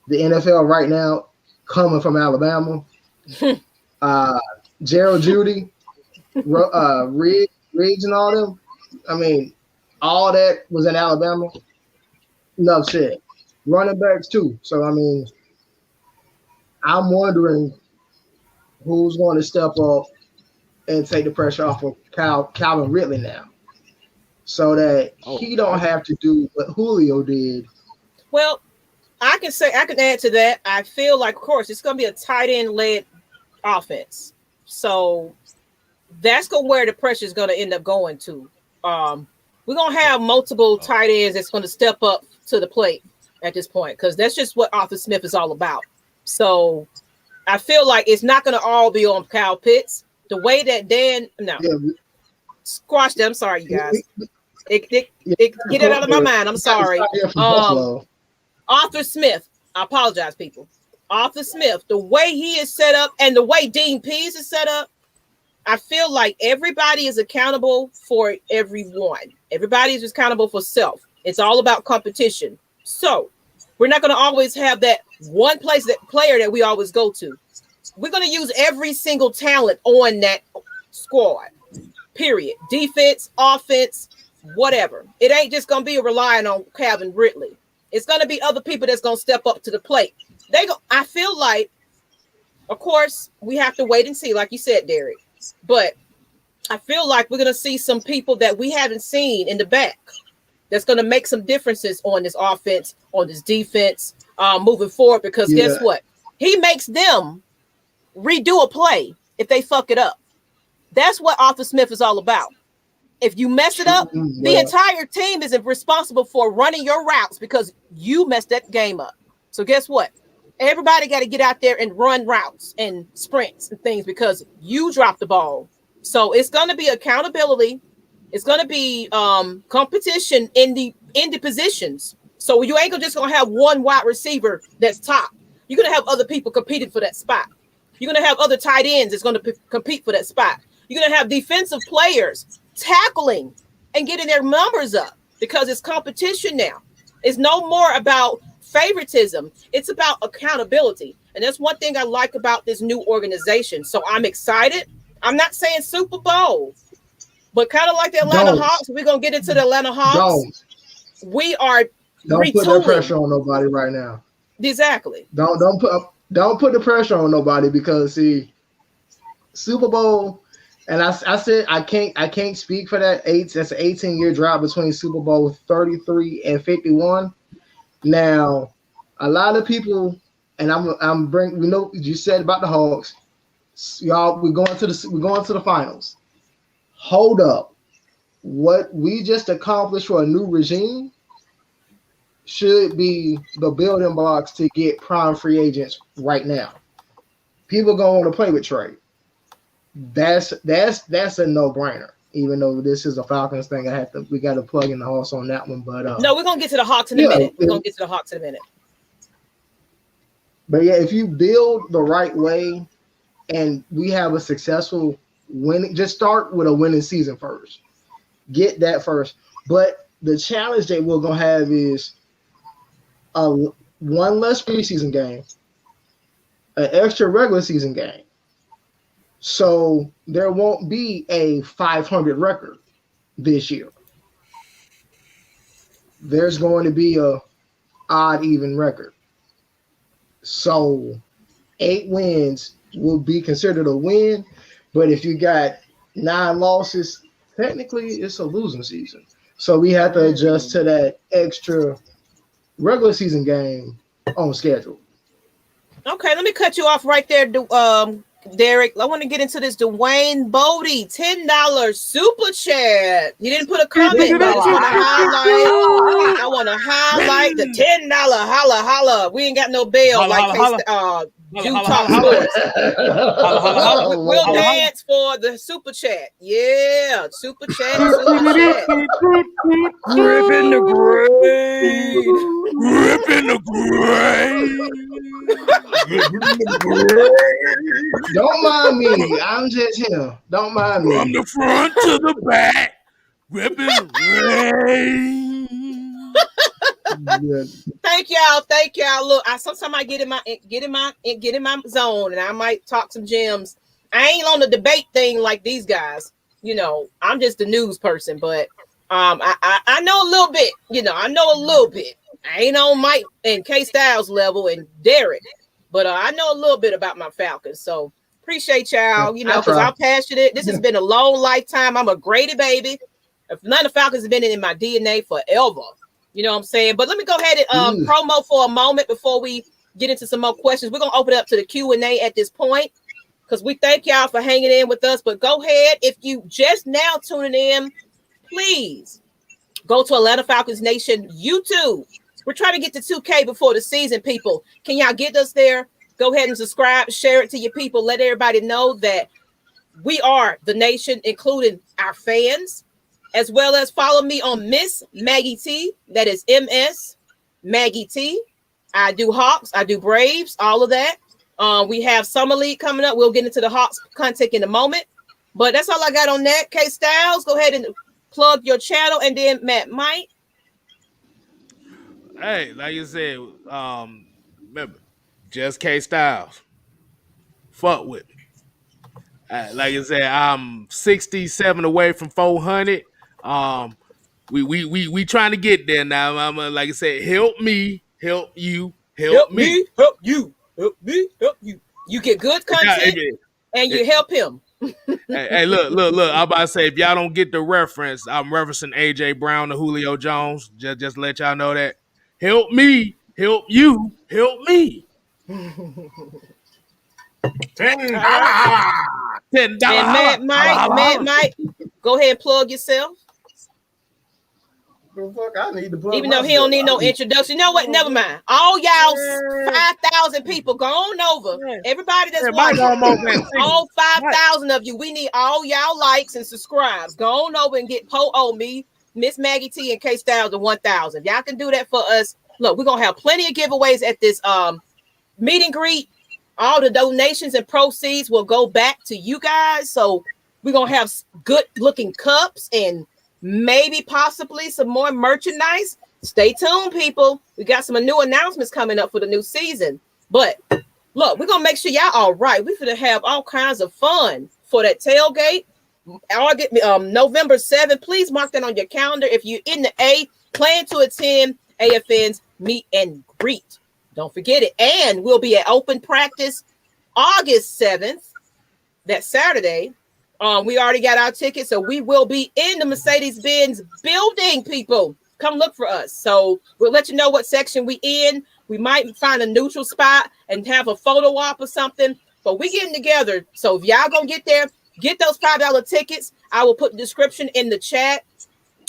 the NFL right now coming from Alabama. Gerald Judy, Riggs and all them. I mean, all that was in Alabama. Enough said. Running backs too. So I mean, I'm wondering who's going to step up and take the pressure off of Calvin Ridley now, so that he don't have to do what Julio did. Well, I can add to that. I feel like, of course, it's going to be a tight end led offense. So that's where the pressure is going to end up going to. We're going to have multiple tight ends that's going to step up to the plate at this point, because that's just what Arthur Smith is all about. So I feel like it's not going to all be on Kyle Pitts. The way that squash them. I'm sorry, you guys. Get it out of my mind. I'm sorry. Arthur Smith. I apologize, people. Arthur Smith, the way he is set up and the way Dean Pease is set up, I feel like everybody is accountable for everyone. Everybody is accountable for self. It's all about competition. So we're not going to always have that one player that we always go to. We're going to use every single talent on that squad, period. Defense, offense, whatever. It ain't just going to be relying on Calvin Ridley. It's going to be other people that's going to step up to the plate. I feel like, of course, we have to wait and see, like you said, Derek. But I feel like we're going to see some people that we haven't seen in the back that's going to make some differences on this offense, on this defense, moving forward. Because guess what? He makes them redo a play if they fuck it up. That's what Arthur Smith is all about. If you mess it up, the entire team is responsible for running your routes because you messed that game up. So guess what? Everybody got to get out there and run routes and sprints and things because you dropped the ball. So it's going to be accountability. It's going to be competition in the positions. So you ain't just going to have one wide receiver that's top. You're going to have other people competing for that spot. You're going to have other tight ends that's going to compete for that spot. You're going to have defensive players tackling and getting their numbers up because it's competition now. It's no more about favoritism. It's about accountability. And that's one thing I like about this new organization. So I'm excited. I'm not saying Super Bowl, but kind of like the Atlanta Hawks. We're going to get into the Atlanta Hawks. We are Don't put that pressure on nobody right now. Exactly. Don't put the pressure on nobody because see, Super Bowl, and I said I can't speak for that. That's an 18-year drought between Super Bowl 33 and 51. Now, a lot of people, and we know you said about the Hawks, y'all. We're going to the finals. Hold up, what we just accomplished for a new regime should be the building blocks to get prime free agents right now. People gonna want to play with Trey. That's a no-brainer. Even though this is a Falcons thing, we got to plug in the Hawks on that one. But no, we're gonna get to the Hawks in a minute. We're gonna get to the Hawks in a minute. But yeah, if you build the right way, and we have a successful winning, just start with a winning season first. Get that first. But the challenge that we're gonna have is one less preseason game, an extra regular season game. So there won't be a 500 record this year. There's going to be a odd even record. So 8 wins will be considered a win, but if you got 9 losses, technically it's a losing season. So we have to adjust to that extra regular season game on schedule. Okay, let me cut you off right there, Derek. I want to get into this. Dwayne Bodie, $10 super chat. He didn't put a comment, but I want to highlight the $10 holla. We ain't got no bail Utah Sports. We'll dance for the super chat. Yeah, super chat. Ripping the grave. Ripping the grave. Don't mind me. I'm just here. Don't mind me. From the front to the back. Ripping the grave. Thank y'all. Look, sometimes I get in my zone, and I might talk some gems. I ain't on the debate thing like these guys. You know, I'm just a news person, but I know a little bit. You know, I know a little bit. I ain't on Mike and KSTYLZ level and Derek, but I know a little bit about my Falcons. So appreciate y'all. You know, because I'm passionate. This has been a long lifetime. I'm a Grady baby. Atlanta Falcons have been in my DNA forever. You know what I'm saying? But let me go ahead and promo for a moment before we get into some more questions. We're going to open it up to the Q&A at this point because we thank y'all for hanging in with us. But go ahead. If you just now tuning in, please go to Atlanta Falcons Nation YouTube. We're trying to get to 2K before the season, people. Can y'all get us there? Go ahead and subscribe, share it to your people. Let everybody know that we are the nation, including our fans, as well as follow me on Miss Maggie T. That is MS Maggie T. I do Hawks, I do Braves, all of that. We have Summer League coming up. We'll get into the Hawks content in a moment. But that's all I got on that. KSTYLZ, go ahead and plug your channel. And then Matt Mike. Hey, like you said, remember, just KSTYLZ. Fuck with me. Like I said, I'm 67 away from 400. We trying to get there now. I'm like I said, help me, help you, help me, help you, help me, help you. You get good content and you help him. Hey, look. I'm about to say, if y'all don't get the reference, I'm referencing AJ Brown to Julio Jones. Just to let y'all know that. Help me, help you, help me. $10. And Matt Mike, go ahead and plug yourself. Fuck, I need to plug even though he don't need no introduction. You know what? Never mind. All y'all 5,000 people, go on over. Everybody that's watching, all 5,000 of you, we need all y'all likes and subscribes. Go on over and get me, Miss Maggie T, and KSTYLZ to 1,000. Y'all can do that for us. Look, we're gonna have plenty of giveaways at this meet and greet. All the donations and proceeds will go back to you guys. So we're gonna have good looking cups and maybe possibly some more merchandise. Stay tuned, people. We got some new announcements coming up for the new season. But look, we're gonna make sure y'all all right. We're gonna have all kinds of fun for that tailgate. November 7th. Please mark that on your calendar. If you're in the A, plan to attend AFN's meet and greet. Don't forget it. And we'll be at open practice August 7th, that Saturday. We already got our tickets, so we will be in the Mercedes-Benz building, people. Come look for us. So we'll let you know what section we in. We might find a neutral spot and have a photo op or something, but we getting together. So if y'all gonna get there, get those $5 tickets. I will put the description in the chat,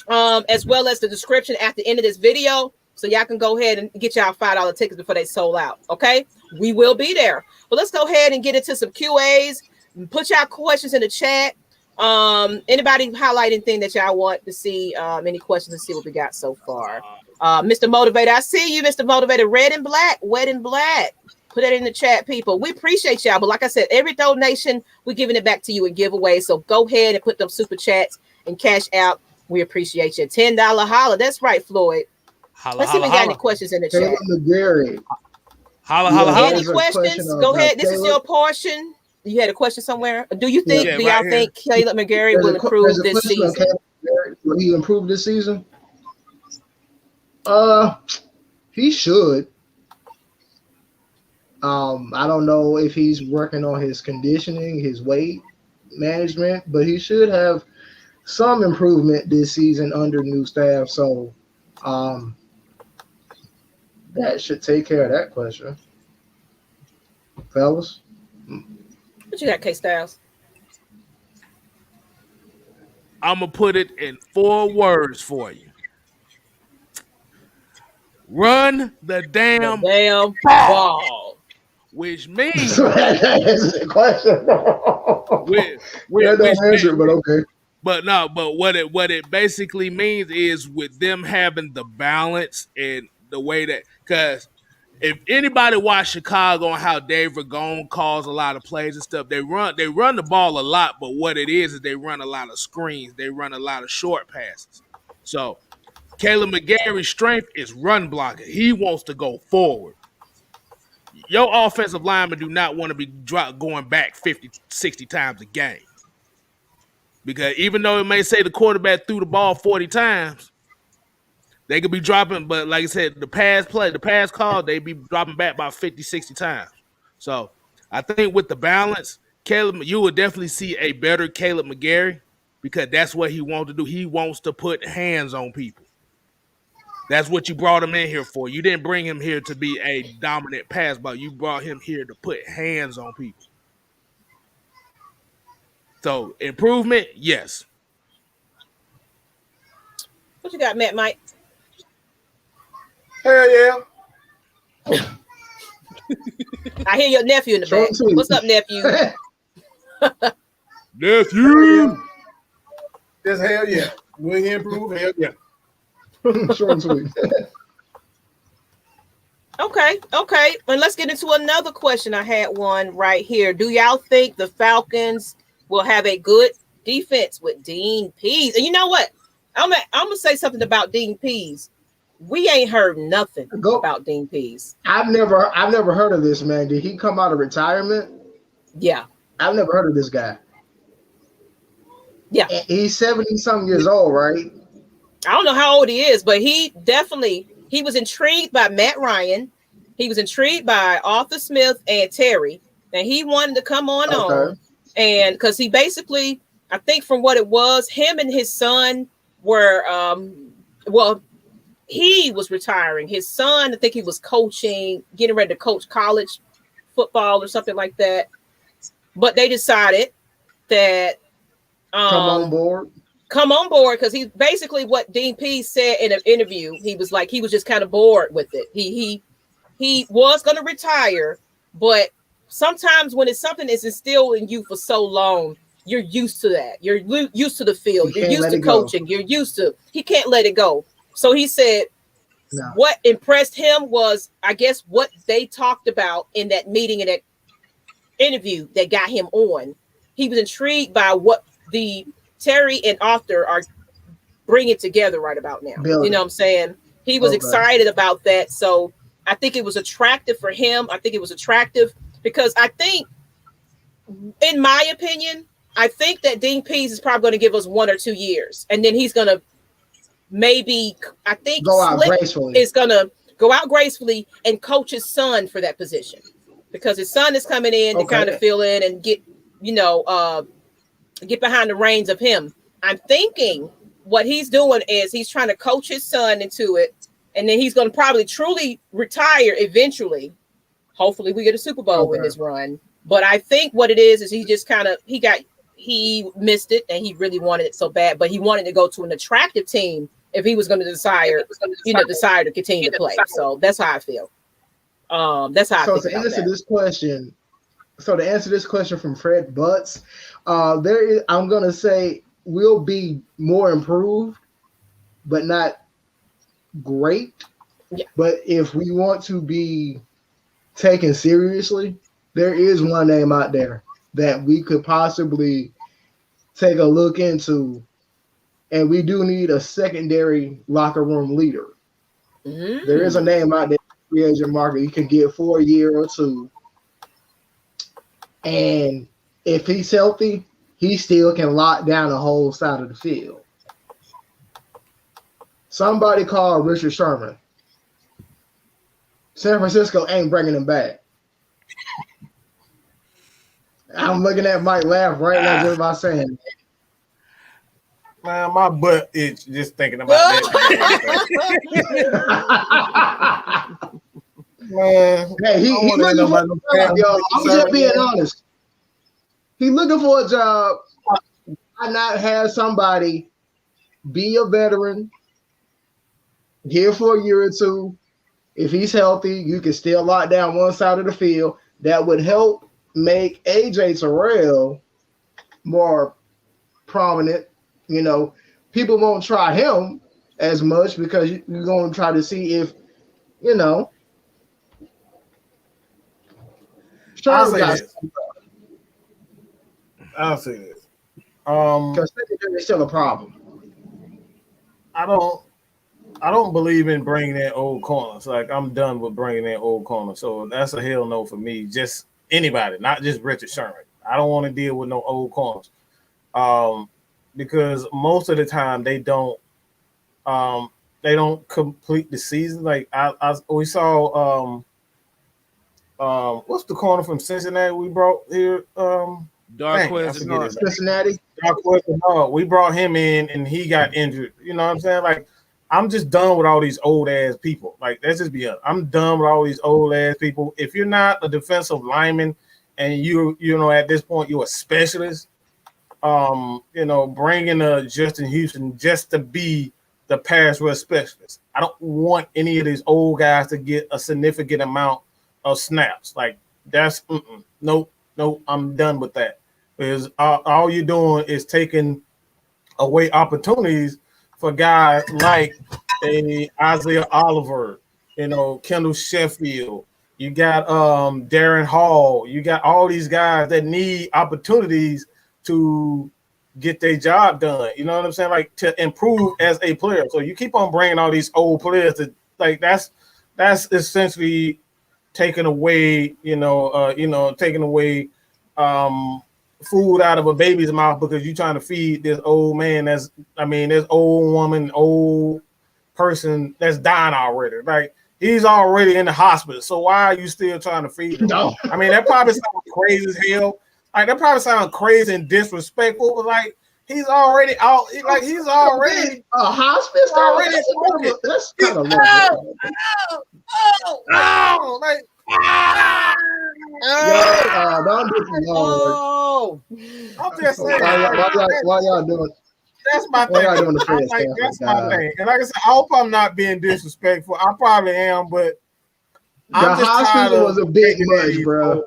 as well as the description at the end of this video. So y'all can go ahead and get y'all $5 tickets before they sold out. Okay, we will be there. But let's go ahead and get into some QAs. Put y'all questions in the chat. Anybody highlight anything that y'all want to see? Any questions to see what we got so far? Mr. Motivator, I see you, Mr. Motivator. Red and black, wet and black. Put that in the chat, people. We appreciate y'all. But like I said, every donation, we're giving it back to you in giveaway. So go ahead and put them super chats and cash out. We appreciate you. $10 holla. That's right, Floyd. Let's see if we got any questions in the chat. Holla. Any questions? Go ahead. This is your portion. You had a question somewhere. Do y'all think Caleb McGarry will improve this season? Will he improve this season? He should. I don't know if he's working on his conditioning, his weight management, but he should have some improvement this season under new staff. So that should take care of that question. Fellas? What you got, KSTYLZ? I'm going to put it in 4 words for you. Run the damn ball. Which means... That's the question. But okay. But what it basically means is with them having the balance and the way that... Because if anybody watch Chicago and how Dave Ragone calls a lot of plays and stuff, they run the ball a lot, but what it is they run a lot of screens. They run a lot of short passes. So Caleb McGarry's strength is run blocking. He wants to go forward. Your offensive linemen do not want to be going back 50, 60 times a game. Because even though it may say the quarterback threw the ball 40 times, they could be dropping, but like I said, the pass call, they be dropping back about 50, 60 times. So I think with the balance, Caleb, you will definitely see a better Caleb McGarry because that's what he wants to do. He wants to put hands on people. That's what you brought him in here for. You didn't bring him here to be a dominant pass, but you brought him here to put hands on people. So improvement, yes. What you got, Matt Mike? Hell yeah. I hear your nephew in the back. What's up, nephew? Nephew. Just hell yeah. Will he improve? Hell yeah. Short and sweet. Okay. And let's get into another question. I had one right here. Do y'all think the Falcons will have a good defense with Dean Pease? And you know what? I'm gonna say something about Dean Pease. We ain't heard nothing about Dean Pease. I've never heard of this man. Did he come out of retirement? Yeah. I've never heard of this guy. Yeah. And he's 70-something years old, right? I don't know how old he is, but he was intrigued by Matt Ryan. He was intrigued by Arthur Smith and Terry, and he wanted to come on. And because he basically, I think from what it was, him and his son were, he was retiring. His son, I think he was coaching, getting ready to coach college football or something like that. But they decided that come on board because he's basically what Dean Pease said in an interview. He was like, he was just kind of bored with it. He was going to retire, but sometimes when it's something that's instilled in you for so long, you're used to that. You're used to the field. You're used to coaching. You're used to. He can't let it go. So he said, what impressed him was, I guess, what they talked about in that meeting, in that interview that got him on. He was intrigued by what the Terry and Arthur are bringing together right about now. You know what I'm saying? He was excited about that. So I think it was attractive for him. I think it was attractive because I think, in my opinion, I think that Dean Pease is probably going to give us 1 or 2 years. And then he's going to maybe, I think, go out gracefully. Is going to go out gracefully and coach his son for that position. Because his son is coming in to kind of fill in and get, get behind the reins of him. I'm thinking what he's doing is he's trying to coach his son into it. And then he's going to probably truly retire eventually. Hopefully we get a Super Bowl in this run. But I think what it is he just kind of, he missed it and he really wanted it so bad, but he wanted to go to an attractive team if he was going to desire to continue to play. So that's how I feel. That's how I feel. To answer this question from Fred Butts, I'm going to say we'll be more improved, but not great. Yeah. But if we want to be taken seriously, there is one name out there that we could possibly take a look into, and we do need a secondary locker room leader. Mm. There is a name out there, free agent market, you can get for a year or two, and if he's healthy, he still can lock down the whole side of the field. Somebody called Richard Sherman. San Francisco ain't bringing him back. I'm looking at Mike laugh right now just by saying that. Man, my butt itch just thinking about that. Man, hey, he looking for a job, y'all. I'm just being honest. He looking for a job. Why not have somebody be a veteran here for a year or two? If he's healthy, you can still lock down one side of the field. That would help make AJ Terrell more prominent. People won't try him as much because you're going to try to see if, I'll say this. Because it's still a problem. I don't believe in bringing in old corners. Like, I'm done with bringing in old corners. So that's a hell no for me. Just anybody, not just Richard Sherman. I don't want to deal with no old corners. Because most of the time they don't complete the season. Like we saw what's the corner from Cincinnati we brought here? Cincinnati. We brought him in and he got injured. You know what I'm saying? Like, I'm just done with all these old ass people. Like, let's just be honest. I'm done with all these old ass people. If you're not a defensive lineman and you know at this point you're a specialist, bringing a Justin Houston just to be the pass rush specialist. I don't want any of these old guys to get a significant amount of snaps. Like, that's nope. I'm done with that, because all you're doing is taking away opportunities for guys like a Isaiah Oliver, Kendall Sheffield. You got Darren Hall. You got all these guys that need opportunities to get their job done. You know what I'm saying? Like, to improve as a player. So you keep on bringing all these old players that, like, that's essentially taking away, taking away food out of a baby's mouth, because you're trying to feed this old man this old woman, old person that's dying already. Like, he's already in the hospital. So why are you still trying to feed him? No. I mean, that probably sounds crazy as hell. Like, that probably sounds crazy and disrespectful, but like, he's already out. Like, he's already a hospice. Already. That's kind of low. Like, don't do it. Oh, I'm just saying. Why y'all doing? That's my thing. That's my thing. And like I said, I hope I'm not being disrespectful. I probably am, but the hospital was a big much, bro.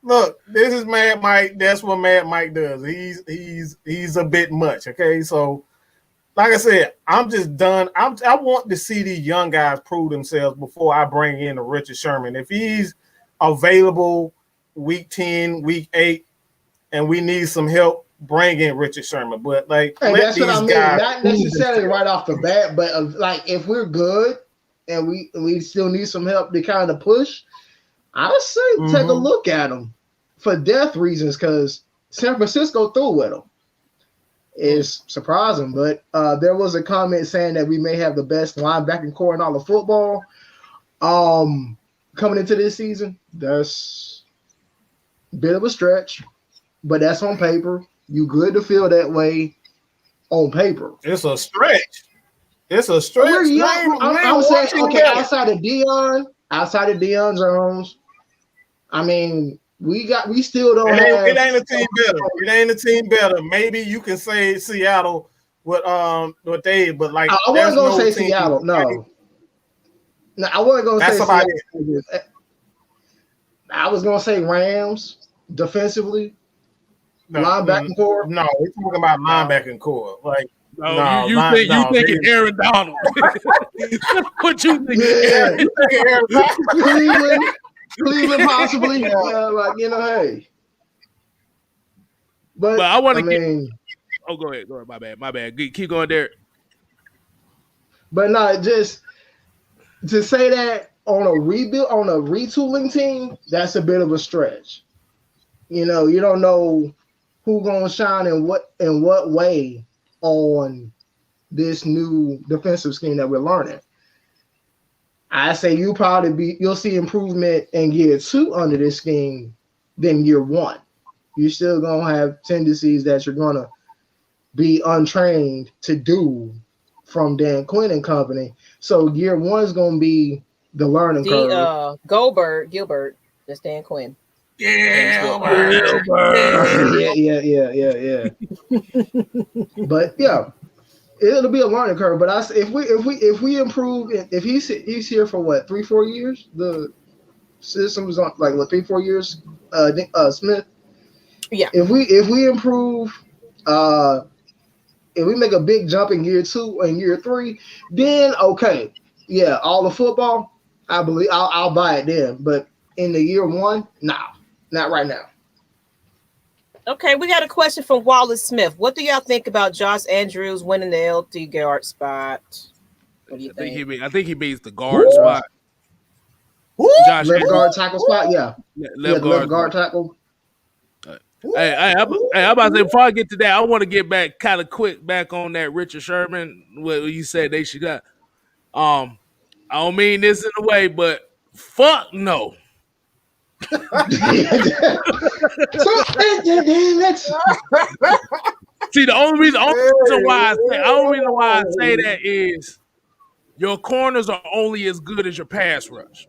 Look, this is Mad Mike. That's what Mad Mike does. He's a bit much. Okay, so like I said, I'm just done. I want to see these young guys prove themselves before I bring in a Richard Sherman. If he's available week 10, week 8, and we need some help, bring in Richard Sherman. But like, that's what I mean. Not necessarily right off the bat, but like, if we're good and we still need some help to kind of push, I'd say take a look at him for depth reasons, because San Francisco threw with him. It's surprising, but there was a comment saying that we may have the best linebacking core in all of football coming into this season. That's a bit of a stretch, but that's on paper. You good to feel that way on paper. It's a stretch. It's a stretch. I'm saying, okay, outside of Deion Jones, I mean, we still don't have. It ain't a team better. It ain't a team better. Maybe you can say Seattle with Dave, but like, I wasn't gonna say Seattle. No, I wasn't gonna say Seattle. I was gonna say Rams defensively, linebacking core. No, we're talking about linebacking core. Like, you thinking Aaron Donald? What you thinking? Yeah. Aaron Donald? Cleveland possibly. Hey. But I want to go ahead. My bad. Keep going there. But no, just to say that on a retooling team, that's a bit of a stretch. You don't know who gonna shine in what way on this new defensive scheme that we're learning. I say you'll see improvement in year 2 under this scheme than year 1. You're still gonna have tendencies that you're gonna be untrained to do from Dan Quinn and company. So year 1 is gonna be the learning curve. Gilbert, that's Dan Quinn. Yeah. But yeah, it'll be a learning curve. But if we improve, if he's here for what, 3-4 years, the system is on like what, 3-4 years. Smith. Yeah. If we improve, if we make a big jump in year 2 and year 3, then okay, yeah, all the football, I believe I'll buy it then. But in the year 1, nah. Not right now. Okay, we got a question from Wallace Smith. What do y'all think about Josh Andrews winning the LT guard spot? What do you think? I think he beats the guard spot. Josh left guard tackle spot, yeah. Left guard tackle. Hey, I'm about to say, before I get to that, I want to get back kind of quick back on that Richard Sherman. What you said they should got. I don't mean this in a way, but fuck no. See, the only reason why I say that is your corners are only as good as your pass rush.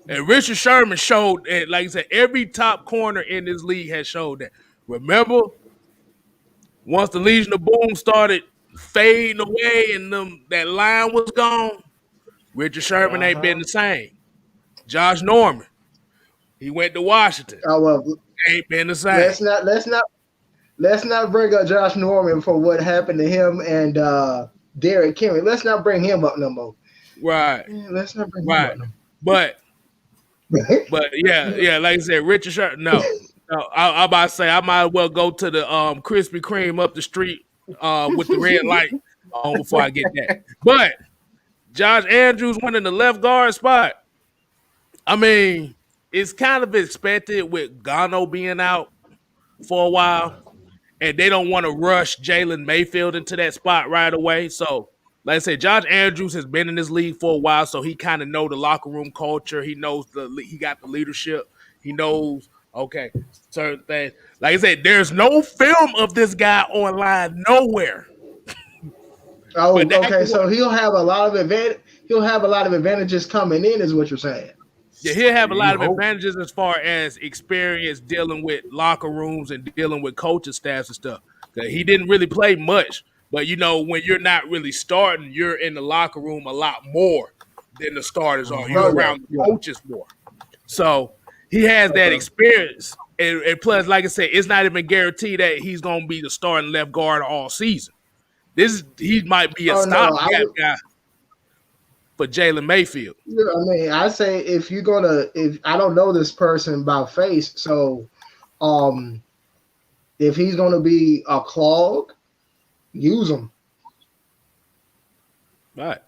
And Richard Sherman showed that, like I said, every top corner in this league has showed that. Remember, once the Legion of Boom started fading away and that line was gone, Richard Sherman ain't been the same. Josh Norman, he went to Washington. Oh well, ain't been the same. Let's not bring up Josh Norman for what happened to him and Derrick Henry. Let's not bring him up no more. Right. Let's not bring him up no more. But yeah, like I said, Richard Sherman. No, I'm about to say I might as well go to the Krispy Kreme up the street with the red light on before I get that. But Josh Andrews winning the left guard spot. I mean, it's kind of expected with Gano being out for a while, and they don't want to rush Jalen Mayfield into that spot right away. So, like I said, Josh Andrews has been in this league for a while, so he kind of know the locker room culture. He knows he got the leadership. He knows, okay, certain things. Like I said, there's no film of this guy online nowhere. Oh, okay. So he'll have a lot of advantages coming in, is what you're saying. Yeah, he'll have a lot of advantages as far as experience dealing with locker rooms and dealing with coaching staffs and stuff. He didn't really play much, but when you're not really starting, you're in the locker room a lot more than the starters are. You're around the coaches more. So he has that experience. And plus, like I said, it's not even guaranteed that he's going to be the starting left guard all season. He might be a stopgap guy for Jalen Mayfield. Yeah, I mean, I say if I don't know this person by face, so if he's gonna be a clog, use him. Right.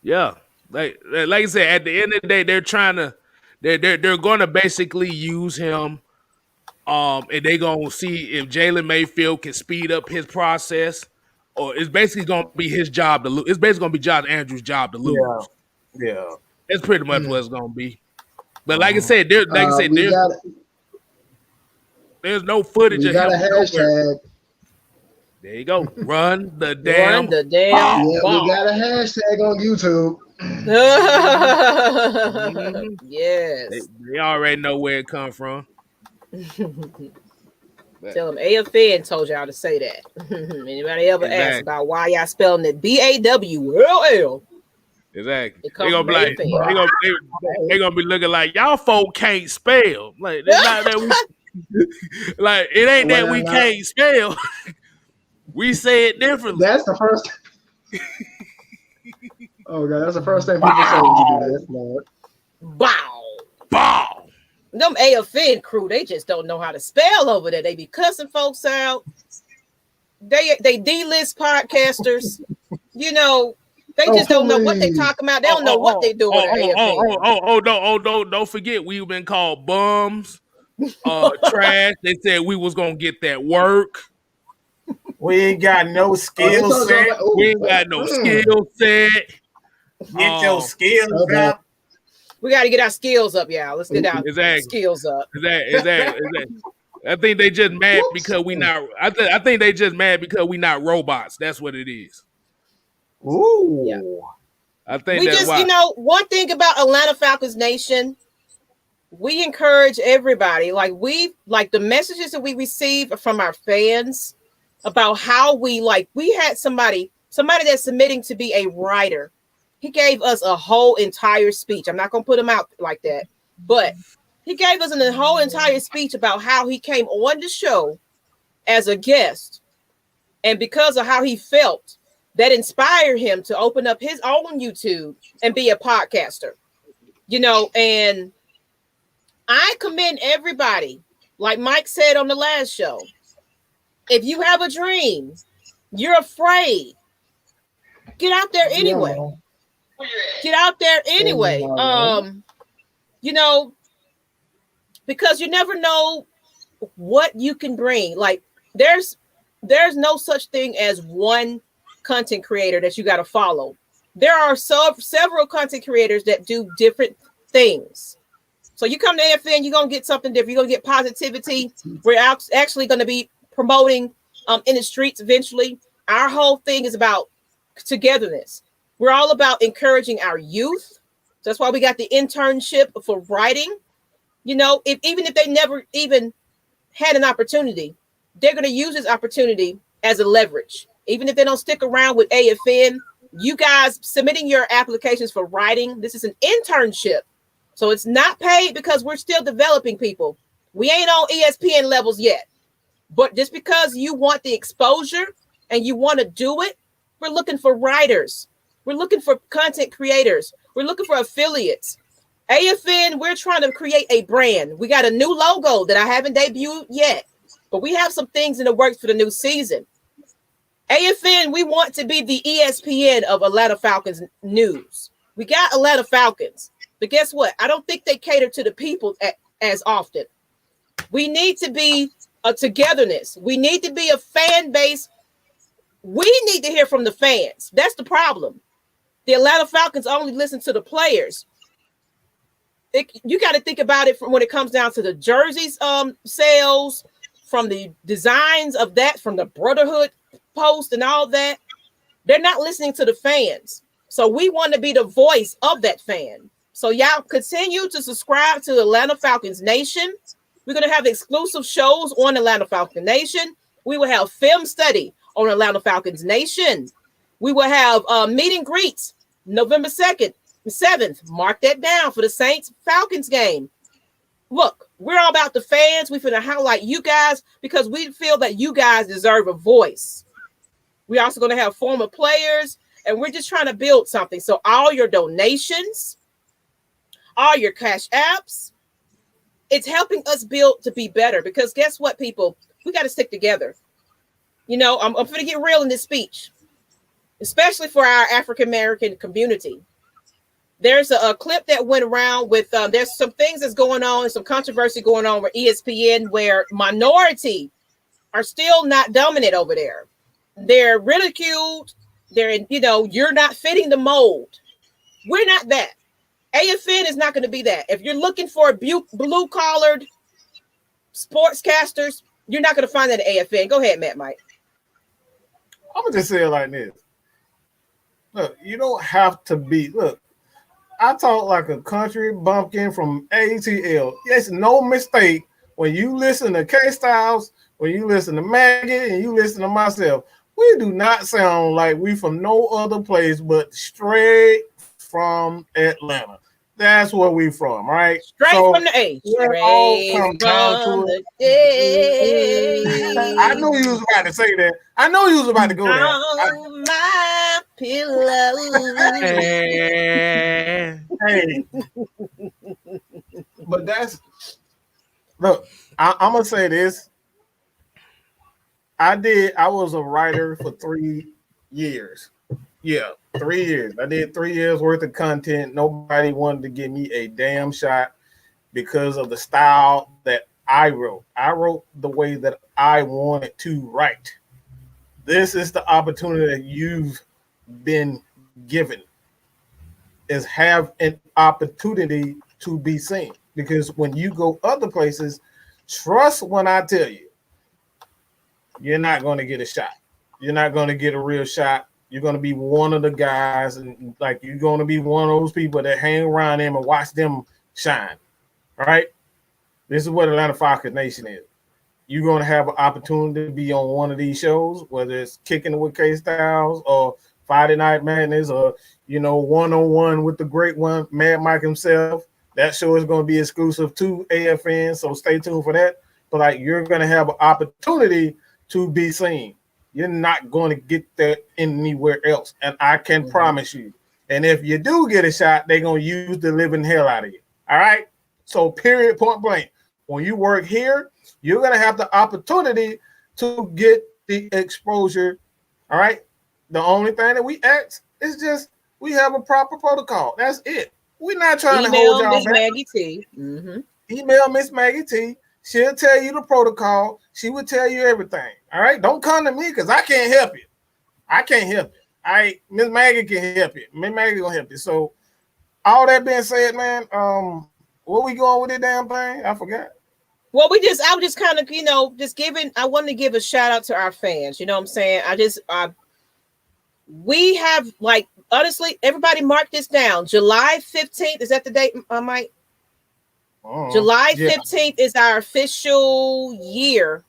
Yeah. Like I said, at the end of the day, they're gonna basically use him. And they're gonna see if Jalen Mayfield can speed up his process. Or it's basically going to be his job to lose. It's basically going to be Josh Andrews' job to lose. Yeah. That's pretty much what it's going to be. But like I said, there's no footage of him. Hashtag. There you go. Run the damn ball. Yeah, we got a hashtag on YouTube. Yes. They already know where it come from. Tell them AFN told y'all to say that. Anybody ever ask about why y'all spelling it BAWLL? Exactly. They're gonna be like, they're gonna be looking like y'all folk can't spell. Like it's not that we like it ain't that we can't spell. We say it differently. That's the first. Oh god, that's the first thing people say when you do this, Lord. Bow. Them AFN crew, they just don't know how to spell over there. They be cussing folks out. They D-list podcasters. They just don't know what they talking about. They don't know what they doing. Don't forget we've been called bums, trash. They said we was gonna get that work. We ain't got no skill set. We ain't got no skill set. Get your skills up. We got to get our skills up, y'all. Let's get our skills up. Exactly. I think they just mad because we not. I think they just mad because we not robots. That's what it is. Ooh. Yeah. I think we that's just, why. one thing about Atlanta Falcons Nation, we encourage everybody. Like the messages that we receive from our fans about how we had somebody that's submitting to be a writer. He gave us a whole entire speech. I'm not going to put him out like that, but he gave us a whole entire speech about how he came on the show as a guest. And because of how he felt, that inspired him to open up his own YouTube and be a podcaster, and I commend everybody. Like Mike said on the last show, if you have a dream, you're afraid, get out there anyway. Yeah. Get out there anyway. Because you never know what you can bring. Like there's no such thing as one content creator that you got to follow. There are several content creators that do different things. So you come to AFN, you're going to get something different. You're going to get positivity. We're actually going to be promoting in the streets eventually. Our whole thing is about togetherness. We're all about encouraging our youth. So that's why we got the internship for writing. You know, even if they never even had an opportunity, they're going to use this opportunity as a leverage. Even if they don't stick around with AFN, you guys submitting your applications for writing, this is an internship. So it's not paid because we're still developing people. We ain't on ESPN levels yet. But just because you want the exposure and you want to do it, we're looking for writers. We're looking for content creators. We're looking for affiliates. AFN, we're trying to create a brand. We got a new logo that I haven't debuted yet, but we have some things in the works for the new season. AFN, we want to be the ESPN of Atlanta Falcons news. We got Atlanta Falcons, but guess what? I don't think they cater to the people as often. We need to be a togetherness. We need to be a fan base. We need to hear from the fans. That's the problem. The Atlanta Falcons only listen to the players. You got to think about it from when it comes down to the jerseys sales, from the designs of that, from the Brotherhood post and all that. They're not listening to the fans. So we want to be the voice of that fan. So y'all continue to subscribe to Atlanta Falcons Nation. We're going to have exclusive shows on Atlanta Falcons Nation. We will have film study on Atlanta Falcons Nation. We will have meet and greets November 2nd, 7th. Mark that down for the Saints Falcons game. Look, we're all about the fans. We're going to highlight you guys because we feel that you guys deserve a voice. We're also going to have former players, and we're just trying to build something. So all your donations, all your cash apps, it's helping us build to be better because guess what, people? We got to stick together. You know, I'm going to get real in this speech, especially for our African-American community. There's a clip that went around with, there's some things that's going on, some controversy going on with ESPN where minority are still not dominant over there. They're ridiculed. They're, you know, you're not fitting the mold. We're not that. AFN is not going to be that. If you're looking for blue-collared sportscasters, you're not going to find that at AFN. Go ahead, Matt Mike. I'm going to just say it like this. Look, you don't have to be, look, I talk like a country bumpkin from A to L. It's no mistake when you listen to KSTYLZ, when you listen to Maggie, and you listen to myself. We do not sound like we from no other place but straight from Atlanta. That's where we from, right? Straight from the A. Straight from the A. I knew you was about to say that. I know you was about to go there. On my pillow. Hey. But that's, look, I'm going to say this. I was a writer for 3 years. Yeah, 3 years. I did 3 years worth of content. Nobody wanted to give me a damn shot because of the style that I wrote. I wrote the way that I wanted to write. This is the opportunity that you've been given, is have an opportunity to be seen. Because when you go other places, trust when I tell you, you're not going to get a shot. You're not going to get a real shot. You're going to be one of the guys, and like you're going to be one of those people that hang around them and watch them shine. All right? This is what Atlanta Falcons Nation is. You're going to have an opportunity to be on one of these shows, whether it's Kicking It with Kstlyz or Friday Night Madness or, you know, one-on-one with the great one, Mad Mike himself. That show is going to be exclusive to AFN, so stay tuned for that. But like, you're going to have an opportunity to be seen. You're not going to get that anywhere else, and I can promise you. And if you do get a shot, they're going to use the living hell out of you. All right? So period, point blank. When you work here, you're going to have the opportunity to get the exposure. All right? The only thing that we ask is just we have a proper protocol. That's it. We're not trying to hold y'all Miss back. Maggie T. Mm-hmm. Email Miss Maggie T. She'll tell you the protocol. She will tell you everything. All right? Don't come to me because I can't help you. I can't help you. All right? Miss Maggie can help you. Miss Maggie gonna help you. So all that being said, man, where we going with this damn thing? I forgot. Well, I was just kind of, I wanted to give a shout out to our fans. You know what I'm saying? We have, like, honestly, everybody mark this down. July 15th, is that the date, Mike? July 15th is our official year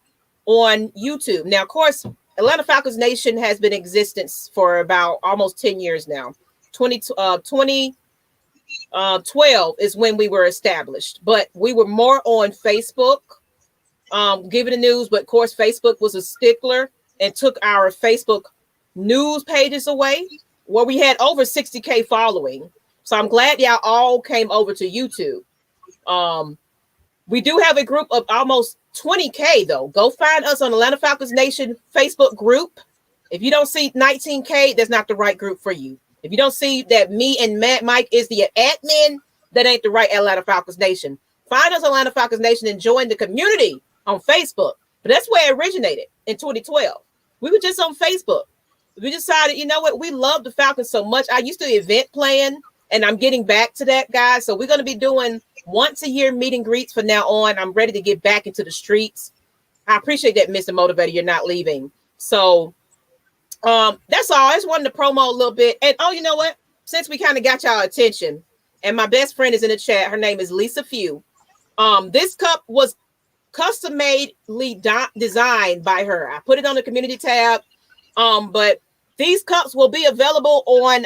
on YouTube. Now, of course, Atlanta Falcons Nation has been in existence for about almost 10 years now. 2012 is when we were established, but we were more on Facebook, giving the news. But of course, Facebook was a stickler and took our Facebook news pages away, where we had over 60K following. So I'm glad y'all all came over to YouTube. We do have a group of almost 20K though. Go find us on Atlanta Falcons Nation Facebook group. If you don't see 19K, that's not the right group for you. If you don't see that me and Mike is the admin, that ain't the right Atlanta Falcons Nation. Find us on Atlanta Falcons Nation and join the community on Facebook. But that's where it originated in 2012. We were just on Facebook. We decided, you know what? We love the Falcons so much. I used to event plan, and I'm getting back to that, guys. So we're going to be doing once a year meet and greets from now on. I'm ready to get back into the streets. I appreciate that, Mr. Motivator. You're not leaving. So that's all. I just wanted to promo a little bit. And you know what? Since we kind of got y'all attention, and my best friend is in the chat. Her name is Lisa Few. This cup was custom madely designed by her. I put it on the community tab. But these cups will be available on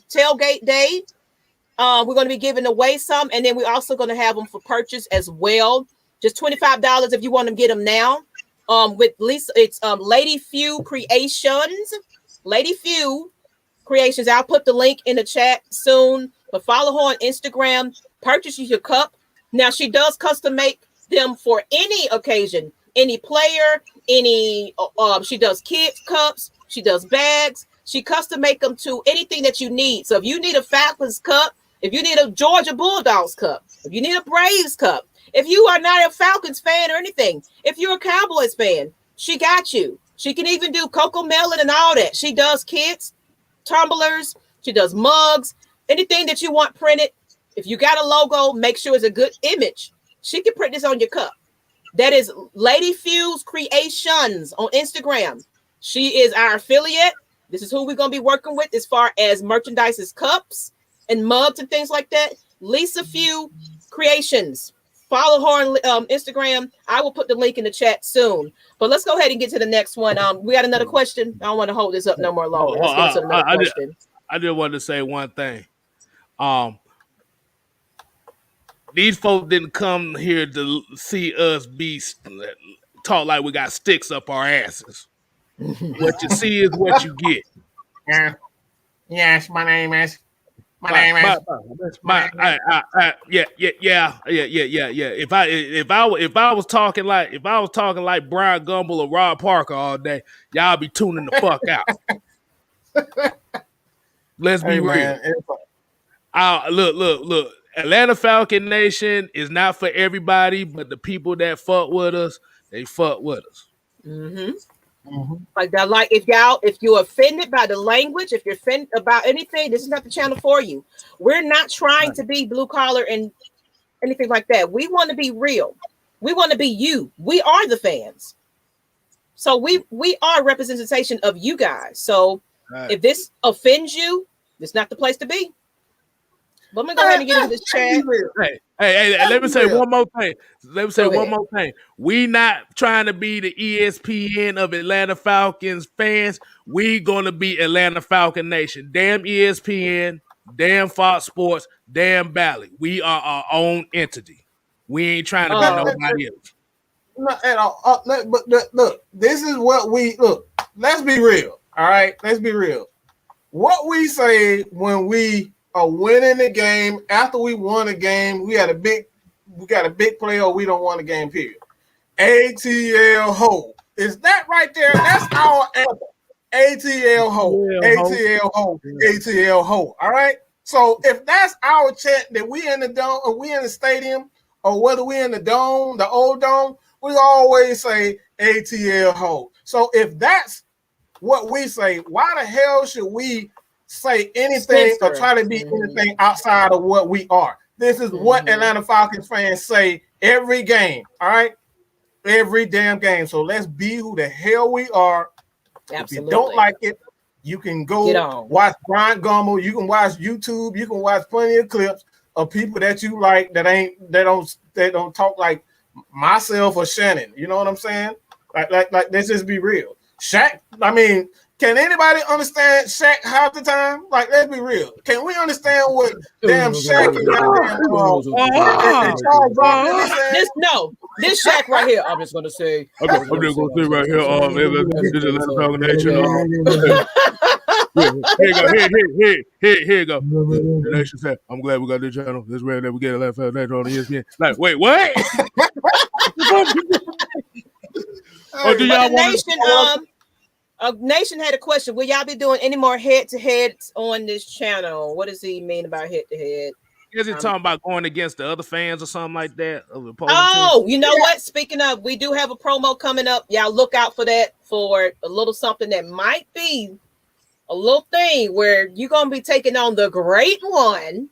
tailgate day. We're going to be giving away some, and then we're also going to have them for purchase as well. Just $25 if you want to get them now. With Lisa, it's Lady Few Creations. Lady Few Creations. I'll put the link in the chat soon. But follow her on Instagram. Purchase your cup. Now she does custom make them for any occasion, any player, any. She does kids cups. She does bags. She custom make them to anything that you need. So if you need a Falcons cup, if you need a Georgia Bulldogs cup, if you need a Braves cup, if you are not a Falcons fan or anything, if you're a Cowboys fan, she got you. She can even do Cocoa Melon and all that. She does kids, tumblers. She does mugs, anything that you want printed. If you got a logo, make sure it's a good image. She can print this on your cup. That is Lady Few's Creations on Instagram. She is our affiliate. This is who we're going to be working with as far as merchandises, cups and mugs and things like that. Lisa Few Creations. Follow her on Instagram. I will put the link in the chat soon. But let's go ahead and get to the next one. We got another question. I don't want to hold this up no more longer. Let's get to another question. I just wanted to say one thing. These folks didn't come here to see us be talk like we got sticks up our asses. What you see is what you get. Yeah. Yes, my name is. Yeah. If I was talking like Brian Gumble or Rob Parker all day, y'all be tuning the fuck out. Let's be real. Look. Atlanta Falcon Nation is not for everybody, but the people that fuck with us, they fuck with us. Mm-hmm. Like if you're offended by the language, if you're offended about anything, this is not the channel for you. We're not trying to be blue collar and anything like that. We want to be real. We want to be you. We are the fans. So we are representation of you guys. So if this offends you, it's not the place to be. But I'm gonna go ahead and get into this chat. Hey, let me say one more thing. We not trying to be the ESPN of Atlanta Falcons fans. We gonna be Atlanta Falcon Nation. Damn ESPN, damn Fox Sports, damn Bally. We are our own entity. We ain't trying to be nobody else. Not at all. But look, this is what we look. Let's be real. All right, let's be real. What we say when we are winning the game, after we won a game, we got a big play or we don't want a game, period. ATL ho. Is that right there? That's our anthem. ATL ho. ATL ho. ATL ho. All right. So if that's our chant that we in the dome or we in the stadium or whether we in the dome, the old dome, we always say ATL ho. So if that's what we say, why the hell should we say anything or try to be anything outside of what we are? This is what Atlanta Falcons fans say every game. All right. every damn game. So let's be who the hell we are. Absolutely. If you don't like it, you can go watch Brian Gumbel. You can watch YouTube. You can watch plenty of clips of people that you like that don't talk like myself or Shannon. You know what I'm saying? Like let's just be real. Shaq, I mean, can anybody understand Shaq half the time? Like, let's be real. Can we understand what damn Shaq and this Shaq right here. I'm just gonna say. I'm just gonna say right here. This is Atlanta Falcon Nation. Here you go. The nation said, "I'm glad we got this channel. This rare that we get Atlanta Falcon Nation on ESPN." Like, wait, what? Do y'all want Nation had a question. Will y'all be doing any more head-to-heads on this channel? What does he mean about head-to-head? Is he talking about going against the other fans or something like that? You know what? Speaking of, we do have a promo coming up. Y'all look out for that, for a little something that might be a little thing where you're going to be taking on the great one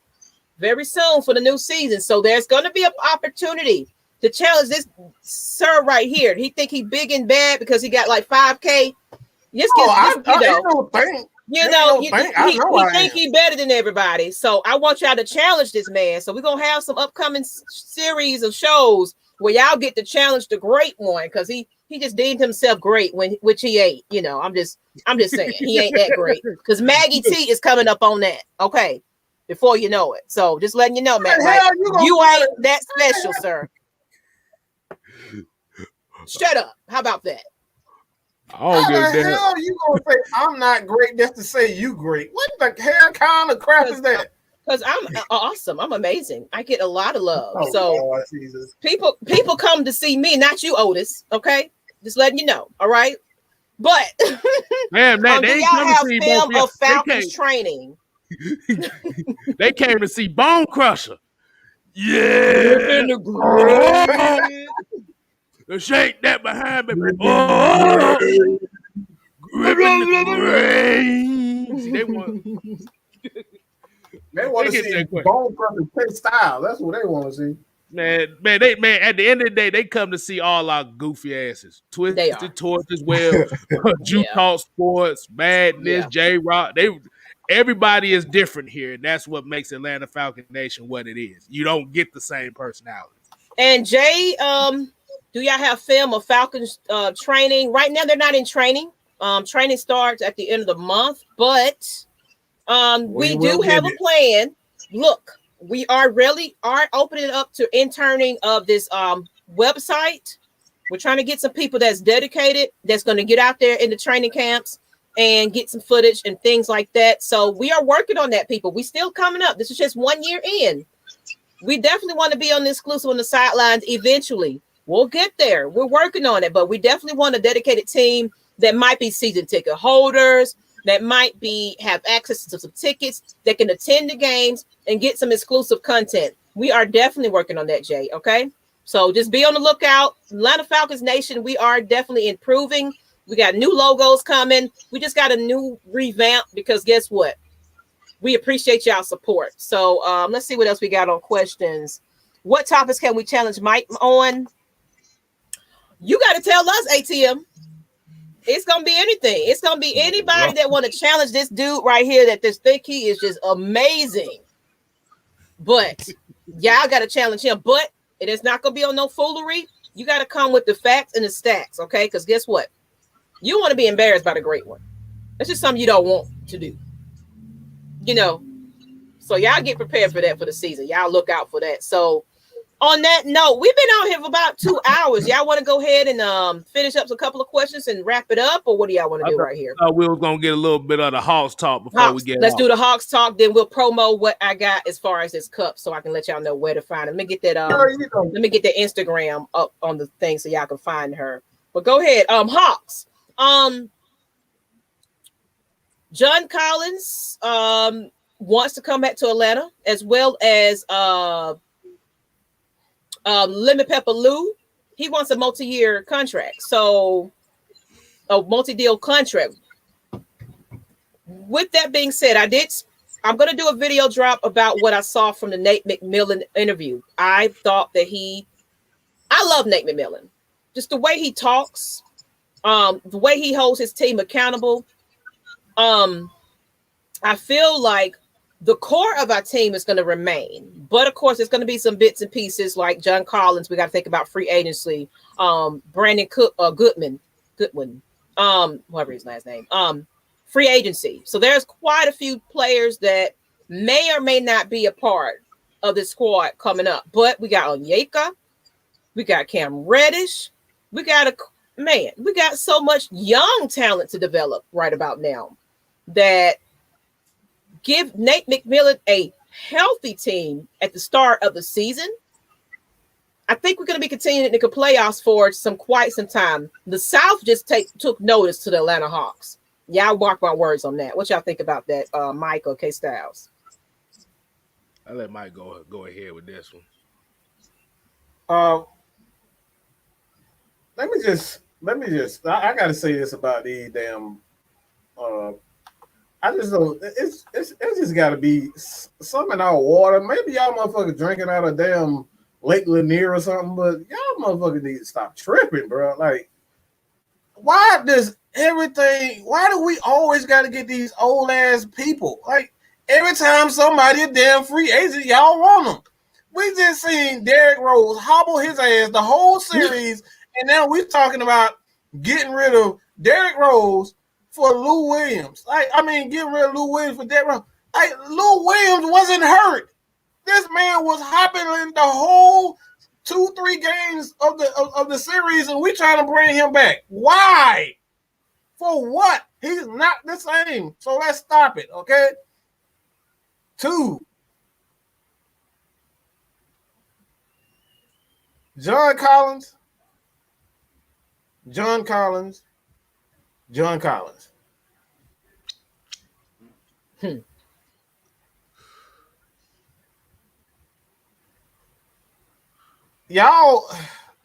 very soon for the new season. So there's going to be an opportunity to challenge this sir right here. He think he big and bad because he got like 5K. He think he better than everybody. So I want y'all to challenge this man. So we're gonna have some upcoming series of shows where y'all get to challenge the great one, because he just deemed himself great which he ain't. You know, I'm just saying he ain't that great, because Maggie T is coming up on that. Okay, before you know it. So just letting you know, Matt, you ain't that special, sir. Shut up. How about that? How the hell are you gonna say I'm not great just to say you great? What the hell kind of crap is that? Because I'm awesome. I'm amazing. I get a lot of love. Lord, people come to see me, not you, Otis. Okay, just letting you know. All right, but man, they y'all have film of Falcons training. They came to see Bone Crusher. Yeah. Shake that behind me. See, they want to see Bone Crusher Kstlyz. That's what they want to see. Man, at the end of the day, they come to see all our goofy asses. Twisted Torch as well. Juke Talk Sports, Madness, J-Rock. Everybody is different here, and that's what makes Atlanta Falcon Nation what it is. You don't get the same personality. And Jay, do y'all have film of Falcons training? Right now, they're not in training. Training starts at the end of the month, but we do have a plan. Look, we are opening up to interning of this website. We're trying to get some people that's dedicated, that's going to get out there in the training camps and get some footage and things like that. So we are working on that, people. We still coming up. This is just 1 year in. We definitely want to be on the exclusive on the sidelines eventually. We'll get there. We're working on it, but we definitely want a dedicated team that might be season ticket holders, that might have access to some tickets, that can attend the games and get some exclusive content. We are definitely working on that, Jay. Okay, so just be on the lookout. Atlanta Falcons Nation, we are definitely improving. We got new logos coming. We just got a new revamp, because guess what? We appreciate y'all support. So let's see what else we got on questions. What topics can we challenge Mike on? You got to tell us, ATM. It's going to be anything. It's going to be anybody that want to challenge this dude right here that just think he is just amazing. But y'all got to challenge him. But it is not going to be on no foolery. You got to come with the facts and the stats, okay? Because guess what? You want to be embarrassed by the great one. That's just something you don't want to do. You know, so y'all get prepared for that for the season. Y'all look out for that. So on that note, we've been out here for about 2 hours. Y'all want to go ahead and finish up a couple of questions and wrap it up, or what do y'all want to do right here? We were going to get a little bit of the Hawks talk before we get Let's do the Hawks talk, then we'll promo what I got as far as this cup, so I can let y'all know where to find it. Let me get that let me get the Instagram up on the thing so y'all can find her. But go ahead. Hawks. John Collins wants to come back to Atlanta, as well as Lemon Pepper Lou. He wants a multi-year contract, so a multi-deal contract. With that being said, I'm going to do a video drop about what I saw from the Nate McMillan interview. I thought that I love Nate McMillan. just the way he talks, the way he holds his team accountable. I feel like the core of our team is going to remain, but of course, there's going to be some bits and pieces like John Collins. We got to think about free agency. Brandon Goodwin, whatever his last name. Free agency. So there's quite a few players that may or may not be a part of this squad coming up. But we got Onyeka, we got Cam Reddish, we got so much young talent to develop right about now that give Nate McMillan a healthy team at the start of the season. I think we're going to be continuing to playoffs for quite some time. The South just took notice to the Atlanta Hawks. Y'all mark my words on that. What y'all think about that, Mike or Kstlyz? I let Mike go ahead with this one. Let me just. I got to say this about these damn. I just don't. It's just got to be some in our water. Maybe y'all motherfuckers drinking out of damn Lake Lanier or something. But y'all motherfuckers need to stop tripping, bro. Like, why does everything? Why do we always got to get these old ass people? Like, every time somebody a damn free agent, y'all want them. We just seen Derrick Rose hobble his ass the whole series, and now we're talking about getting rid of Derrick Rose for Lou Williams. Getting rid of Lou Williams for Derrick Rose. Like, Lou Williams wasn't hurt. This man was hopping in the whole 2-3 games of the series, and we trying to bring him back. Why? For what? He's not the same. So let's stop it, okay? 2. John Collins. Y'all,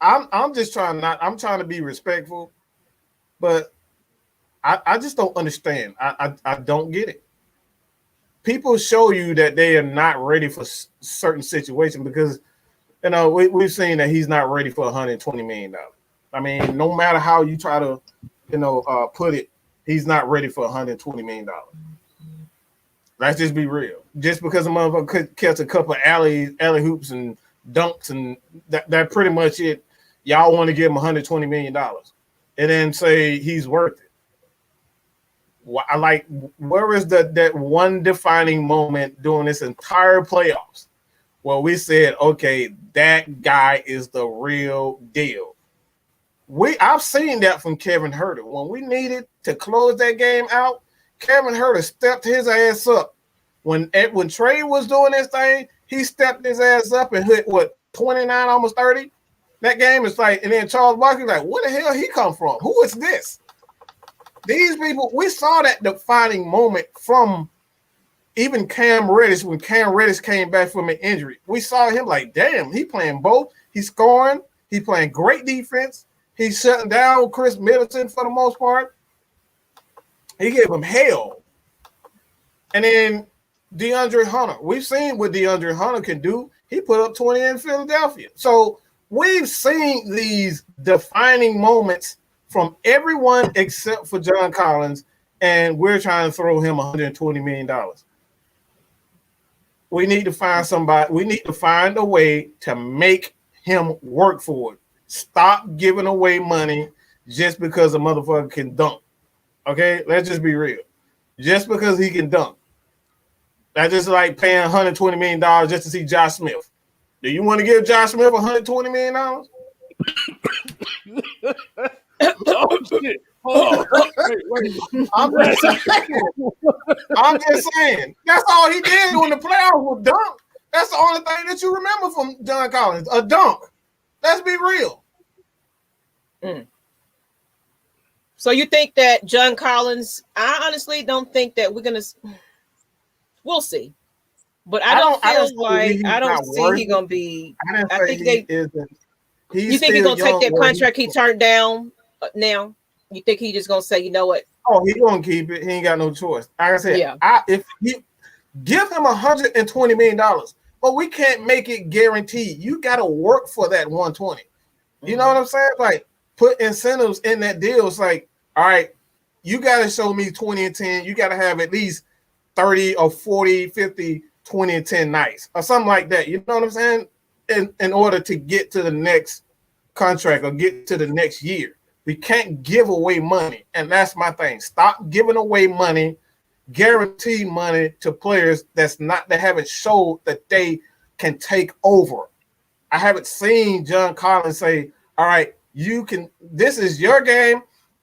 I'm just trying to be respectful, but I just don't understand. I don't get it. People show you that they are not ready for certain situations because, we've seen that he's not ready for $120 million. I mean, no matter how you try to, put it, he's not ready for $120 million. Let's just be real. Just because a motherfucker could catch a couple of alley hoops and dunks and that pretty much it. Y'all want to give him $120 million and then say he's worth it. Where is that one defining moment during this entire playoffs where we said, okay, that guy is the real deal? I've seen that from Kevin Huerter. When we needed to close that game out, Kevin Huerter stepped his ass up. When Trey was doing this thing, he stepped his ass up and hit 29, almost 30. That game is like, and then Charles Barkley's like, where the hell he come from? Who is this? These people, we saw that defining moment from even Cam Reddish when Cam Reddish came back from an injury. We saw him like, damn, he playing both. He's scoring. He's playing great defense. He's shutting down Chris Middleton for the most part. He gave him hell. And then DeAndre Hunter. We've seen what DeAndre Hunter can do. He put up 20 in Philadelphia. So we've seen these defining moments from everyone except for John Collins, and we're trying to throw him $120 million. We need to find somebody. We need to find a way to make him work for it. Stop giving away money just because a motherfucker can dunk. Okay? Let's just be real. Just because he can dunk. That's just like paying $120 million just to see Josh Smith. Do you want to give Josh Smith $120 million? Oh, shit. Oh, wait. I'm just saying. That's all he did when the playoffs was dunk. That's the only thing that you remember from John Collins, a dunk. Let's be real. So you think that John Collins? I honestly don't think that we're gonna. We'll see, but I don't see he gonna be. I think they isn't. You think he's gonna take that contract he turned down now? You think he just gonna say, you know what? Oh, he's gonna keep it. He ain't got no choice. Like I said, yeah. If he give him $120 million, but we can't make it guaranteed. You got to work for that 120. You know what I'm saying? Like, put incentives in that deal. It's like, all right, you got to show me 20 and 10. You got to have at least 30 or 40, 50, 20 and 10 nights or something like that. You know what I'm saying? In order to get to the next contract or get to the next year. We can't give away money. And that's my thing. Stop giving away money, guarantee money to players that haven't showed that they can take over. I haven't seen John Collins say, all right, you can, this is your game.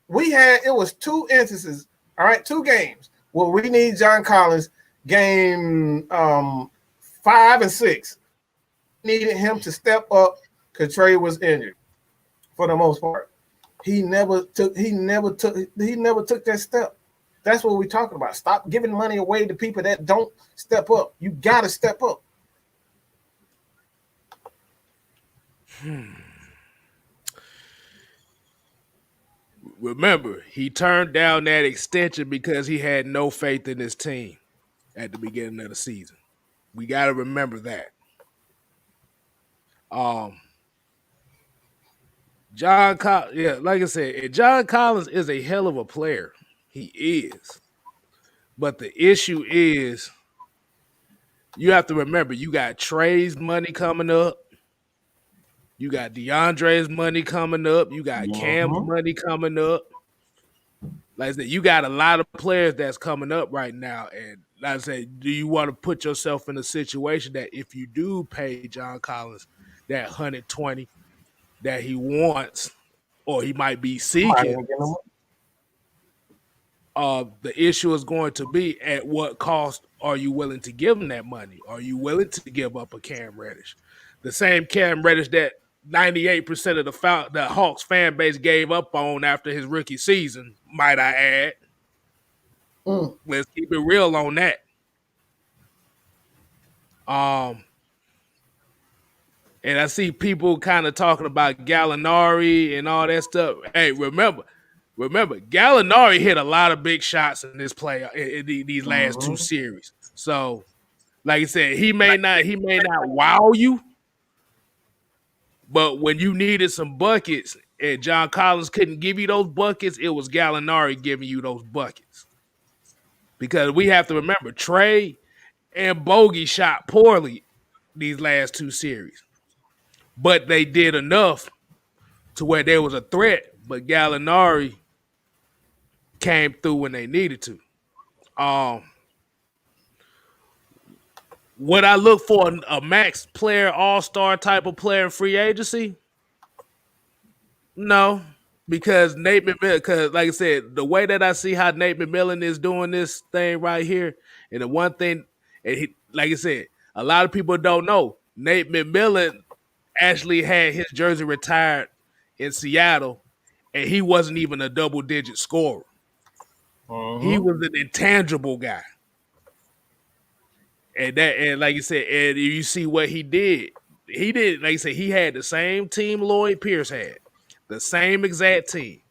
It was 2 instances, all right, 2 games where we need John Collins, game 5 and 6. Needed him to step up because Trey was injured for the most part. He never took that step. That's what we're talking about. Stop giving money away to people that don't step up. You gotta step up. Remember, he turned down that extension because he had no faith in his team at the beginning of the season. We got to remember that. John Collins, yeah, like I said, John Collins is a hell of a player. He is. But the issue is you have to remember you got Trey's money coming up. You got DeAndre's money coming up. You got Cam's money coming up. Like I said, you got a lot of players that's coming up right now. And like I said, do you want to put yourself in a situation that if you do pay John Collins that 120 that he wants, or he might be seeking, the issue is going to be at what cost are you willing to give him that money? Are you willing to give up a Cam Reddish? The same Cam Reddish that 98% of the Hawks fan base gave up on after his rookie season, might I add. Let's keep it real on that. And I see people kind of talking about Gallinari and all that stuff. Hey, remember, Gallinari hit a lot of big shots in this play in these last 2 series. So, like I said, he may not wow you, but when you needed some buckets and John Collins couldn't give you those buckets, it was Gallinari giving you those buckets. Because we have to remember, Trey and Bogey shot poorly these last 2 series. But they did enough to where there was a threat, but Gallinari came through when they needed to. Would I look for a max player, all-star type of player in free agency? No, because Nate McMillan, because like I said, the way that I see how Nate McMillan is doing this thing right here, and the one thing, and like I said, a lot of people don't know, Nate McMillan actually had his jersey retired in Seattle, and he wasn't even a double-digit scorer. He was an intangible guy. And like you said, and you see what he did. He did, like I said, he had the same team Lloyd Pierce had. The same exact team.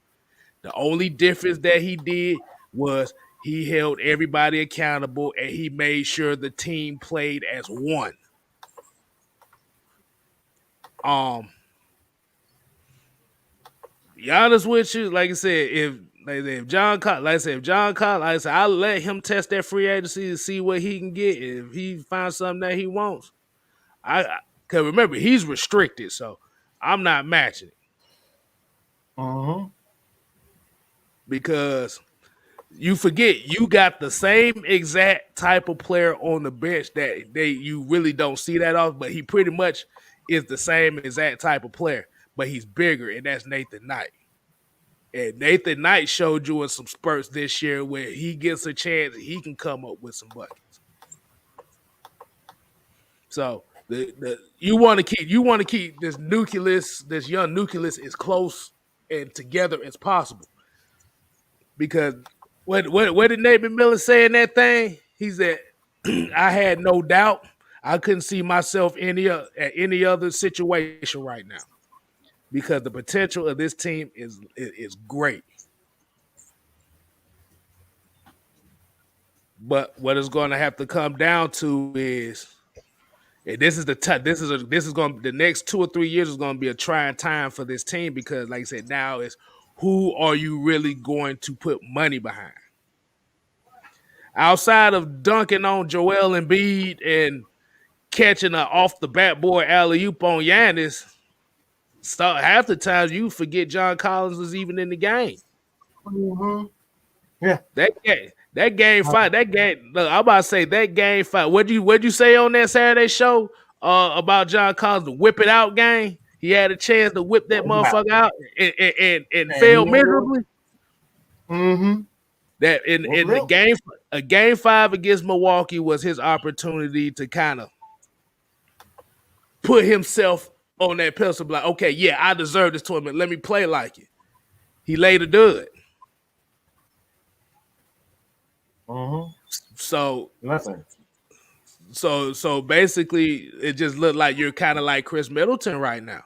The only difference that he did was he held everybody accountable and he made sure the team played as one. Be honest with you, like I said, if John Collins, I'll let him test that free agency to see what he can get. If he finds something that he wants, because remember he's restricted, so I'm not matching it. Because you forget you got the same exact type of player on the bench that you really don't see that often, but he pretty much is the same exact type of player, but he's bigger, and that's Nathan Knight. And Nathan Knight showed you in some spurts this year where he gets a chance, he can come up with some buckets. So you want to keep this nucleus, this young nucleus, as close and together as possible. Because what did Nate McMillan say in that thing? He said, "I had no doubt. I couldn't see myself at any other situation right now, because the potential of this team is great." But what it's going to have to come down to is And this is the next 2 or 3 years is gonna be a trying time for this team because, like I said, now it's who are you really going to put money behind? Outside of dunking on Joel Embiid and catching an off the backboard alley oop on Giannis, half the times you forget John Collins was even in the game. Mm-hmm. Yeah, that game fight. Look, I'm about to say that game fight. What'd you say on that Saturday show about John Collins, the whip it out game? He had a chance to whip that motherfucker out and failed miserably. Mm-hmm. That in the game 5 against Milwaukee was his opportunity to kind of put himself on that pedestal. Like, okay, yeah, I deserve this tournament. Let me play like it. He laid a dud. Mm-hmm. So Nothing. So basically, it just looked like you're kind of like Chris Middleton right now.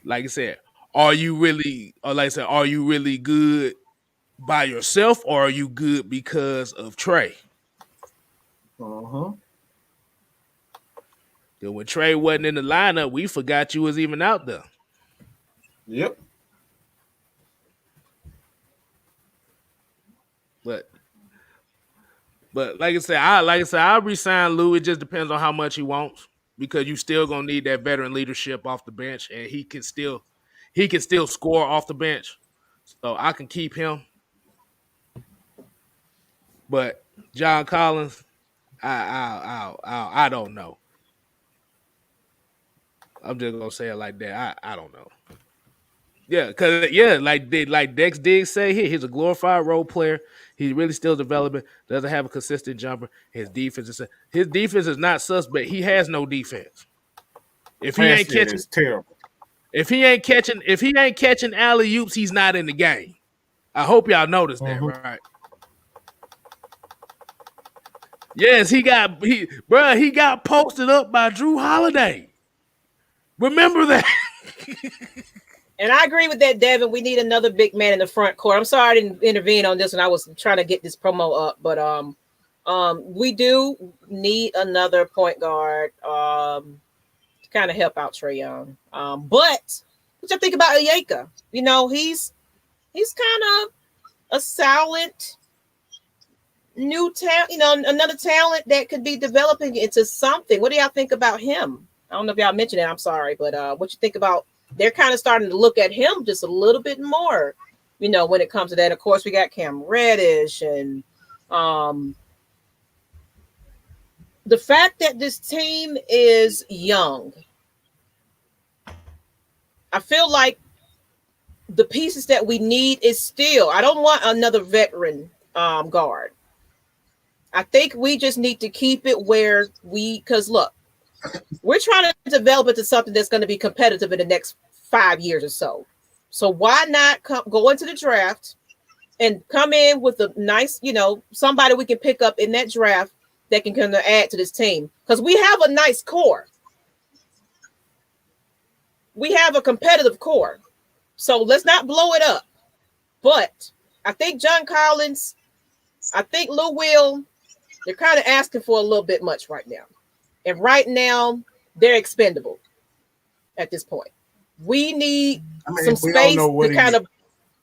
Like I said, are you really good by yourself, or are you good because of Trey? Mm-hmm. When Trey wasn't in the lineup, we forgot you was even out there. Yep. But like I said, I'll resign Lou. It just depends on how much he wants because you still gonna need that veteran leadership off the bench, and he can still score off the bench. So I can keep him. But John Collins, I don't know. I'm just gonna say it like that. I don't know. Yeah, like Dex did say here, he's a glorified role player. He's really still developing. Doesn't have a consistent jumper. His defense is not suspect. He has no defense. If he ain't catching, it's terrible. If he ain't catching alley oops, he's not in the game. I hope y'all noticed that, right? Yes, he got posted up by Drew Holiday. Remember that. And I agree with that, Devin. We need another big man in the front court. I'm sorry I didn't intervene on this, and I was trying to get this promo up, but we do need another point guard to kind of help out Trae Young. But what you think about Onyeka? You know, he's kind of a silent new talent. You know, another talent that could be developing into something. What do y'all think about him? I don't know if y'all mentioned it. I'm sorry, but what you think about? They're kind of starting to look at him just a little bit more, you know, when it comes to that. Of course, we got Cam Reddish and the fact that this team is young. I feel like the pieces that we need is still, I don't want another veteran guard. I think we just need to keep it where because look, we're trying to develop it to something that's going to be competitive in the next 5 years or so. So why not go into the draft and come in with a nice, you know, somebody we can pick up in that draft that can kind of add to this team? Because we have a nice core. We have a competitive core. So let's not blow it up. But I think John Collins, I think Lou Will, they're kind of asking for a little bit much right now. And right now, they're expendable at this point. We need some space to kind of.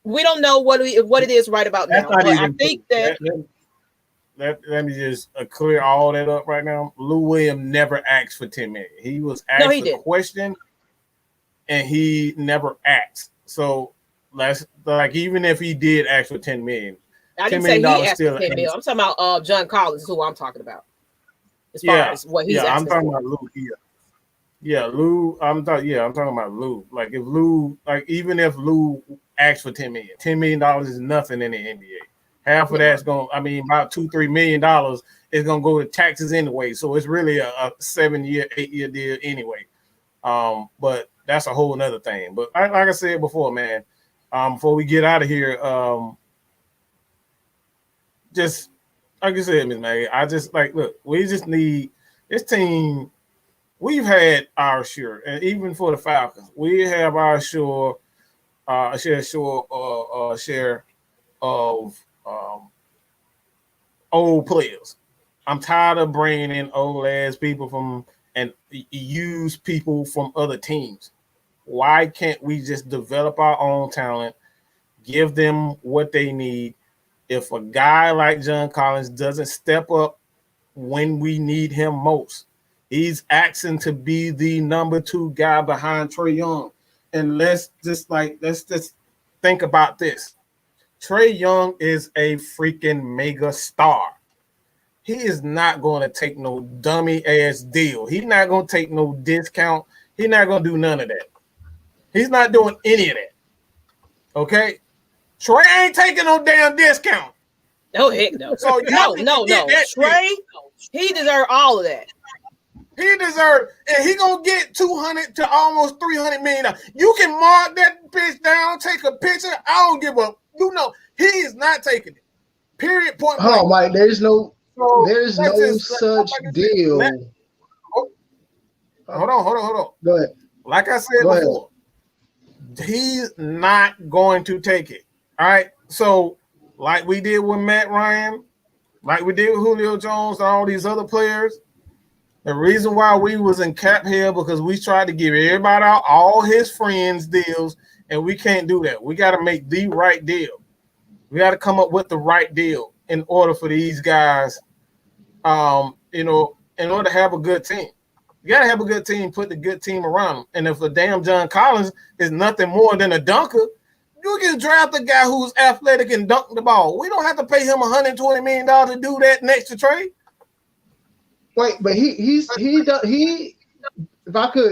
We don't know what it is right about now. But I think that. Let me just clear all that up right now. Lou Williams never asked for $10 million. He was asked a question, and he never asked. So let's even if he did ask for $10 million, I didn't say he asked for $10 million. I'm talking about John Collins, is who I'm talking about. As far as what he's asking I'm talking for. about Lou. Lou. I'm talking about Lou. Like if Lou, even if Lou asked for $10 million is nothing in the NBA. Half of that's about $2-3 million is gonna go to taxes anyway. So it's really a 7-year, 8-year deal anyway. But that's a whole nother thing. But like I said before, man, before we get out of here, just like you said, Ms. Maggie, I just look, we just need this team. We've had our share, and even for the Falcons, we have our share of old players. I'm tired of bringing in old ass people from and use people from other teams. Why can't we just develop our own talent, give them what they need? If a guy like John Collins doesn't step up when we need him most, he's asking to be the number 2 guy behind Trae Young. And let's just think about this. Trae Young is a freaking mega star. He is not going to take no dummy ass deal. He's not going to take no discount. He's not going to do none of that. He's not doing any of that. Okay? Trae ain't taking no damn discount. No, heck no. So no. Trae, he deserves all of that. He deserves, and he gonna get $200 to almost $300 million. You can mark that bitch down, take a picture. I don't give up. You know, he is not taking it. Period. Point. Oh, Mike, there's no such deal. Hold on. Go ahead. Like I said before, he's not going to take it. All right. So, like we did with Matt Ryan, like we did with Julio Jones and all these other players. The reason why we was in cap hell because we tried to give everybody all his friends deals, and we can't do that. We got to make the right deal. We got to come up with the right deal in order for these guys, in order to have a good team. You got to have a good team, put the good team around them. And if a damn John Collins is nothing more than a dunker, you can draft a guy who's athletic and dunk the ball. We don't have to pay him $120 million to do that next to Trae. Wait, but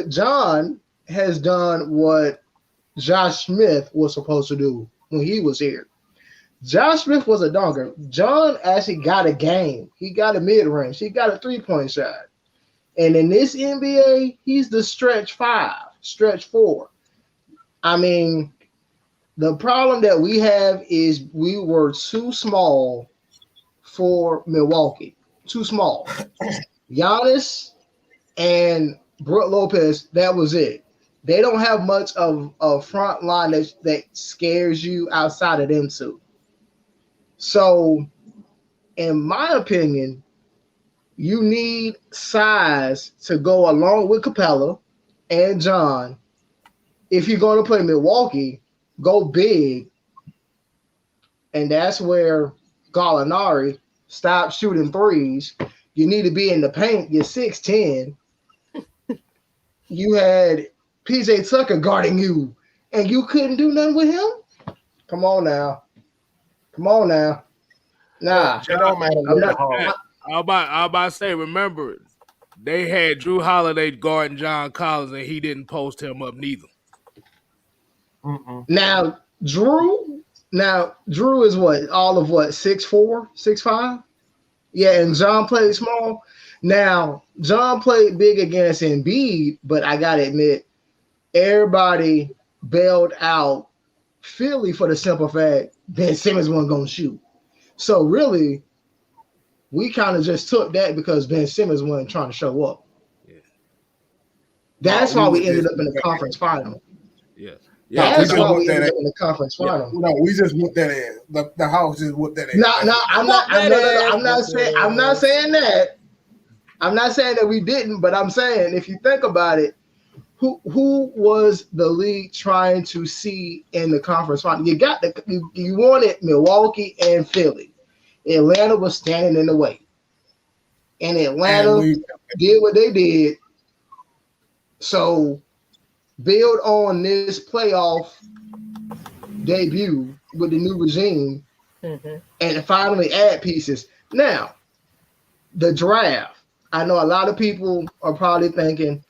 John has done what Josh Smith was supposed to do when he was here. Josh Smith was a dunker. John actually got a game. He got a mid-range. He got a 3-point shot. And in this NBA, he's the stretch 5, stretch 4. I mean, the problem that we have is we were too small for Milwaukee. Too small. Giannis and Brook Lopez, that was it. They don't have much of a front line that scares you outside of them two. So, in my opinion, you need size to go along with Capella and John. If you're going to play Milwaukee, go big. And that's where Gallinari stopped shooting threes. You need to be in the paint. You're 6'10". You had PJ Tucker guarding you, and you couldn't do nothing with him? Come on now. Nah. It don't matter. I about to say, remember, they had Drew Holiday guarding John Collins, and he didn't post him up neither. Now, Drew is what? All of what? 6'4", 6'5"? Yeah, and John played small. Now, John played big against Embiid, but I got to admit, everybody bailed out Philly for the simple fact Ben Simmons wasn't going to shoot. So, really, we kind of just took that because Ben Simmons wasn't trying to show up. Yeah. That's why we ended up in the conference final. Yeah. That's why we ended up in the conference final. No, we just whooped that ass. The house just whooped that ass. No, I'm not saying that. I'm not saying that we didn't, but I'm saying if you think about it, who was the league trying to see in the conference final? You wanted Milwaukee and Philly. Atlanta was standing in the way. And Atlanta did what they did. So build on this playoff debut with the new regime and finally add pieces. Now, the draft. I know a lot of people are probably thinking,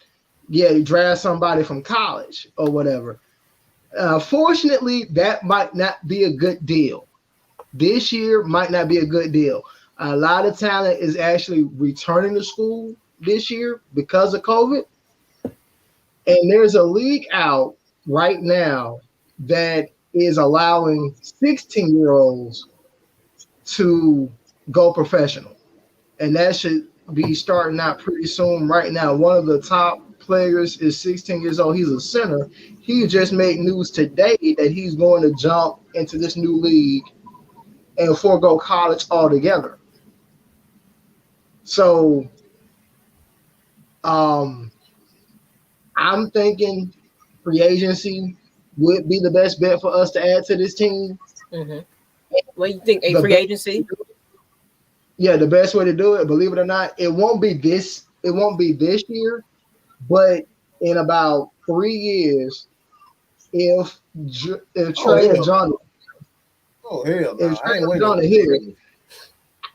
yeah, you draft somebody from college or whatever. Fortunately, that might not be a good deal. This year might not be a good deal. A lot of talent is actually returning to school this year because of COVID. And there's a league out right now that is allowing 16-year-olds to go professional. And that should be starting out pretty soon. Right now, one of the top players is 16 years old. He's a center. He just made news today that he's going to jump into this new league and forego college altogether. So, I'm thinking free agency would be the best bet for us to add to this team. Mm-hmm. What do you think? A free agency? Yeah, the best way to do it. Believe it or not, it won't be this. It won't be this year, but in about 3 years, if Trey and John, here,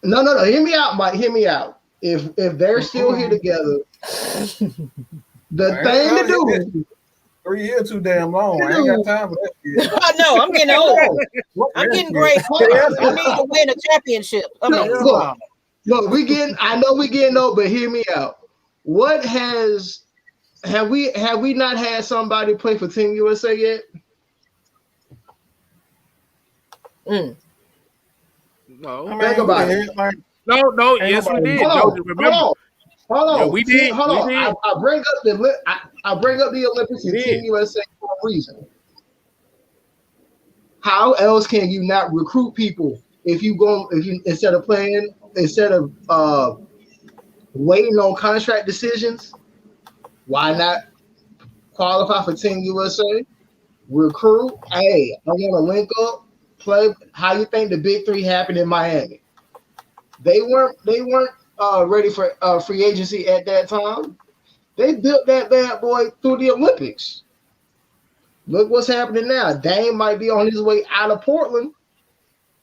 no, hear me out, Mike. Hear me out. If they're still here together, the thing to do. 3 years too damn long. I ain't got time for that. I know. I'm getting old. I'm getting great. I need to win a championship. I mean, look, I know we getting old, but hear me out. What have we not had somebody play for Team USA yet? No. Think about it. No. Yes, we did. Hold on. Yeah, we did. Hold on. I bring up the Olympics and Team USA for a reason. How else can you not recruit people if you instead of waiting on contract decisions? Why not qualify for Team USA? Recruit. Hey, I want to link up. Play. How you think the Big Three happened in Miami? They weren't ready for free agency at that time. They built that bad boy through the Olympics. Look what's happening now. Dame might be on his way out of Portland,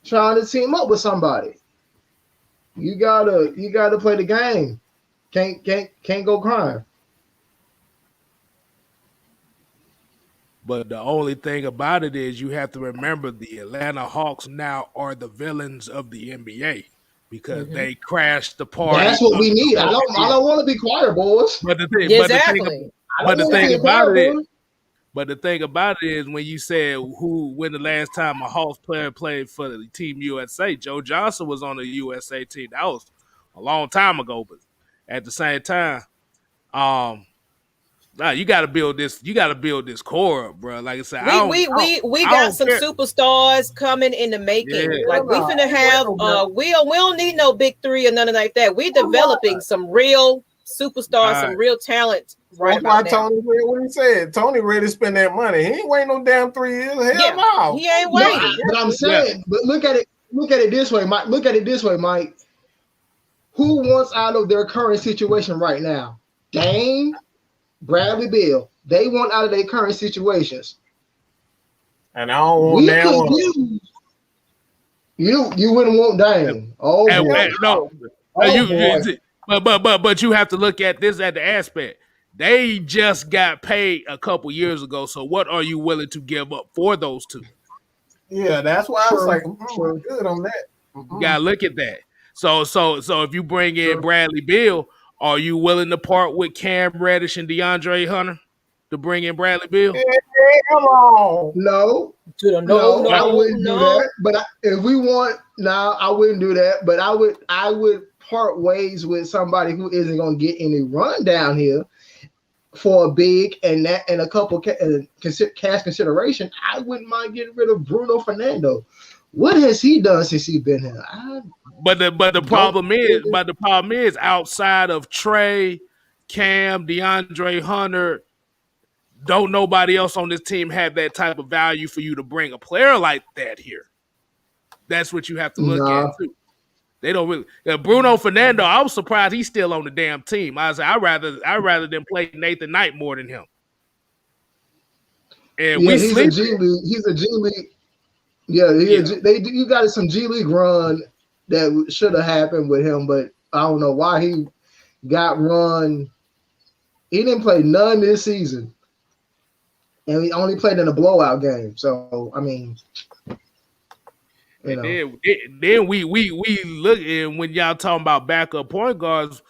trying to team up with somebody. You gotta play the game. Can't go crying. But the only thing about it is you have to remember the Atlanta Hawks now are the villains of the NBA because they crashed the party. That's what we need. I don't want to be quiet, boys. But the thing about it is when you said when the last time a Hawks player played for the Team USA, Joe Johnson was on the USA team. That was a long time ago, but at the same time, you got to build this. You got to build this core up, bro. Like I said, we got some superstars coming in the making. Yeah. Like we finna have. We don't need no Big Three or nothing like that. We developing some real superstars, some real talent. Right. That's why Tony said what he said. Tony ready to spend that money. He ain't waiting no damn 3 years. Hell no. He ain't waiting. No, but I'm saying, but look at it this way, Mike. Look at it this way, Mike. Who wants out of their current situation right now? Dame, Bradley Beal. They want out of their current situations. And I don't want that one. You wouldn't want Dame. Oh, no. But you have to look at this at the aspect. They just got paid a couple years ago. So what are you willing to give up for those two? Yeah, that's why I was like, good on that. You gotta look at that. So if you bring in Bradley Beal, are you willing to part with Cam Reddish and DeAndre Hunter to bring in Bradley Beal? No, I wouldn't do that. But if we want, I wouldn't do that. But I would part ways with somebody who isn't going to get any run down here for a big and a couple cash consideration. I wouldn't mind getting rid of Bruno Fernando. What has he done since he's been here? But the problem is outside of Trey, Cam, DeAndre Hunter, don't nobody else on this team have that type of value for you to bring a player like that here. That's what you have to look at too. They don't really. Bruno Fernando, I was surprised he's still on the damn team. I was like, I rather than play Nathan Knight more than him. And he's a G League. Yeah, you got some G League run that should have happened with him, but I don't know why he got run. He didn't play none this season, and he only played in a blowout game. So I mean, then we look, and when y'all talking about backup point guards,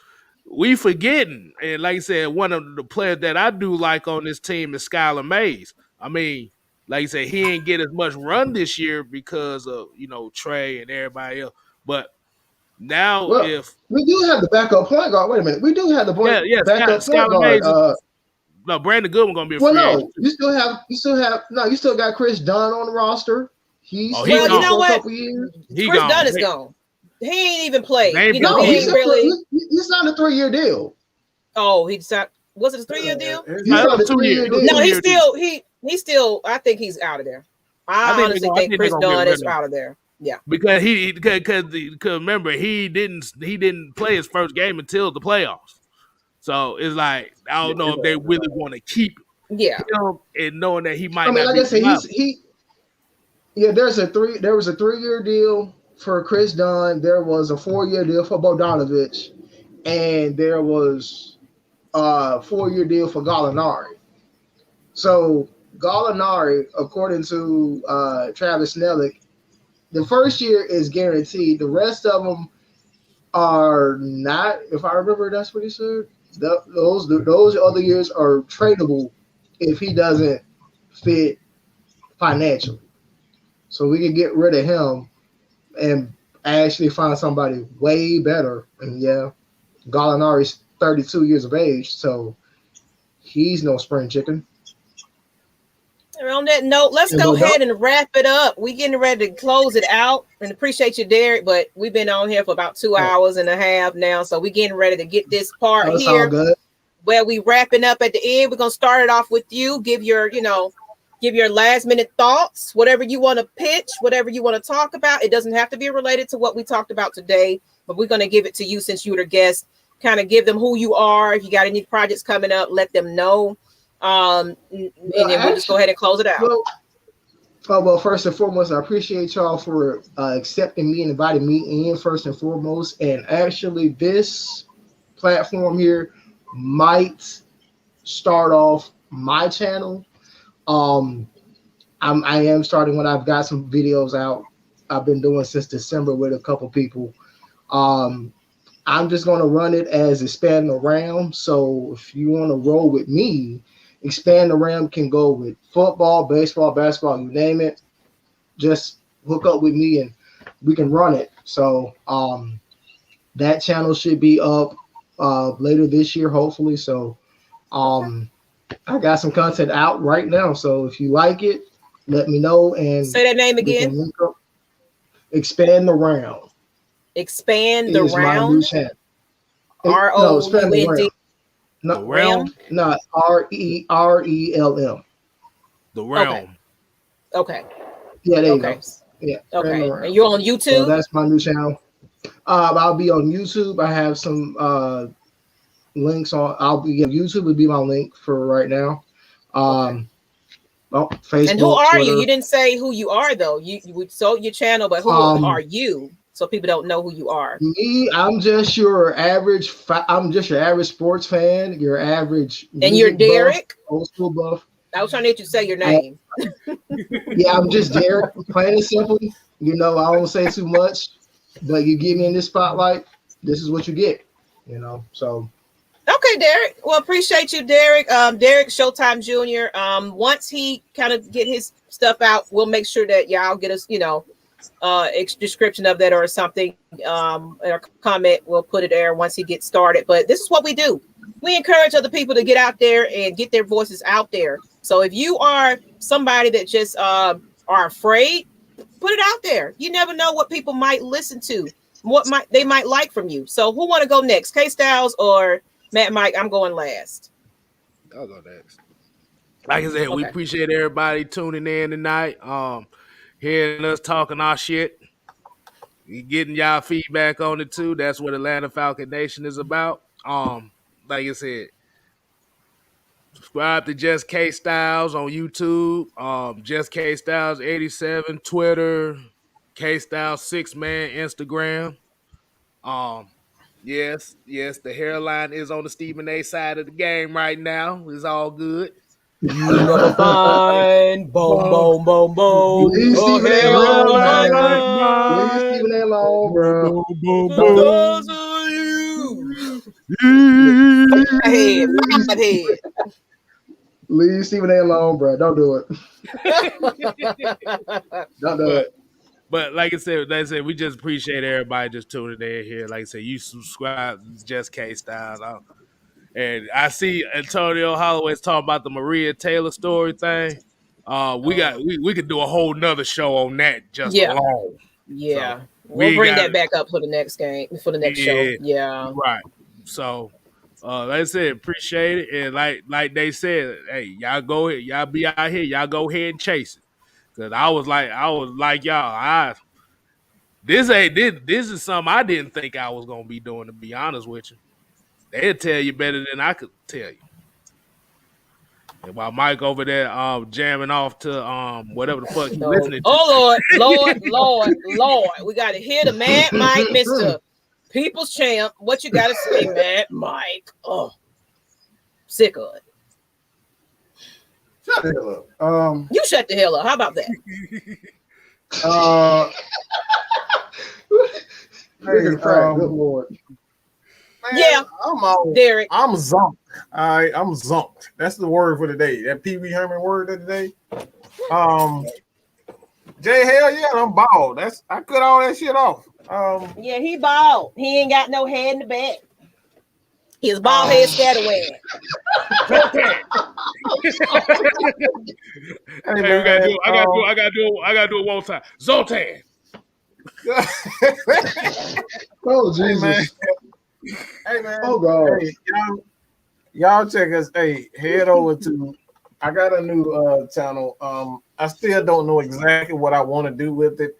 we forgetting. And like I said, one of the players that I do like on this team is Skylar Mays. I mean, like you said, he ain't get as much run this year because of Trey and everybody else. But now, if we do have the backup point guard, wait a minute, we do have the backup point guard. No, Brandon Goodman gonna be a free agent. You still got Chris Dunn on the roster. He's you know what? Chris Dunn is gone. ain't even played. They ain't You know, been he playing. ain't really. He signed a 3-year deal. Oh, he signed. Was it a 3-year deal? He signed a 3-year deal. No, he's still. I think he's out of there. I honestly think Chris Dunn is out of there. Yeah, because because remember he didn't play his first game until the playoffs. So it's like I don't know if they really want to keep him and knowing that he might. I mean, not like be I said, there was a 3-year deal for Chris Dunn. There was a 4-year deal for Bogdanovich, and there was a 4-year deal for Gallinari. So Gallinari, according to Travis Snellick, the first year is guaranteed. The rest of them are not. If I remember, that's what he said. Those other years are tradable if he doesn't fit financially. So we can get rid of him and actually find somebody way better. And yeah, Gallinari's 32 years of age, so he's no spring chicken. And on that note, let's go ahead and wrap it up. We're getting ready to close it out. And appreciate you, Derek, but we've been on here for about 2 hours and a half now, so we're getting ready to get this part here where we wrapping up at the end. We're gonna start it off with you. Give your last minute thoughts, whatever you want to pitch, whatever you want to talk about. It doesn't have to be related to what we talked about today, but we're going to give it to you since you're the guest. Kind of give them who you are. If you got any projects coming up, let them know. And then we'll just go ahead and close it out. Well, first and foremost, I appreciate y'all for accepting me and inviting me in first and foremost. And actually, this platform here might start off my channel. I am starting when I've got some videos out. I've been doing since December with a couple people. I'm just going to run it as Expand the Realm. So if you want to roll with me, Expand the Realm can go with football, baseball, basketball, you name it. Just hook up with me and we can run it. So that channel should be up later this year, hopefully. So I got some content out right now. So if you like it, let me know. And say that name again. Expand the Realm. Expand the Realm. ROUND. No, Realm. No, RELM. The Realm. Okay. Yeah, there you go. Yeah. Okay. And you're on YouTube? So that's my new channel. I'll be on YouTube. I have some links on. YouTube would be my link for right now. Facebook. And who are Twitter. you? You didn't say who you are though. You would sold your channel, but who are you? So people don't know who you are. Me, I'm just your average. I'm just your average sports fan. Your average. And you're Derek. Buff, old school buff. I was trying to get you to say your name. Yeah, I'm just Derek. Plain and simple. You know, I don't say too much, but you get me in this spotlight. This is what you get. You know, so. Okay, Derek. Well, appreciate you, Derek. Derek Showtime Jr. Once he kind of get his stuff out, we'll make sure that y'all get us, description of that or something, or comment. We'll put it there once he gets started. But this is what we do. We encourage other people to get out there and get their voices out there. So if you are somebody that just are afraid, put it out there. You never know what people might listen to, what they might like from you. So who want to go next? KSTYLZ or Matt Mike? I'm going last. I'll go next. Like I said, we appreciate everybody tuning in tonight. Hearing us talking our shit. Getting y'all feedback on it too. That's what Atlanta Falcon Nation is about. Like I said, subscribe to Just KSTYLZ on YouTube. Just KSTYLZ 87 Twitter. KSTYLZ 6-man Instagram. Yes, the hairline is on the Stephen A side of the game right now. It's all good. You never find boom. Leave Stephen A alone, man. Leave Stephen A alone, bro. Because of you. Head. Leave Stephen A alone, bro. Don't do it. Don't do it. But like I said, we just appreciate everybody just tuning in here. Like I said, you subscribe to Just KSTYLZ. And I see Antonio Holloway's talking about the Maria Taylor story thing. We could do a whole nother show on that just alone. Yeah. We'll bring that back up for the next game, for the next show. Yeah. Right. So like I said, appreciate it. And like they said, hey, y'all go ahead, y'all be out here, y'all go ahead and chase it. Cause I was like y'all, this is something I didn't think I was gonna be doing, to be honest with you. They'll tell you better than I could tell you. And while Mike over there jamming off to whatever the fuck he's listening to. Oh Lord. We gotta hear the Mad Mike, Mr. People's Champ. What you gotta say, Mad Mike? Oh, sick of it. Shut the hell up. You shut the hell up. How about that? Good Lord. Man, Yeah, Derek. I'm zonked. All right, I'm zonked. That's the word for the day. That Pee Wee Herman word of the day. Jay, hell yeah, I'm bald. I cut all that shit off. Yeah, he bald. He ain't got no head in the back. His bald head scatterwag. Hey, man, I gotta do it one time. Zoltan. Oh Jesus. Hey man. Oh God. Hey, y'all check us. Hey, head over to. I got a new channel. I still don't know exactly what I want to do with it.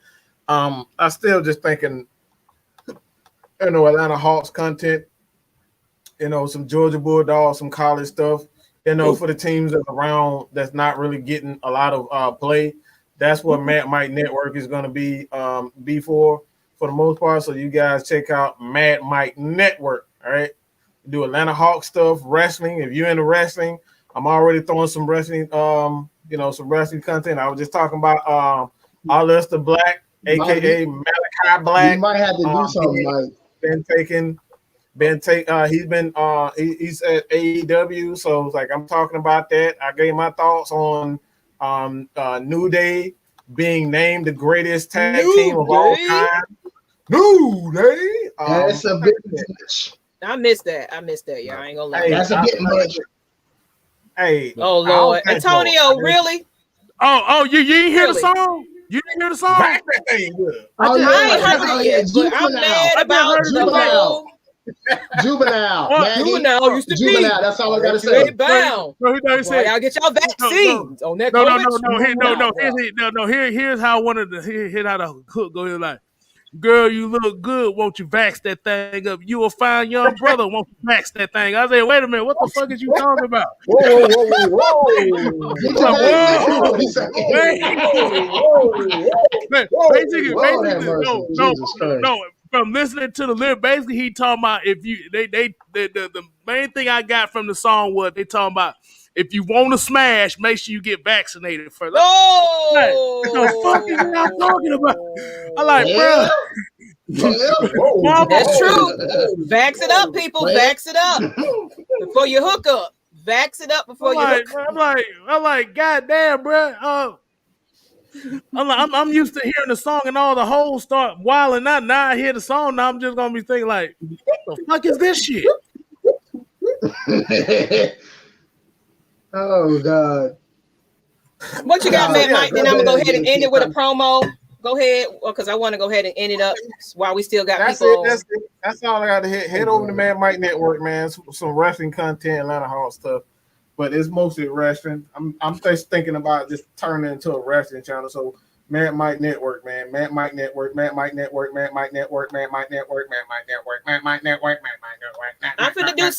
I still just thinking, Atlanta Hawks content. Some Georgia Bulldogs, some college stuff. For the teams that's around that's not really getting a lot of play. That's what Mad Mike Network is going to be for the most part. So you guys check out Mad Mike Network. All right, do Atlanta Hawks stuff, wrestling. If you're into wrestling, I'm already throwing some wrestling. Some wrestling content. I was just talking about Aleister Black, aka Malachi Black. You might have to do something, Mike. He's at AEW, so it's like I'm talking about that. I gave my thoughts on New Day being named the greatest tag team of all time. New Day. That's a bit much. I missed that. Yeah, I ain't gonna lie. Hey, that's a bit much. Hey. Oh Lord, Antonio, really? Oh, you didn't hear the song? You didn't hear the song? I ain't heard it yet, but I'm mad about the whole. Juvenile. Juvenile used to be. That's all I gotta say. Bound. No, y'all get y'all vaccines on that. No. Here's how I wanted to hear how the hook go here. Like, girl, you look good. Won't you vax that thing up? You a fine young brother. Won't you vax that thing? I said, wait a minute. What the fuck is you talking about? Whoa. Basically, no. From listening to the lyric, basically he talking about if you the main thing I got from the song was they talking about if you want to smash, make sure you get vaccinated first. Oh, what the fuck is y'all talking about? I'm like, bro, that's true. Vax it up, people. Vax it up before you hook up. Vax it up before you hook up. I'm like, goddamn, bro. I'm used to hearing the song and all the hoes start wilding out. Now I hear the song. Now I'm just gonna be thinking like, what the fuck is this shit? Oh God! What you got, Mad Mike? Then I'm gonna go ahead and end it with a promo. Go ahead, because I want to go ahead and end it up while we still got people. That's all I got to hit. Head over to Mad Mike Network, man. Some wrestling content, Atlanta Hawks stuff. But it's mostly wrestling. I'm just thinking about just turning it into a wrestling channel. So Mad Mike Network, man. Mad Mike Network, Mad Mike Network, Mad Mike Network, Mad Mike Network, Mad Mike Network, Mad Mike Network, Mad Mike Network. I'm finna do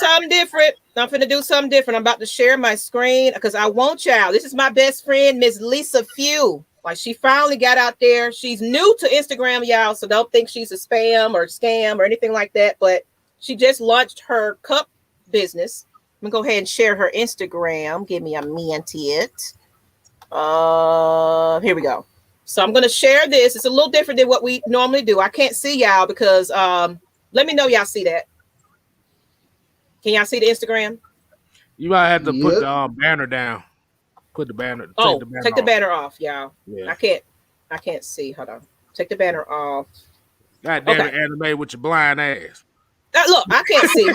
something different. I'm about to share my screen because I want y'all. This is my best friend, Miss Lisa Few. Like she finally got out there. She's new to Instagram, y'all. So don't think she's a spam or scam or anything like that. But she just launched her cup business. I'm gonna go ahead and share her Instagram. Give me a minute. Here we go. So I'm gonna share this. It's a little different than what we normally do. I can't see y'all because let me know y'all see that. Can y'all see the Instagram? You might have to put the banner down. Put the banner. Take the banner off, y'all. Yeah. I can't see. Hold on. Take the banner off. God damn it, anime with your blind ass. Look, I can't see.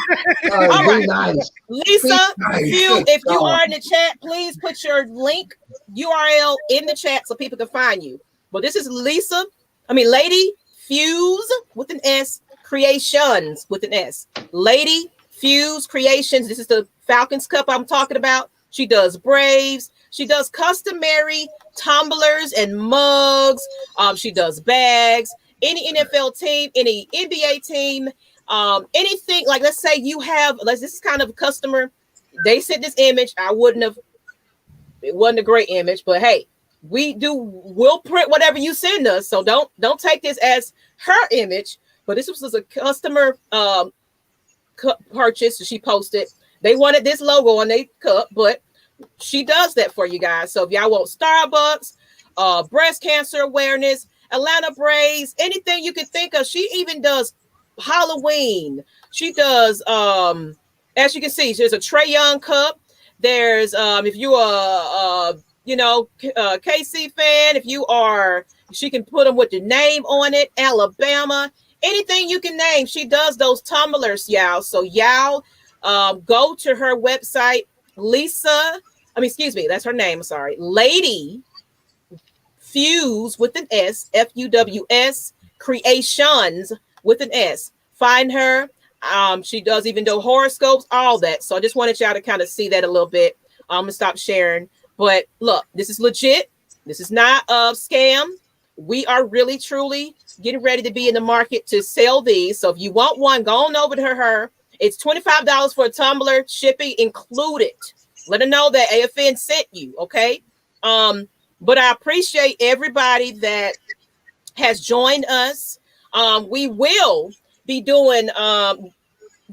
All right. Nice. Lisa, if you are in the chat, please put your link URL in the chat so people can find you. But this is Lady Fuse with an S, Creations with an S. Lady Fuse Creations. This is the Falcons cup I'm talking about. She does Braves. She does customary tumblers and mugs. She does bags. Any NFL team, any NBA team, anything, like let's say you have, this is kind of a customer. They sent this image. It wasn't a great image, but hey, we'll print whatever you send us. So don't take this as her image, but this was a customer purchase that she posted. They wanted this logo on their cup, but she does that for you guys. So if y'all want Starbucks, breast cancer awareness, Atlanta Braves, anything you can think of. She even does Halloween. She does, as you can see, there's a Trae Young cup. There's, if you are, KC fan, if you are, she can put them with your name on it, Alabama, anything you can name. She does those tumblers, y'all. So y'all go to her website, that's her name. I'm sorry. Lady Fuse with an S, Fuws, Creations with an S. Find her. She does even do horoscopes, all that. So I just wanted y'all to kind of see that a little bit. I'm gonna stop sharing. But look, this is legit. This is not a scam. We are really, truly getting ready to be in the market to sell these. So if you want one, go on over to her. It's $25 for a tumbler, shipping included. Let her know that AFN sent you, okay? But I appreciate everybody that has joined us. We will be doing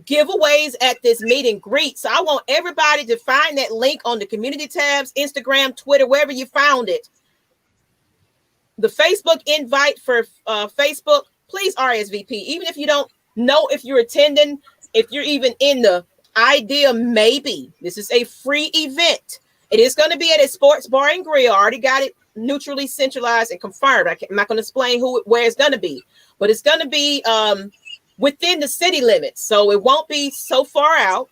giveaways at this meet and greet. So I want everybody to find that link on the community tabs, Instagram, Twitter, wherever you found it. The Facebook invite for Facebook, please RSVP. Even if you don't know if you're attending, if you're even in the idea, maybe. This is a free event. It is going to be at a sports bar and grill. I already got it neutrally centralized and confirmed. I'm not going to explain where it's going to be, but it's going to be within the city limits. So it won't be so far out.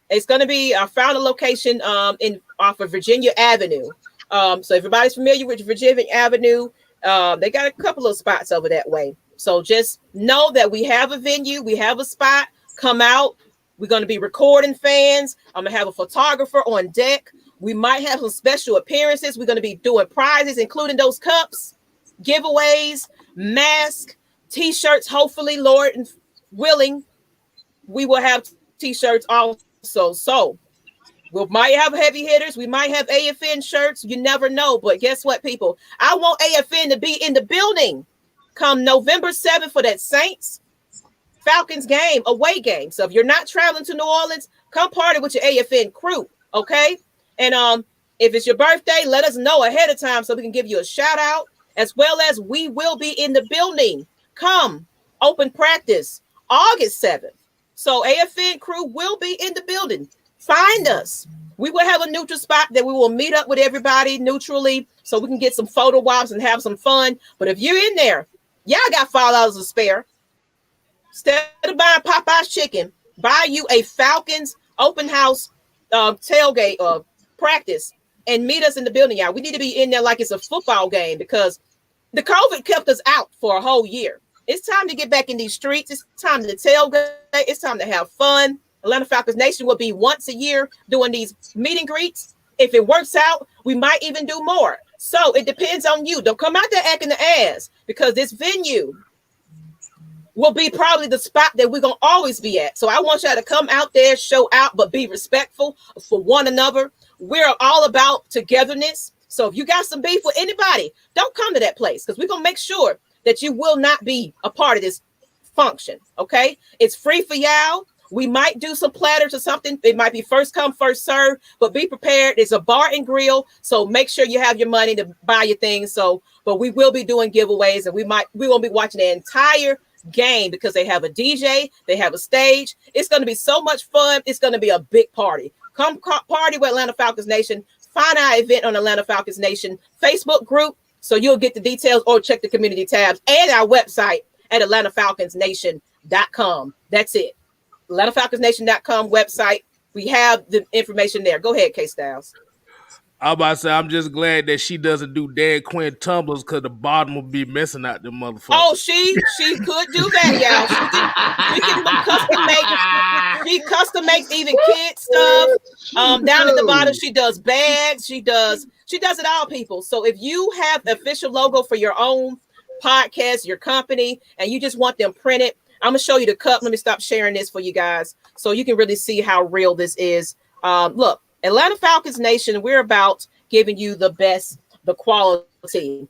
It's going to be, I found a location off of Virginia Avenue. So everybody's familiar with Virginia Avenue. They got a couple of spots over that way. So just know that we have a venue. We have a spot. Come out. We're going to be recording fans. I'm going to have a photographer on deck. We might have some special appearances. We're going to be doing prizes, including those cups, giveaways, masks, T-shirts. Hopefully, Lord willing, we will have T-shirts also. So we might have heavy hitters. We might have AFN shirts. You never know. But guess what, people? I want AFN to be in the building come November 7th for that Saints Falcons game, away game. So if you're not traveling to New Orleans, come party with your AFN crew, okay? And if it's your birthday, let us know ahead of time so we can give you a shout out, as well as we will be in the building. Come, open practice, August 7th. So AFN crew will be in the building. Find us. We will have a neutral spot that we will meet up with everybody neutrally so we can get some photo ops and have some fun. But if you're in there, y'all got $5 to spare. Instead of buying Popeye's chicken, buy you a Falcons open house tailgate practice and meet us in the building, y'all. We need to be in there like it's a football game because the COVID kept us out for a whole year. It's time to get back in these streets. It's time to tailgate. It's time to have fun. Atlanta Falcons Nation will be once a year doing these meet and greets. If it works out, we might even do more. So it depends on you. Don't come out there acting the ass because this venue will be probably the spot that we're going to always be at. So I want y'all to come out there, show out, but be respectful for one another. We're all about togetherness. So if you got some beef with anybody, don't come to that place because we're going to make sure that you will not be a part of this function, okay? It's free for y'all. We might do some platters or something. It might be first come, first serve, but be prepared. It's a bar and grill, so make sure you have your money to buy your things. So, but we will be doing giveaways, and we won't be watching the entire game because they have a DJ, they have a stage. It's going to be so much fun. It's going to be a big party. Come party with Atlanta Falcons Nation. Find our event on Atlanta Falcons Nation Facebook group so you'll get the details, or check the community tabs and our website at AtlantaFalconsNation.com. That's it. AtlantaFalconsNation.com website. We have the information there. Go ahead, KSTYLZ. I'm about to say, I'm just glad that she doesn't do Dan Quinn tumblers because the bottom will be missing out the motherfucker. Oh, she could do that, y'all. She can custom make. She custom makes even kid stuff. Down at the bottom, she does bags. She does it all, people. So if you have official logo for your own podcast, your company, and you just want them printed, I'm gonna show you the cup. Let me stop sharing this for you guys so you can really see how real this is. Look, Atlanta Falcons Nation, we're about giving you the best, the quality.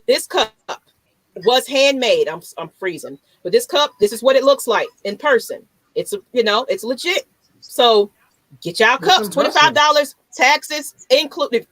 This cup was handmade. I'm freezing, but this cup, this is what it looks like in person. It's it's legit. So get y'all cups, $25, taxes included,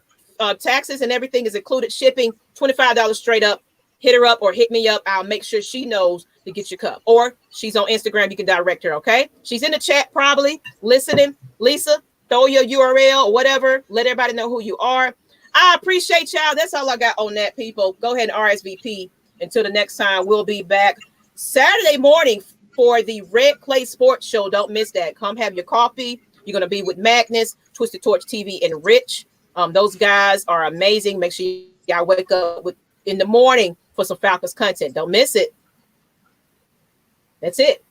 taxes and everything is included, shipping, $25 straight up. Hit her up or hit me up. I'll make sure she knows to get your cup. Or she's on Instagram. You can direct her, okay? She's in the chat probably, listening. Lisa, throw your URL or whatever. Let everybody know who you are. I appreciate y'all. That's all I got on that, people. Go ahead and RSVP. Until the next time, we'll be back Saturday morning for the Red Clay Sports Show. Don't miss that. Come have your coffee. You're going to be with Magnus, Twisted Torch TV, and Rich. Those guys are amazing. Make sure y'all wake up in the morning for some Falcons content. Don't miss it. That's it.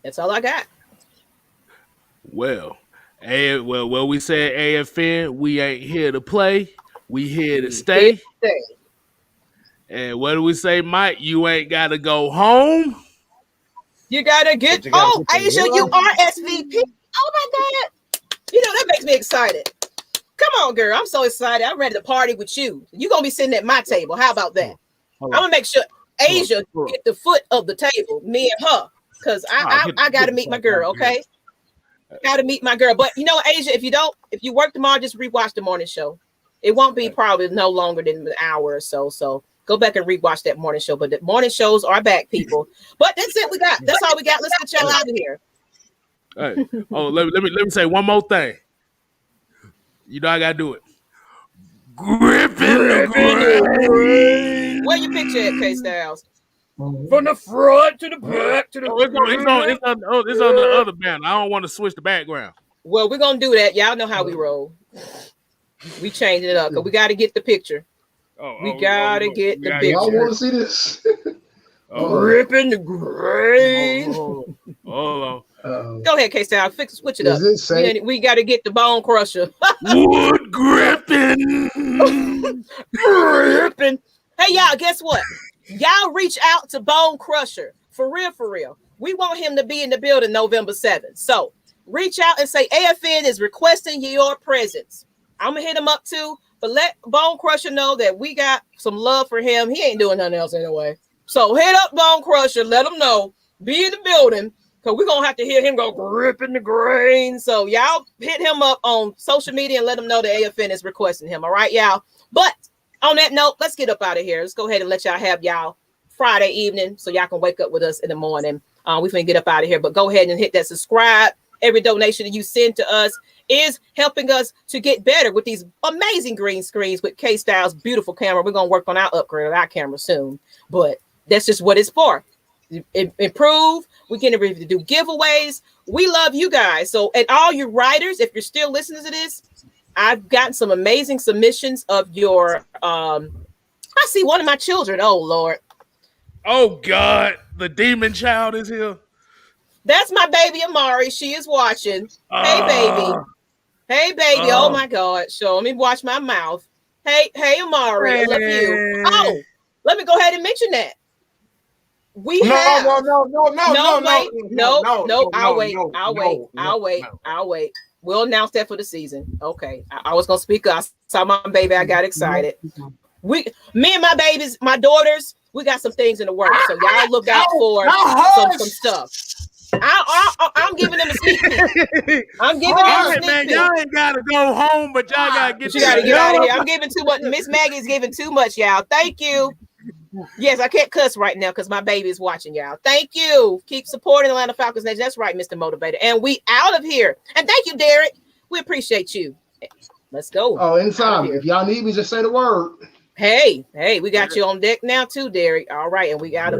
That's all I got. Well, we said AFN, we ain't here to play. We here to stay. And what do we say, Mike? You ain't got to go home. You got to get, Asia, you are SVP. Oh, my God. That makes me excited. Come on, girl. I'm so excited. I'm ready to party with you. You're going to be sitting at my table. How about that? I'm going to make sure Asia get the foot of the table, me and her, because I got to meet my girl, okay? Got to meet my girl. But, Asia, if you work tomorrow, just rewatch the morning show. It won't be probably no longer than an hour or so. So go back and rewatch that morning show. But the morning shows are back, people. But that's it. That's all we got. Let's get y'all out of here. All right. Oh, let me say one more thing. I gotta do it. Gripping the grain. Where your picture at, KSTYLZ? From the front to the back to the. It's on the other banner. I don't want to switch the background. Well, we're gonna do that. Y'all know how we roll. We changed it up because we got to get the picture. We gotta get the picture. Y'all want to see this? Ripping the grain. Hold on. Go ahead, KSTYLZ. Switch it up. We got to get the bone crusher. Wood gripping. Gripping. Hey, y'all, guess what? Y'all reach out to Bone Crusher. For real. We want him to be in the building November 7th. So reach out and say AFN is requesting your presence. I'm going to hit him up too. But let Bone Crusher know that we got some love for him. He ain't doing nothing else anyway. So hit up Bone Crusher. Let him know. Be in the building. Because we're going to have to hear him go gripping the grain. So y'all hit him up on social media and let him know that AFN is requesting him. All right, y'all. But on that note, let's get up out of here. Let's go ahead and let y'all have y'all Friday evening so y'all can wake up with us in the morning. We finna get up out of here. But go ahead and hit that subscribe. Every donation that you send to us is helping us to get better with these amazing green screens with KSTYLZ's beautiful camera. We're going to work on our upgrade of our camera soon. But that's just what it's for. Improve. We're getting ready to do giveaways. We love you guys. So, and all you writers, if you're still listening to this, I've gotten some amazing submissions of your I see one of my children. Oh Lord. Oh God, the demon child is here. That's my baby Amari. She is watching. Hey baby. Hey baby. Oh my God. So let me watch my mouth. Hey Amari. I love you. Oh, let me go ahead and mention that. We have no. I'll wait. We'll announce that for the season. Okay. I was gonna speak up. I saw my baby. I got excited. Me and my babies, my daughters, we got some things in the works. So y'all look out for some stuff. I'm giving them a sneak peek. I'm giving them a sneak peek. Y'all ain't gotta go home, but y'all gotta get. You gotta get out of here. I'm giving too much. Miss Maggie's giving too much, y'all. Thank you. Yes, I can't cuss right now because my baby is watching, y'all. Thank you. Keep supporting Atlanta Falcons Nation. That's right, Mr. Motivator. And we out of here. And thank you, Derek. We appreciate you. Let's go. Oh, anytime. If y'all need me, just say the word. Hey, we got you on deck now too, Derek. All right, and we out of here.